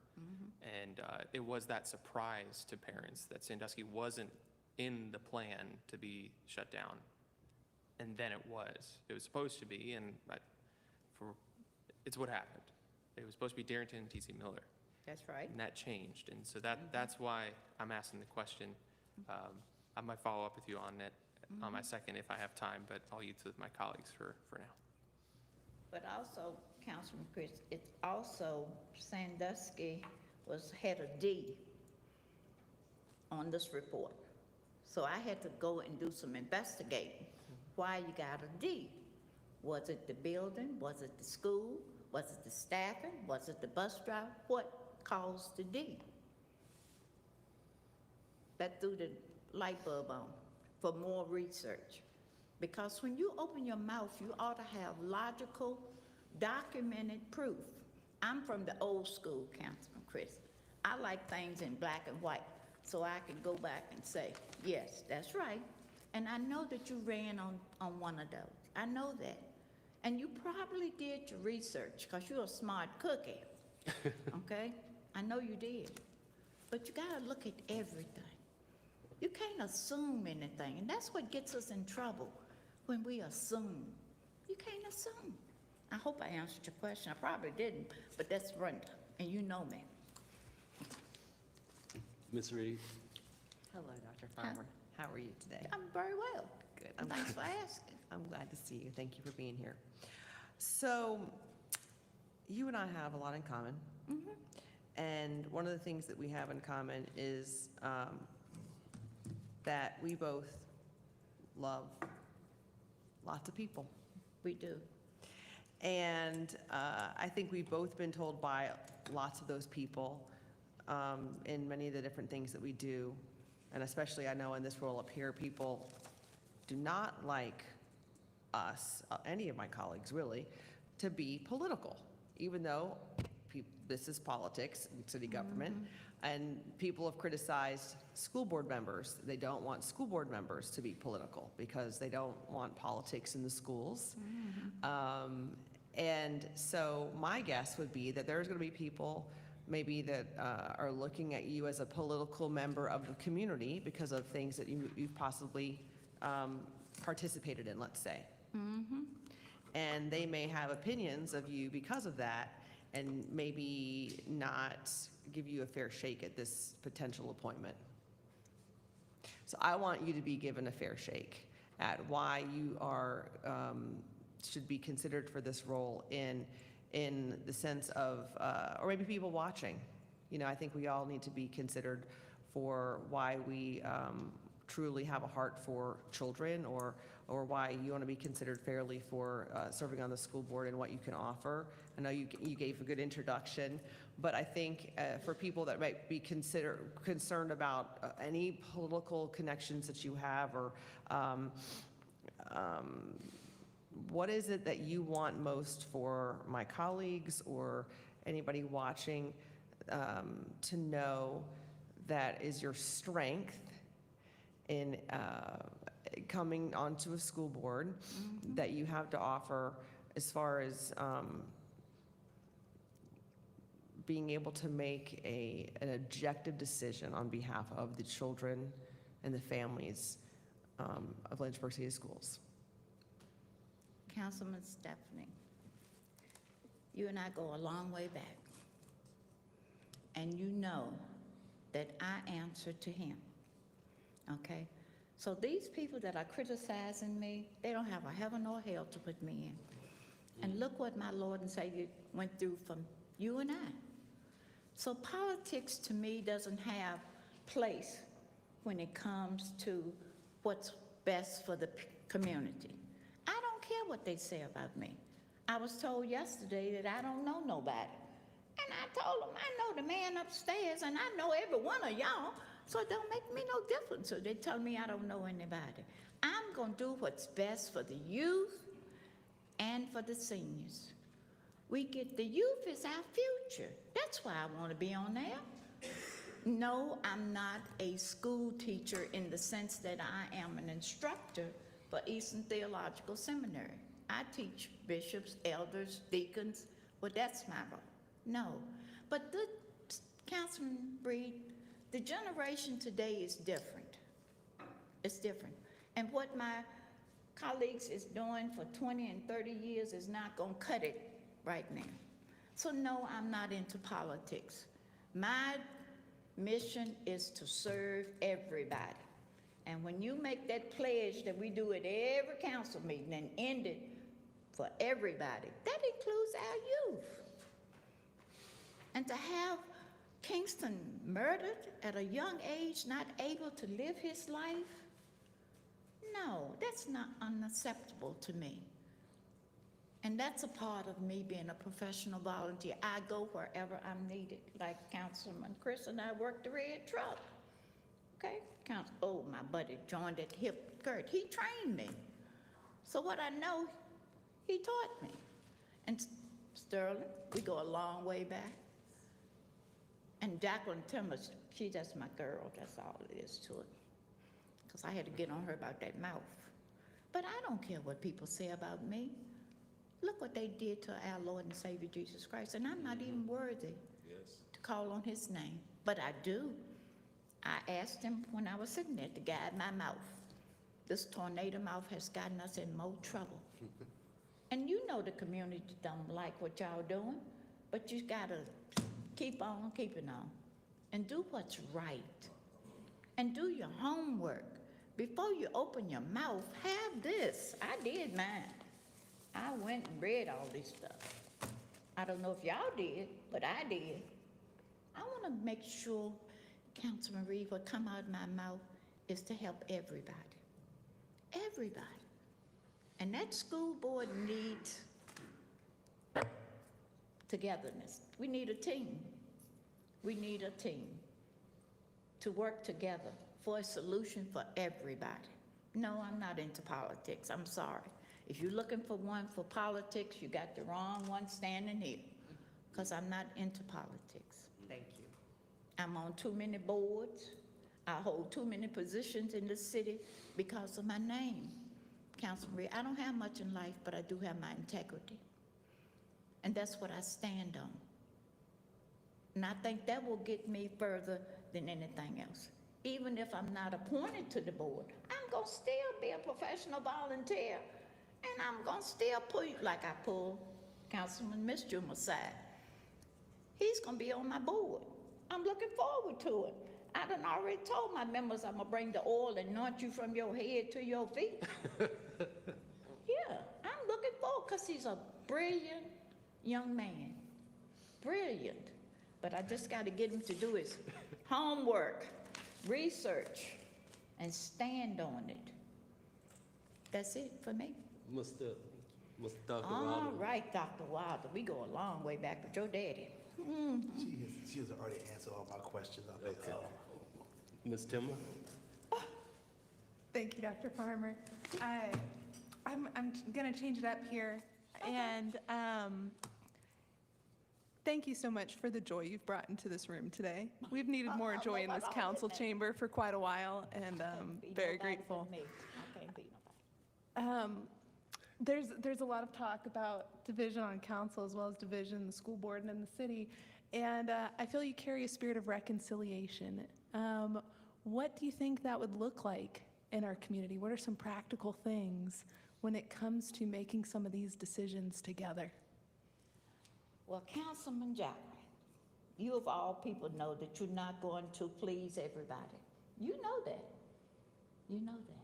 D: And it was that surprise to parents that Sandusky wasn't in the plan to be shut down. and then it was. It was supposed to be, and it's what happened. It was supposed to be Darrington and T.C. Miller,
O: That's right.
D: and that changed. And so that's why I'm asking the question. I might follow up with you on it on my second if I have time, but I'll yield to my colleagues for now.
O: But also, Councilman Chris, it's also Sandusky had a D on this report. So I had to go and do some investigating. Why you got a D? Was it the building? Was it the school? Was it the staffing? Was it the bus driver? What caused the D? That threw the light bulb on for more research. Because when you open your mouth, you ought to have logical, documented proof. I'm from the old school, Councilman Chris. I like things in black and white, so I can go back and say, yes, that's right. And I know that you ran on one of those. I know that. And you probably did your research, because you're a smart cookie, okay? I know you did. But you gotta look at everything. You can't assume anything, and that's what gets us in trouble, when we assume. You can't assume. I hope I answered your question. I probably didn't, but that's Brenda, and you know me.
A: Ms. Reed?
K: Hello, Dr. Farmer. How are you today?
O: I'm very well.
K: Good.
O: Thanks for asking.
K: I'm glad to see you. Thank you for being here. So, you and I have a lot in common. And one of the things that we have in common is that we both love lots of people.
O: We do.
K: And I think we've both been told by lots of those people in many of the different things that we do, and especially I know in this role up here, people do not like us, any of my colleagues really, to be political, even though this is politics, city government, and people have criticized school board members. They don't want school board members to be political because they don't want politics in the schools. And so my guess would be that there's going to be people maybe that are looking at you as a political member of the community because of things that you've possibly participated in, let's say. And they may have opinions of you because of that and maybe not give you a fair shake at this potential appointment. So I want you to be given a fair shake at why you are should be considered for this role in the sense of, or maybe people watching. You know, I think we all need to be considered for why we truly have a heart for children, or why you want to be considered fairly for serving on the school board and what you can offer. I know you gave a good introduction, but I think for people that might be concerned about any political connections that you have, or what is it that you want most for my colleagues or anybody watching to know that is your strength in coming onto a school board that you have to offer as far as being able to make an objective decision on behalf of the children and the families of Lynchburg City Schools?
O: Councilman Stephanie, you and I go a long way back. And you know that I answer to him, okay? So these people that are criticizing me, they don't have a heaven or hell to put me in. And look what my Lord and Savior went through from you and I. So politics to me doesn't have place when it comes to what's best for the community. I don't care what they say about me. I was told yesterday that I don't know nobody. And I told them, I know the man upstairs, and I know every one of y'all, so it don't make me no difference. So they tell me I don't know anybody. I'm going to do what's best for the youth and for the seniors. The youth is our future. That's why I want to be on there. No, I'm not a school teacher in the sense that I am an instructor for Eastern Theological Seminary. I teach bishops, elders, deacons. Well, that's my role. No. But Councilman Breed, the generation today is different. It's different. And what my colleagues is doing for 20 and 30 years is not going to cut it right now. So no, I'm not into politics. My mission is to serve everybody. And when you make that pledge that we do at every council meeting and end it for everybody, that includes our youth. And to have Kingston murdered at a young age, not able to live his life, no, that's not unacceptable to me. And that's a part of me being a professional volunteer. I go wherever I'm needed. Like Councilman Chris and I work the red truck. Okay? Oh, my buddy joined at Hip Kurt. He trained me. So what I know, he taught me. And Sterling, we go a long way back. And Jacqueline Timmers, she's just my girl. That's all it is to it. Because I had to get on her about that mouth. But I don't care what people say about me. Look what they did to our Lord and Savior Jesus Christ. And I'm not even worthy to call on his name. But I do. I asked him when I was sitting there to guide my mouth. This tornado mouth has gotten us in more trouble. And you know the community don't like what y'all doing, but you gotta keep on keeping on and do what's right and do your homework. Before you open your mouth, have this. I did mine. I went and read all this stuff. I don't know if y'all did, but I did. I want to make sure, Councilman Reed, what come out of my mouth is to help everybody. Everybody. And that school board needs togetherness. We need a team. We need a team to work together for a solution for everybody. No, I'm not into politics. I'm sorry. If you're looking for one for politics, you got the wrong one standing here, because I'm not into politics.
K: Thank you.
O: I'm on too many boards. I hold too many positions in the city because of my name. Councilman Reed, I don't have much in life, but I do have my integrity. And that's what I stand on. And I think that will get me further than anything else. Even if I'm not appointed to the board, I'm going to still be a professional volunteer. And I'm going to still pull you, like I pull Councilman Misjum aside. He's going to be on my board. I'm looking forward to it. I done already told my members I'm going to bring the oil and anoint you from your head to your feet. Yeah, I'm looking forward because he's a brilliant young man. Brilliant. But I just got to get him to do his homework, research, and stand on it. That's it for me.
A: Mr. Dr.
O: All
A: Wilder.
O: right, Dr. Wilder, we go a long way back with your daddy.
E: She has already answered all my questions.
A: Okay. Ms. Timmer?
F: Thank you, Dr. Farmer. I'm going to change it up here. And thank you so much for the joy you've brought into this room today. We've needed more joy in this council chamber for quite a while, and very grateful. There's a lot of talk about division on council as well as division in the school board and in the city, and I feel you carry a spirit of reconciliation. What do you think that would look like in our community? What are some practical things when it comes to making some of these decisions together?
O: Well, Councilman Jacqueline, you of all people know that you're not going to please everybody. You know that. You know that.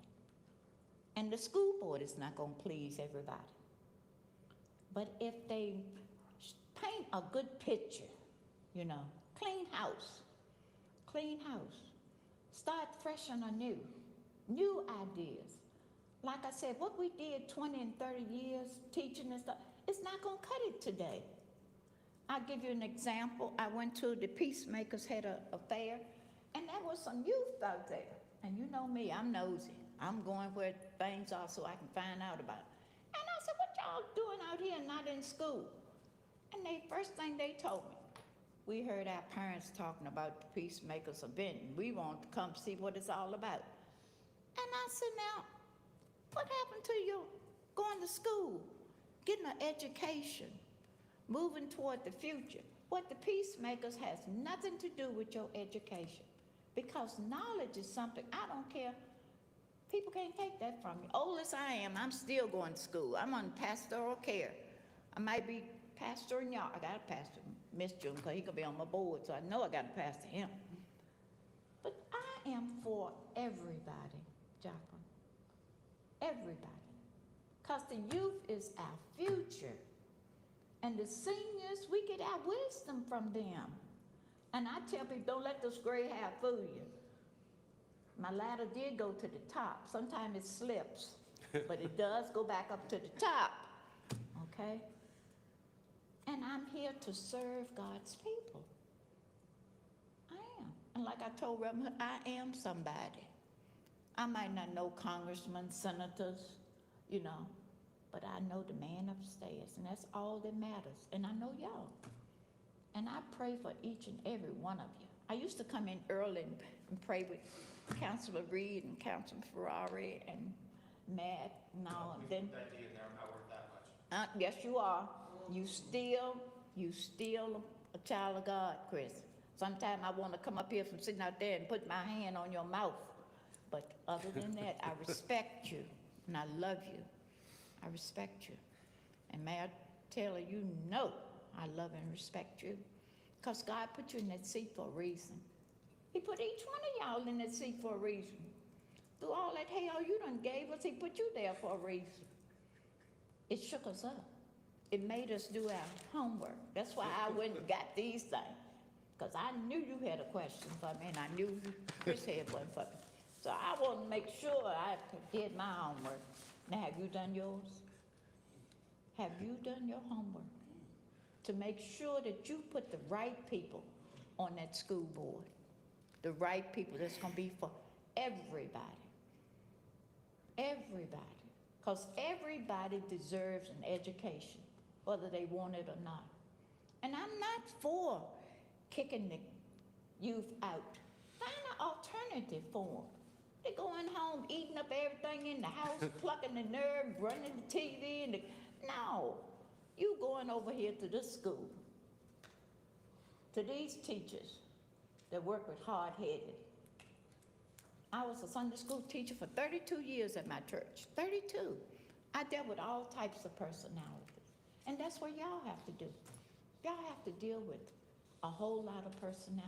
O: And the school board is not going to please everybody. But if they paint a good picture, you know, clean house, start fresh and anew, new ideas. Like I said, what we did 20 and 30 years teaching and stuff, it's not going to cut it today. I'll give you an example. I went to the Peacemakers had a fair, and there was some youth out there. And you know me, I'm nosy. I'm going where things are so I can find out about it. And I said, what y'all doing out here and not in school? And the first thing they told me, we heard our parents talking about the Peacemakers event, and we want to come see what it's all about. And I said, now, what happened to you going to school, getting an education, moving toward the future? What the Peacemakers has nothing to do with your education, because knowledge is something, I don't care People can't take that from you. Old as I am, I'm still going to school. I'm on pastoral care. I might be pastoring y'all. I got to pastor Miss June because he could be on my board, so I know I got to pastor him. But I am for everybody, Jacqueline. Everybody. Because the youth is our future. And the seniors, we get our wisdom from them. And I tell people, don't let this gray hair fool you. My ladder did go to the top. Sometimes it slips, but it does go back up to the top, okay? And I'm here to serve God's people. I am. And like I told Reverend, I am somebody. I might not know congressmen, senators, you know, but I know the man upstairs, and that's all that matters. And I know y'all. And I pray for each and every one of you. I used to come in early and pray with Councilor Reed and Councilor Ferrari and Matt and all. And then,
D: That D in there, I'm not worth that much.
O: yes, you are. You still a child of God, Chris. Sometimes I want to come up here from sitting out there and put my hand on your mouth. But other than that, I respect you and I love you. I respect you. And Mayor Taylor, you know I love and respect you because God put you in that seat for a reason. He put each one of y'all in that seat for a reason. Through all that hell you done gave us, he put you there for a reason. It shook us up. It made us do our homework. That's why I went and got these things. Because I knew you had a question for me, and I knew Chris had one for me. So I wanted to make sure I did my homework. Now, have you done yours? Have you done your homework? To make sure that you put the right people on that school board. The right people that's going to be for everybody. Everybody. Because everybody deserves an education, whether they want it or not. And I'm not for kicking the youth out. Find an alternative for them. They're going home, eating up everything in the house, plucking the nerve, running the TV. And no, you going over here to this school, to these teachers that work with hard-headed. I was a Sunday school teacher for 32 years at my church, 32. I dealt with all types of personalities. And that's what y'all have to do. Y'all have to deal with a whole lot of personalities.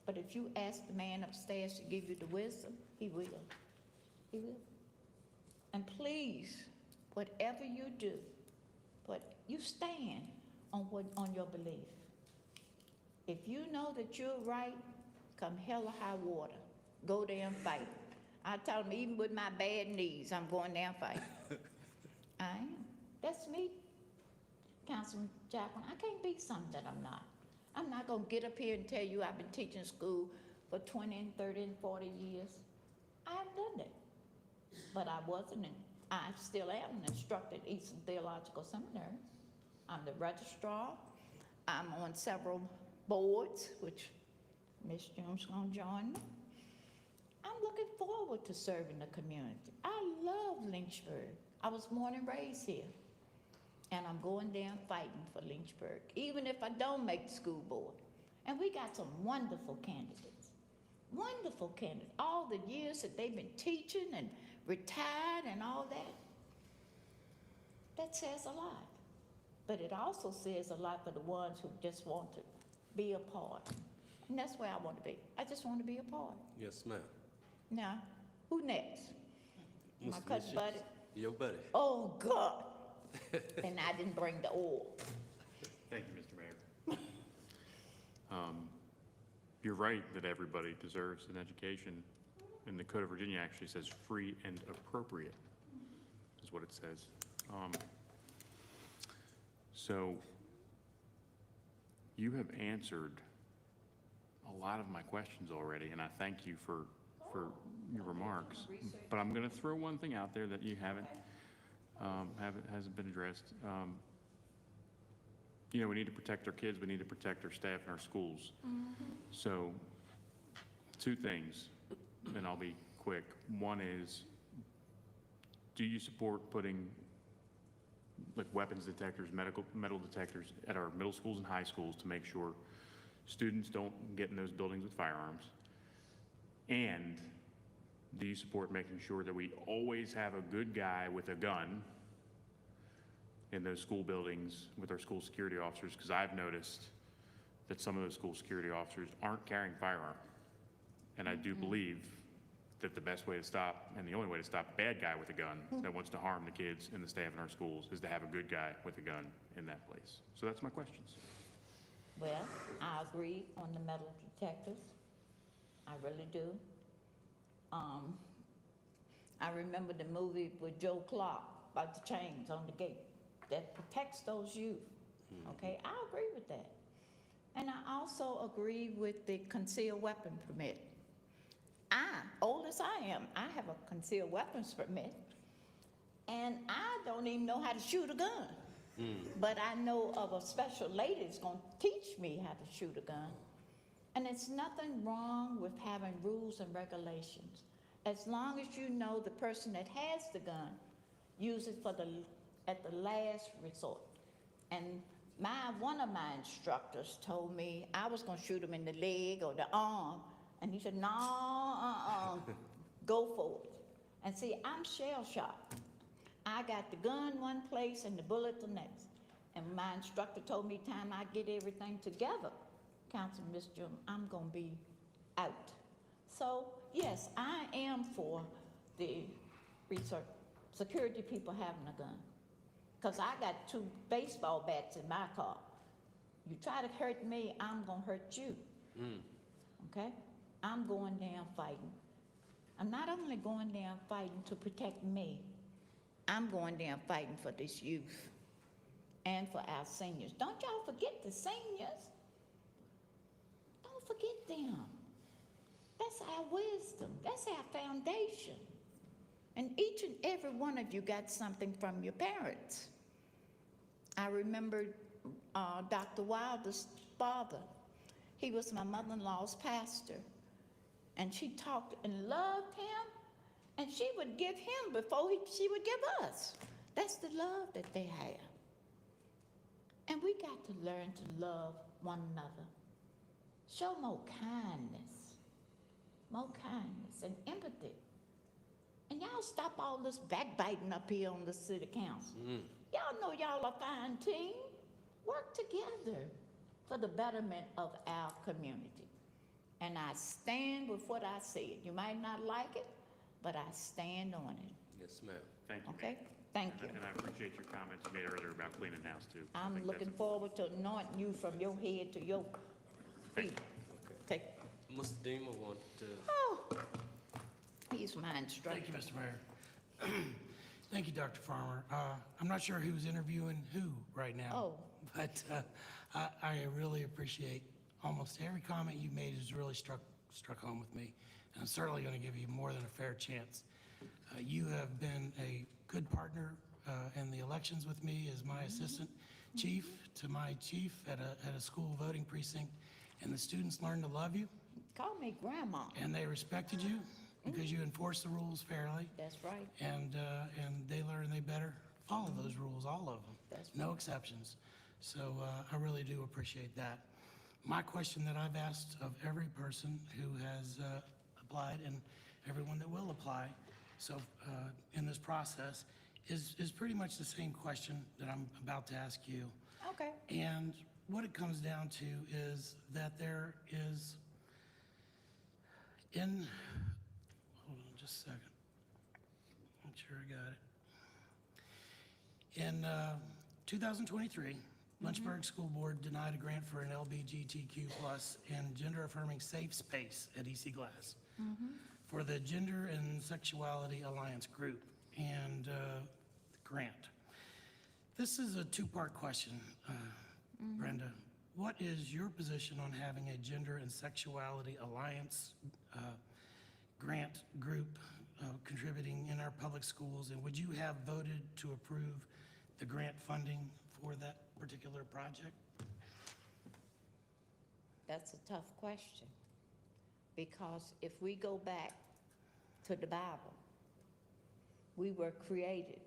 O: But if you ask the man upstairs to give you the wisdom, he will. He will. And please, whatever you do, but you stand on your belief. If you know that you're right, come hell or high water, go there and fight. I tell them, even with my bad knees, I'm going there and fight. I am. That's me, Councilman Jacqueline. I can't be something that I'm not. I'm not going to get up here and tell you I've been teaching school for 20 and 30 and 40 years. I have done that. But I wasn't, and I still am an instructor at Eastern Theological Seminary. I'm the registrar. I'm on several boards, which Ms. Jones going to join me. I'm looking forward to serving the community. I love Lynchburg. I was born and raised here. And I'm going down fighting for Lynchburg, even if I don't make the school board. And we got some wonderful candidates. Wonderful candidates. All the years that they've been teaching and retired and all that. That says a lot. But it also says a lot for the ones who just want to be a part. And that's where I want to be. I just want to be a part.
A: Yes, ma'am.
O: Now, who next? My
A: Mr.
O: cousin buddy?
A: Your buddy.
O: Oh, God. And I didn't bring the oil.
G: Thank you, Mr. Mayor. You're right that everybody deserves an education. And the Code of Virginia actually says free and appropriate, is what it says. So you have answered a lot of my questions already, and I thank you for your remarks. But I'm going to throw one thing out there that you hasn't been addressed. You know, we need to protect our kids, we need to protect our staff and our schools. So, two things, and I'll be quick. One is, do you support putting like weapons detectors, metal detectors at our middle schools and high schools to make sure students don't get in those buildings with firearms? And do you support making sure that we always have a good guy with a gun in those school buildings with our school security officers? Because I've noticed that some of those school security officers aren't carrying firearm. And I do believe that the best way to stop, and the only way to stop a bad guy with a gun that wants to harm the kids and the staff in our schools, is to have a good guy with a gun in that place. So that's my questions.
O: Well, I agree on the metal detectors. I really do. I remember the movie with Joe Clark about the chains on the gate that protects those youth. Okay, I agree with that. And I also agree with the concealed weapon permit. Old as I am, I have a concealed weapons permit, and I don't even know how to shoot a gun. But I know of a special lady that's gonna teach me how to shoot a gun. And it's nothing wrong with having rules and regulations. As long as you know the person that has the gun, use it at the last resort. And one of my instructors told me I was gonna shoot him in the leg or the arm, and he said, no, go for it. And see, I'm shell-shocked. I got the gun one place and the bullet the next. And my instructor told me time I get everything together, Councilman Ms. Jim, I'm gonna be out. So, yes, I am for the security people having a gun. Because I got 2 baseball bats in my car. You try to hurt me, I'm gonna hurt you. Okay? I'm going down fighting. I'm not only going down fighting to protect me, I'm going down fighting for this youth and for our seniors. Don't y'all forget the seniors. Don't forget them. That's our wisdom. That's our foundation. And each and every one of you got something from your parents. I remember Dr. Wilder's father. He was my mother-in-law's pastor. And she talked and loved him, and she would give him before she would give us. That's the love that they have. And we got to learn to love one another. Show more kindness and empathy. And y'all stop all this backbiting up here on the city council. Y'all know y'all a fine team. Work together for the betterment of our community. And I stand with what I said. You might not like it, but I stand on it.
A: Yes, ma'am.
G: Thank you.
O: Okay? Thank you.
G: And I appreciate your comments you made earlier about cleaning house too. I
O: I'm
G: think
O: looking
G: that's-
O: forward to anointing you from your head to your feet. Take.
A: Mr. Deemer wanted to,
O: Oh, he's my instructor.
H: Thank you, Mr. Mayor. Thank you, Dr. Farmer. I'm not sure who's interviewing who right now.
O: Oh.
H: But I really appreciate almost every comment you made has really struck home with me. And I'm certainly going to give you more than a fair chance. You have been a good partner in the elections with me as my assistant chief to my chief at a school voting precinct. And the students learned to love you.
O: Call me grandma.
H: And they respected you because you enforced the rules fairly.
O: That's right.
H: And they learn they better follow those rules, all of them.
O: That's
H: No exceptions. So I really do appreciate that. My question that I've asked of every person who has applied and everyone that will apply in this process is pretty much the same question that I'm about to ask you.
O: Okay.
H: And what it comes down to is that there is hold on just a second. Make sure I got it. In 2023, Lynchburg School Board denied a grant for an LGBTQ+ and gender-affirming safe space at EC Glass for the Gender and Sexuality Alliance Group and grant. This is a 2-part question, Brenda. What is your position on having a Gender and Sexuality Alliance grant group contributing in our public schools? And would you have voted to approve the grant funding for that particular project?
O: That's a tough question. Because if we go back to the Bible, we were created,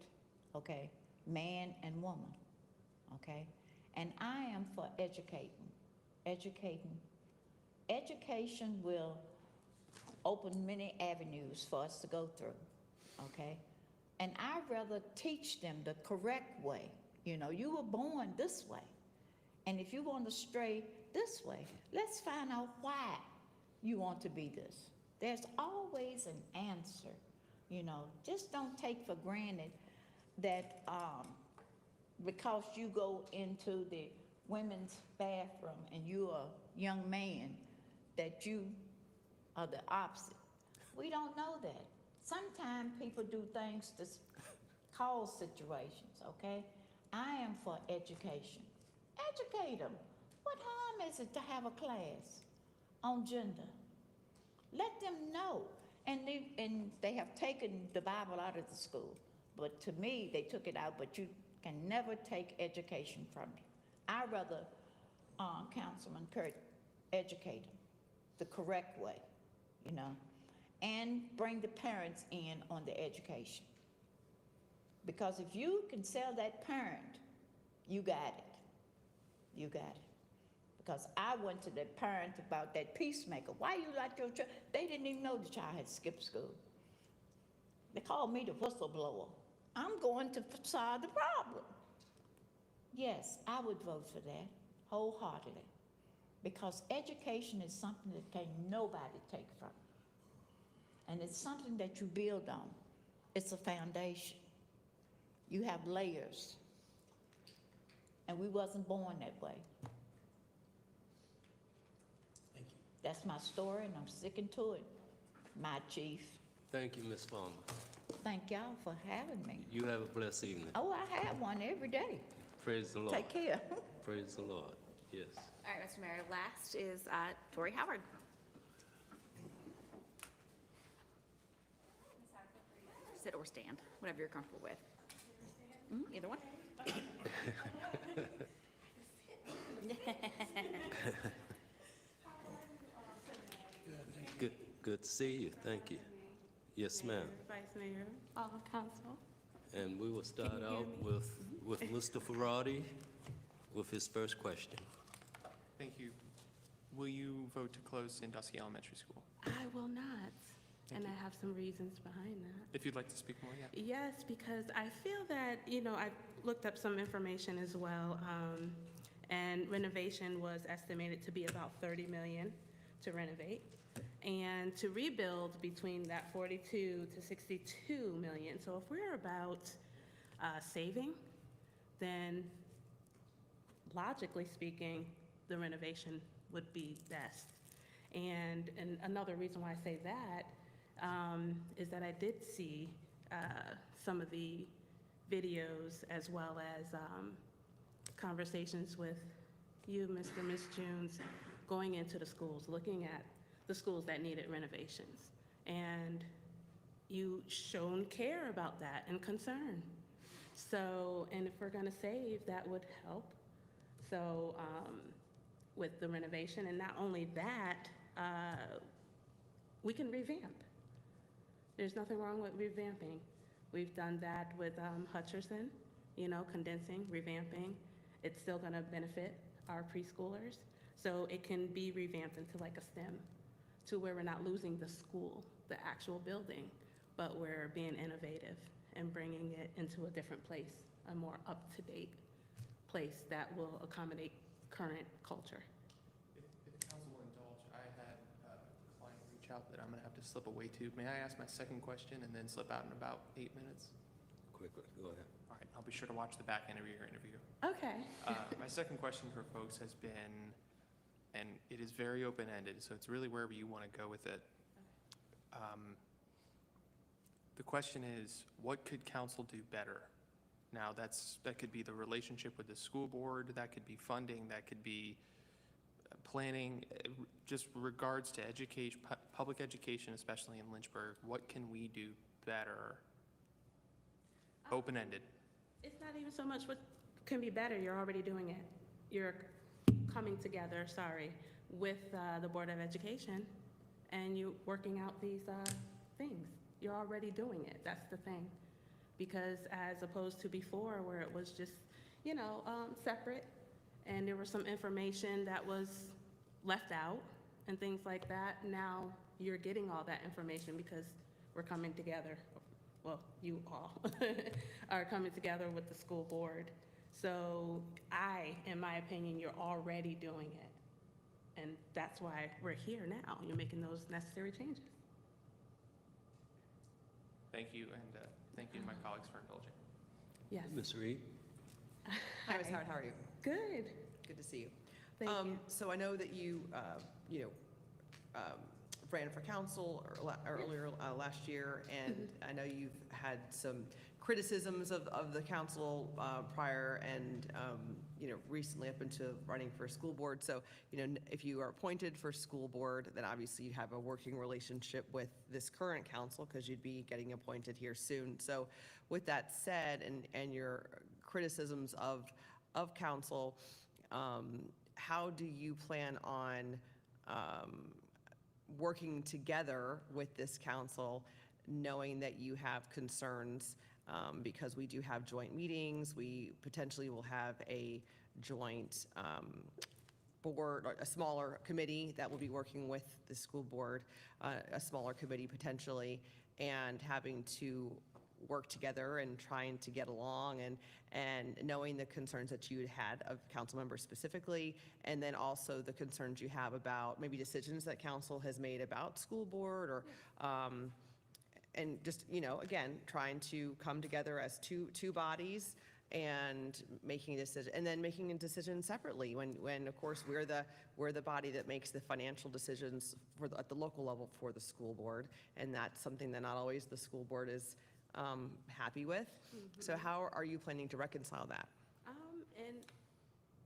O: okay, man and woman, okay? And I am for educating. Education will opened many avenues for us to go through, okay? And I'd rather teach them the correct way. You know, you were born this way. And if you want to stray this way, let's find out why you want to be this. There's always an answer, you know. Just don't take for granted that because you go into the women's bathroom and you're a young man, that you are the opposite. We don't know that. Sometimes people do things to cause situations, okay? I am for education. Educate them. What harm is it to have a class on gender? Let them know. And they have taken the Bible out of the school. But to me, they took it out, but you can never take education from you. I'd rather, Councilman Kurt, educate them the correct way, you know, and bring the parents in on the education. Because if you can sell that parent, you got it. You got it. Because I went to the parent about that peacemaker. Why you like your child? They didn't even know the child had skipped school. They called me the whistleblower. I'm going to solve the problem. Yes, I would vote for that wholeheartedly. Because education is something that can nobody take from. And it's something that you build on. It's a foundation. You have layers. And we wasn't born that way.
H: Thank you.
O: That's my story, and I'm sticking to it, my chief.
A: Thank you, Ms. Farmer.
O: Thank y'all for having me.
A: You have a blessed evening.
O: Oh, I have one every day.
A: Praise the Lord.
O: Take care.
A: Praise the Lord. Yes.
B: All right, Mr. Mayor, last is Tori Howard. Sit or stand, whatever you're comfortable with. Either one.
A: Good to see you. Thank you. Yes, ma'am.
P: Vice Mayor, all of council.
A: And we will start out with Mr. Ferrari with his first question.
D: Thank you. Will you vote to close Sandusky Elementary School?
P: I will not, and I have some reasons behind that.
D: If you'd like to speak more, yeah.
P: Yes, because I feel that, you know, I looked up some information as well, and renovation was estimated to be about 30 million to renovate, and to rebuild between that 42 to 62 million. So if we're about saving, then logically speaking, the renovation would be best. And another reason why I say that is that I did see some of the videos as well as conversations with you, Mr. and Ms. Jones, going into the schools, looking at the schools that needed renovations. And you shown care about that and concern. So, and if we're gonna save, that would help. So, with the renovation, and not only that, we can revamp. There's nothing wrong with revamping. We've done that with Hutcherson, you know, condensing, revamping. It's still gonna benefit our preschoolers. So it can be revamped into like a STEM, to where we're not losing the school, the actual building, but we're being innovative and bringing it into a different place, a more up-to-date place that will accommodate current culture.
D: If the council will indulge, I had a client reach out that I'm gonna have to slip away to. May I ask my second question and then slip out in about 8 minutes?
A: Quickly, go ahead.
D: All right, I'll be sure to watch the back end of your interview.
P: Okay.
D: My second question for folks has been, and it is very open-ended, so it's really wherever you want to go with it. The question is, what could council do better? Now, that could be the relationship with the school board, that could be funding, that could be planning, just regards to education, public education, especially in Lynchburg. What can we do better? Open-ended.
P: It's not even so much what can be better, you're already doing it. You're coming together, with the Board of Education, and you're working out these things. You're already doing it, that's the thing. Because as opposed to before, where it was just, you know, separate, and there was some information that was left out and things like that, now you're getting all that information because we're coming together. Well, you all are coming together with the school board. So in my opinion, you're already doing it. And that's why we're here now. You're making those necessary changes.
D: Thank you, and thank you to my colleagues for indulging.
P: Yes.
A: Ms. Reed?
K: Hi, Ms. Howard, how are you?
P: Good.
K: Good to see you.
P: Thank you.
K: So I know that you, ran for council earlier last year, and I know you've had some criticisms of the council prior and, recently up into running for school board. So, if you are appointed for school board, then obviously you have a working relationship with this current council because you'd be getting appointed here soon. So with that said, and your criticisms of council, how do you plan on working together with this council, knowing that you have concerns, because we do have joint meetings, we potentially will have a joint board, or a smaller committee that will be working with the school board, a smaller committee potentially, and having to work together and trying to get along, and knowing the concerns that you had of council members specifically, and then also the concerns you have about maybe decisions that council has made about school board, or and just, again, trying to come together as two bodies and making a decision, and then making a decision separately when of course we're the body that makes the financial decisions at the local level for the school board, and that's something that not always the school board is happy with. So how are you planning to reconcile that?
P: And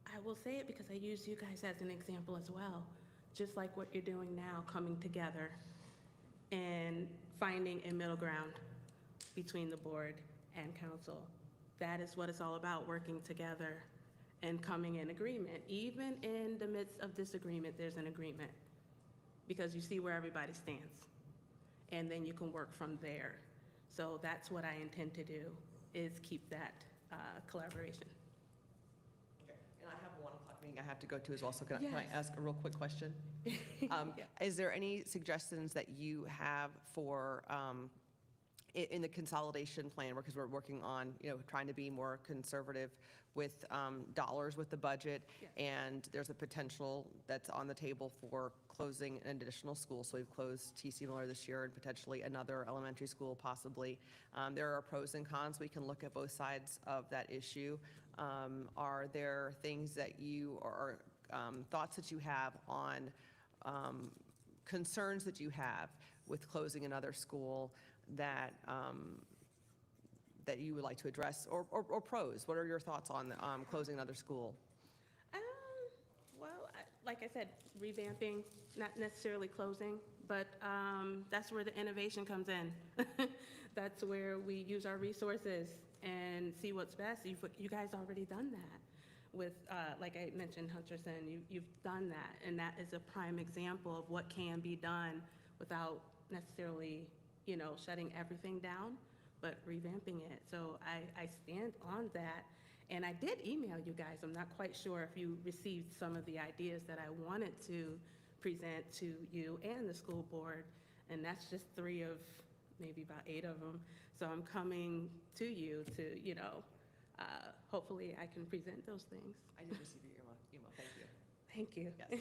P: I will say it because I use you guys as an example as well. Just like what you're doing now, coming together and finding a middle ground between the board and council. That is what it's all about, working together and coming in agreement. Even in the midst of disagreement, there's an agreement because you see where everybody stands, and then you can work from there. So that's what I intend to do, is keep that collaboration.
K: Okay. And I have a 1 o'clock meeting I have to go to as well, so can
P: Yes.
K: I ask a real quick question? Is there any suggestions that you have for, in the consolidation plan, because we're working on, trying to be more conservative with dollars with the budget, and there's a potential that's on the table for closing an additional school. So we've closed T.C. Miller this year and potentially another elementary school possibly. There are pros and cons. We can look at both sides of that issue. Are there things that you, or thoughts that you have on concerns that you have with closing another school that that you would like to address, or pros? What are your thoughts on closing another school?
P: Well, like I said, revamping, not necessarily closing, but that's where the innovation comes in. That's where we use our resources and see what's best. You guys already done that with, like I mentioned, Hutcherson, you've done that, and that is a prime example of what can be done without necessarily, shutting everything down, but revamping it. So I stand on that. And I did email you guys. I'm not quite sure if you received some of the ideas that I wanted to present to you and the school board. And that's just 3 of maybe about 8 of them. So I'm coming to you to, hopefully I can present those things.
K: I did receive your email. Thank you.
P: Thank you.
K: Yes.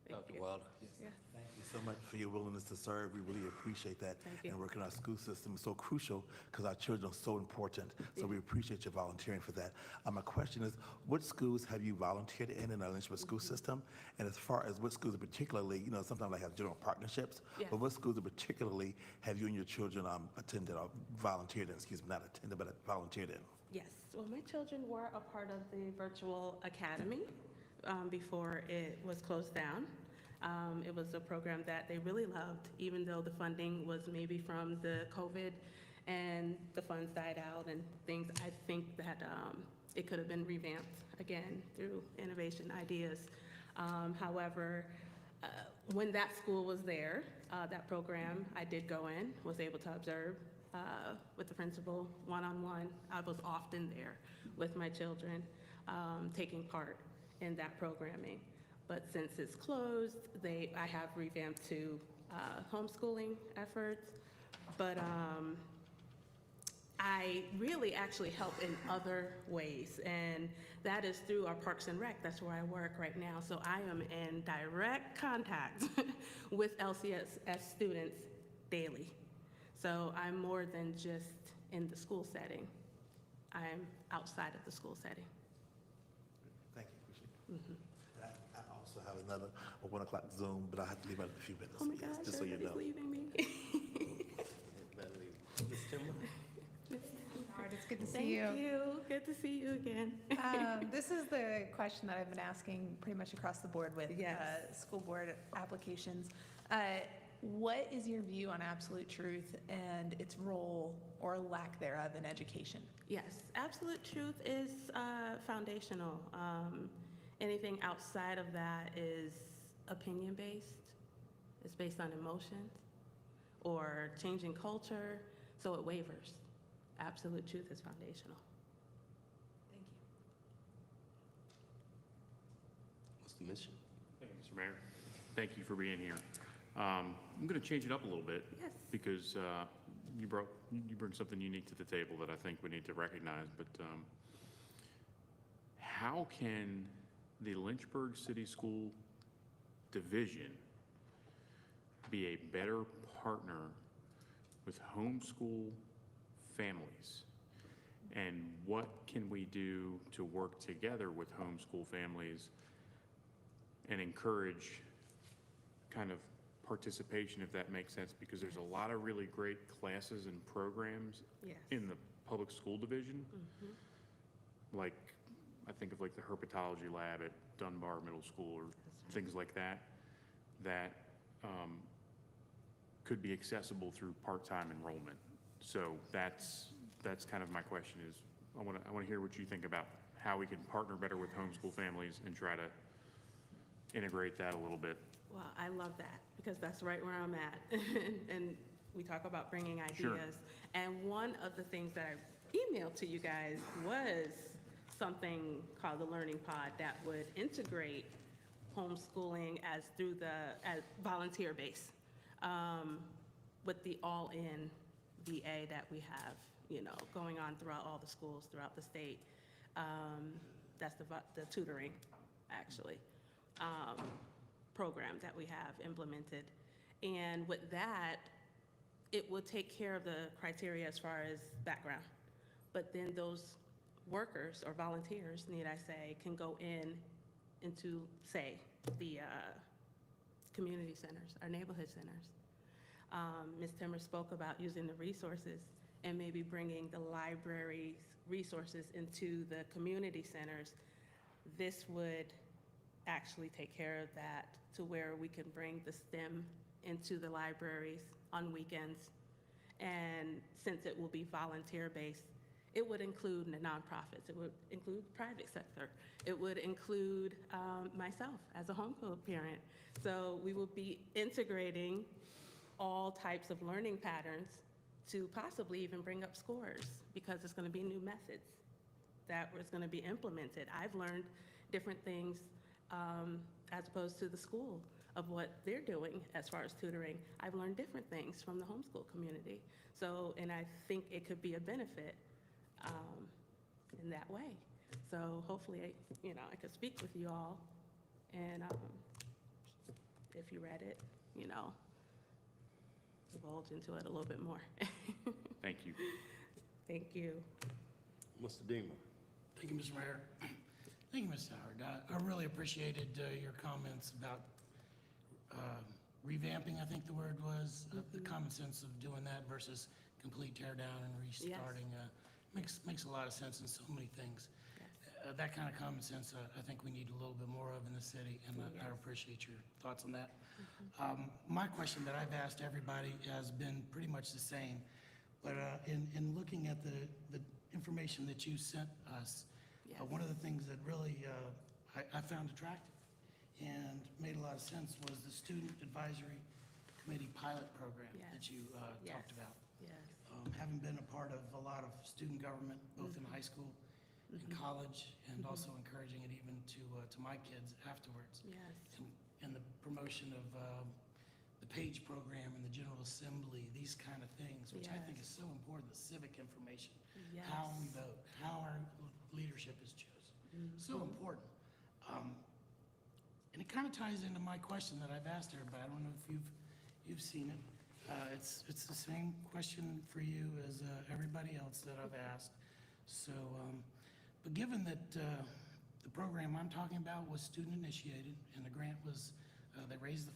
A: Dr. Wilder?
P: Yes.
E: Thank you so much for your willingness to serve. We really appreciate that.
P: Thank you.
E: And working our school system is so crucial because our children are so important. So we appreciate your volunteering for that. My question is, what schools have you volunteered in our Lynchburg school system? And as far as what schools particularly, sometimes I have general partnerships,
P: Yes.
E: but what schools particularly have you and your children attended or volunteered in, not attended, but volunteered in?
P: Yes. Well, my children were a part of the virtual academy before it was closed down. It was a program that they really loved, even though the funding was maybe from the COVID and the funds died out and things. I think that it could have been revamped again through innovation ideas. However, when that school was there, that program, I did go in, was able to observe with the principal one-on-one. I was often there with my children, taking part in that programming. But since it's closed, I have revamped to homeschooling efforts, but I really actually help in other ways, and that is through our Parks and Rec. That's where I work right now. So I am in direct contact with LCS students daily. So I'm more than just in the school setting. I'm outside of the school setting.
E: Thank you, appreciate it. I also have another 1 o'clock Zoom, but I have to leave out in a few minutes.
P: Oh my
E: Yes,
P: gosh,
E: just so you know.
P: everybody's leaving me.
A: Ms. Timber?
F: All right, it's good to see
P: Thank
F: you.
P: you. Good to see you again.
F: This is the question that I've been asking pretty much across the board with
P: Yes.
F: school board applications. What is your view on absolute truth and its role or lack thereof in education?
P: Yes, absolute truth is foundational. Anything outside of that is opinion-based. It's based on emotions or changing culture, so it wavers. Absolute truth is foundational.
F: Thank you.
A: What's the mission?
G: Thank you, Mr. Mayor. Thank you for being here. I'm going to change it up a little bit.
P: Yes.
G: Because you bring something unique to the table that I think we need to recognize. But how can the Lynchburg City School Division be a better partner with homeschool families? And what can we do to work together with homeschool families and encourage kind of participation, if that makes sense? Because there's a lot of really great classes and programs
P: Yes.
G: in the public school division. Like, I think of like the herpetology lab at Dunbar Middle School or things like that, that could be accessible through part-time enrollment. So that's kind of my question is, I want to hear what you think about how we can partner better with homeschool families and try to integrate that a little bit.
P: Well, I love that because that's right where I'm at. And we talk about bringing ideas.
G: Sure.
P: And one of the things that I emailed to you guys was something called the Learning Pod that would integrate homeschooling as volunteer base with the all-in VA that we have, going on throughout all the schools throughout the state. That's the tutoring, actually. Program that we have implemented. And with that, it will take care of the criteria as far as background. But then those workers or volunteers, need I say, can go into, say, the community centers, our neighborhood centers. Ms. Timmer spoke about using the resources and maybe bringing the library's resources into the community centers. This would actually take care of that to where we can bring the STEM into the libraries on weekends. And since it will be volunteer-based, it would include the nonprofits, it would include private sector, it would include myself as a homeschool parent. So we will be integrating all types of learning patterns to possibly even bring up scores because it's going to be new methods that was going to be implemented. I've learned different things as opposed to the school of what they're doing as far as tutoring. I've learned different things from the homeschool community. So, and I think it could be a benefit in that way. So hopefully, I could speak with you all and if you read it, divulge into it a little bit more.
G: Thank you.
P: Thank you.
A: Mr. Deemer?
H: Thank you, Mr. Mayor. Thank you, Ms. Howard. I really appreciated your comments about revamping, I think the word was, the common sense of doing that versus complete tear down and restarting. Makes a lot of sense in so many things. That kind of common sense, I think we need a little bit more of in the city, and I appreciate your thoughts on that. My question that I've asked everybody has been pretty much the same, but in looking at the information that you sent us, one of the things that really I found attractive and made a lot of sense was the Student Advisory Committee pilot program that you talked about. Having been a part of a lot of student government, both in high school and college, and also encouraging it even to my kids afterwards. And the promotion of the page program and the General Assembly, these kind of things, which I think is so important, the civic information. How we vote, how our leadership is chosen. So important. And it kind of ties into my question that I've asked everybody. I don't know if you've seen it. It's the same question for you as everybody else that I've asked. So, but given that the program I'm talking about was student initiated and the grant was, they raised the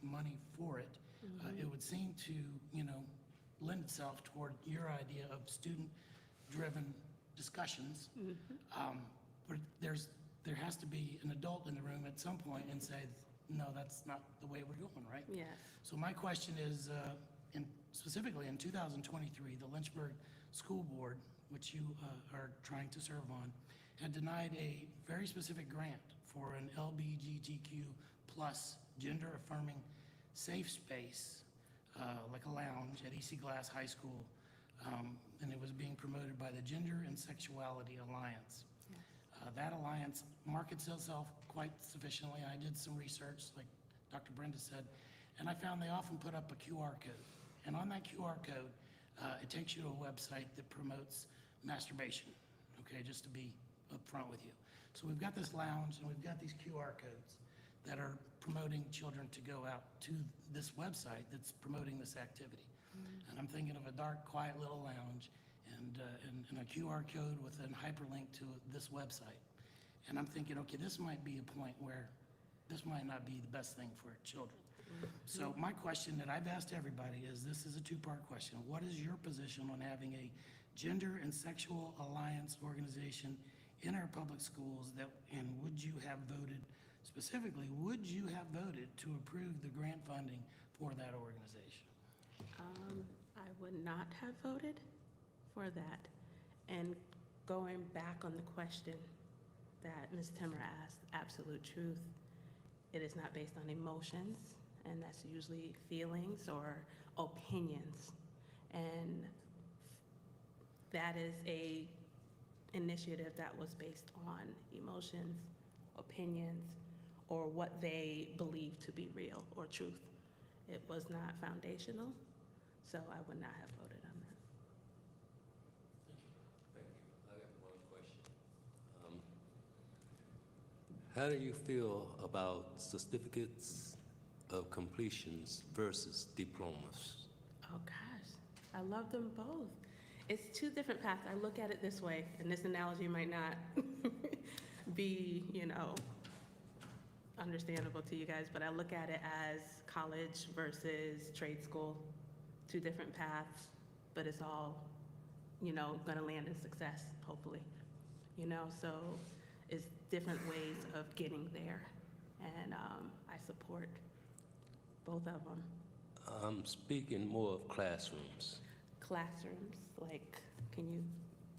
H: money for it, it would seem to, lend itself toward your idea of student-driven discussions. But there has to be an adult in the room at some point and say, no, that's not the way we're going, right?
P: Yes.
H: So my question is, specifically in 2023, the Lynchburg School Board, which you are trying to serve on, had denied a very specific grant for an LGBTQ plus gender-affirming safe space, like a lounge at EC Glass High School, and it was being promoted by the Gender and Sexuality Alliance. That alliance markets itself quite sufficiently. I did some research, like Dr. Brenda said, and I found they often put up a QR code. And on that QR code, it takes you to a website that promotes masturbation, okay, just to be upfront with you. So we've got this lounge and we've got these QR codes that are promoting children to go out to this website that's promoting this activity. And I'm thinking of a dark, quiet little lounge and a QR code with a hyperlink to this website. And I'm thinking, okay, this might be a point where this might not be the best thing for children. So my question that I've asked everybody is, this is a two-part question. What is your position on having a gender and sexual alliance organization in our public schools and would you have voted, specifically, would you have voted to approve the grant funding for that organization?
P: I would not have voted for that. And going back on the question that Ms. Timmer asked, absolute truth, it is not based on emotions, and that's usually feelings or opinions. And that is a initiative that was based on emotions, opinions, or what they believe to be real or truth. It was not foundational, so I would not have voted on that.
A: Thank you. I got one question. How do you feel about certificates of completions versus diplomas?
P: Oh gosh, I love them both. It's two different paths. I look at it this way, and this analogy might not be, understandable to you guys, but I look at it as college versus trade school, two different paths, but it's all, gonna land in success, hopefully. So it's different ways of getting there, and I support both of them.
A: I'm speaking more of classrooms.
P: Classrooms, like, can you?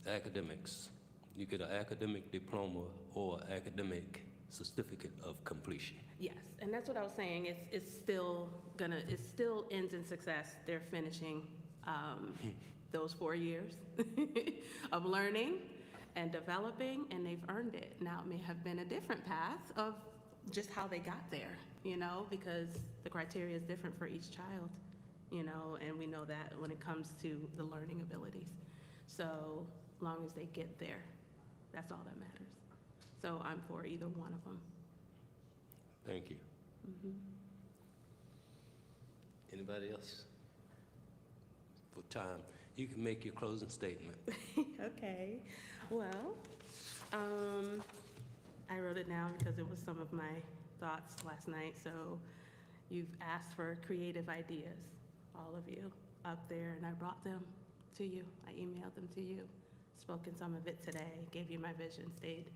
A: Academics. You get an academic diploma or academic certificate of completion.
P: Yes, and that's what I was saying. It still ends in success. They're finishing those 4 years of learning and developing, and they've earned it. Now, it may have been a different path of just how they got there, because the criteria is different for each child, and we know that when it comes to the learning abilities. So long as they get there, that's all that matters. So I'm for either one of them.
A: Thank you. Anybody else? For time, you can make your closing statement.
P: Okay, well, I wrote it down because it was some of my thoughts last night. So you've asked for creative ideas, all of you up there, and I brought them to you. I emailed them to you, spoken some of it today, gave you my vision, stayed,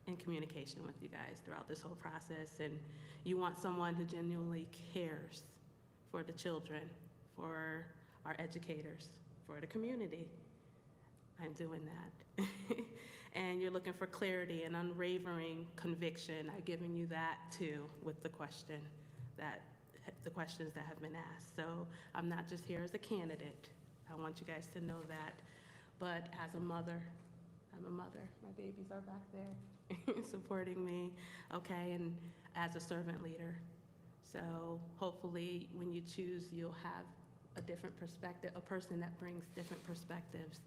P: in communication with you guys throughout this whole process. And you want someone who genuinely cares for the children, for our educators, for the community. I'm doing that. And you're looking for clarity and unwavering conviction. I've given you that too with the questions that have been asked. So I'm not just here as a candidate. I want you guys to know that. But as a mother, I'm a mother. My babies are back there supporting me, okay? And as a servant leader. So hopefully, when you choose, you'll have a different perspective, a person that brings different perspectives,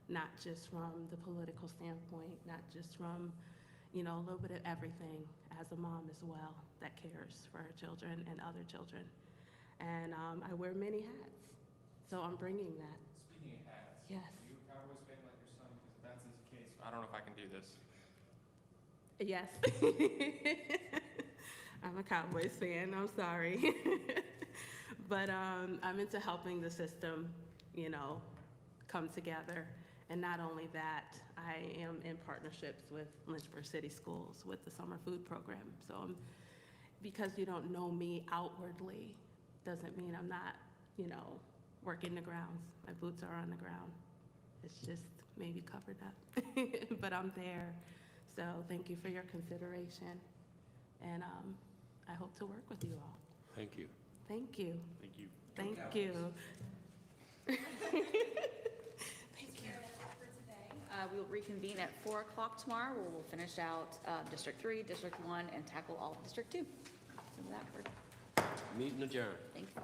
P: not just from the political standpoint, not just from, you know, a little bit of everything, as a mom as well, that cares for her children and other children. And I wear many hats, so I'm bringing that.
D: Speaking of hats.
P: Yes.
D: Are you a Cowboys fan like your son? Because if that's the case, I don't know if I can do this.
P: Yes. I'm a Cowboys fan, I'm sorry. But I'm into helping the system, you know, come together. And not only that, I am in partnerships with Lynchburg City Schools with the summer food program. So because you don't know me outwardly, doesn't mean I'm not, you know, working the grounds. My boots are on the ground. It's just maybe covered up, but I'm there. So thank you for your consideration. And I hope to work with you all.
A: Thank you.
P: Thank you.
G: Thank you.
P: Thank you. Thank you.
B: We'll reconvene at 4 o'clock tomorrow, where we'll finish out District 3, District 1, and tackle all of District 2. So with that, we're,
A: Meeting adjourned.
B: thank you.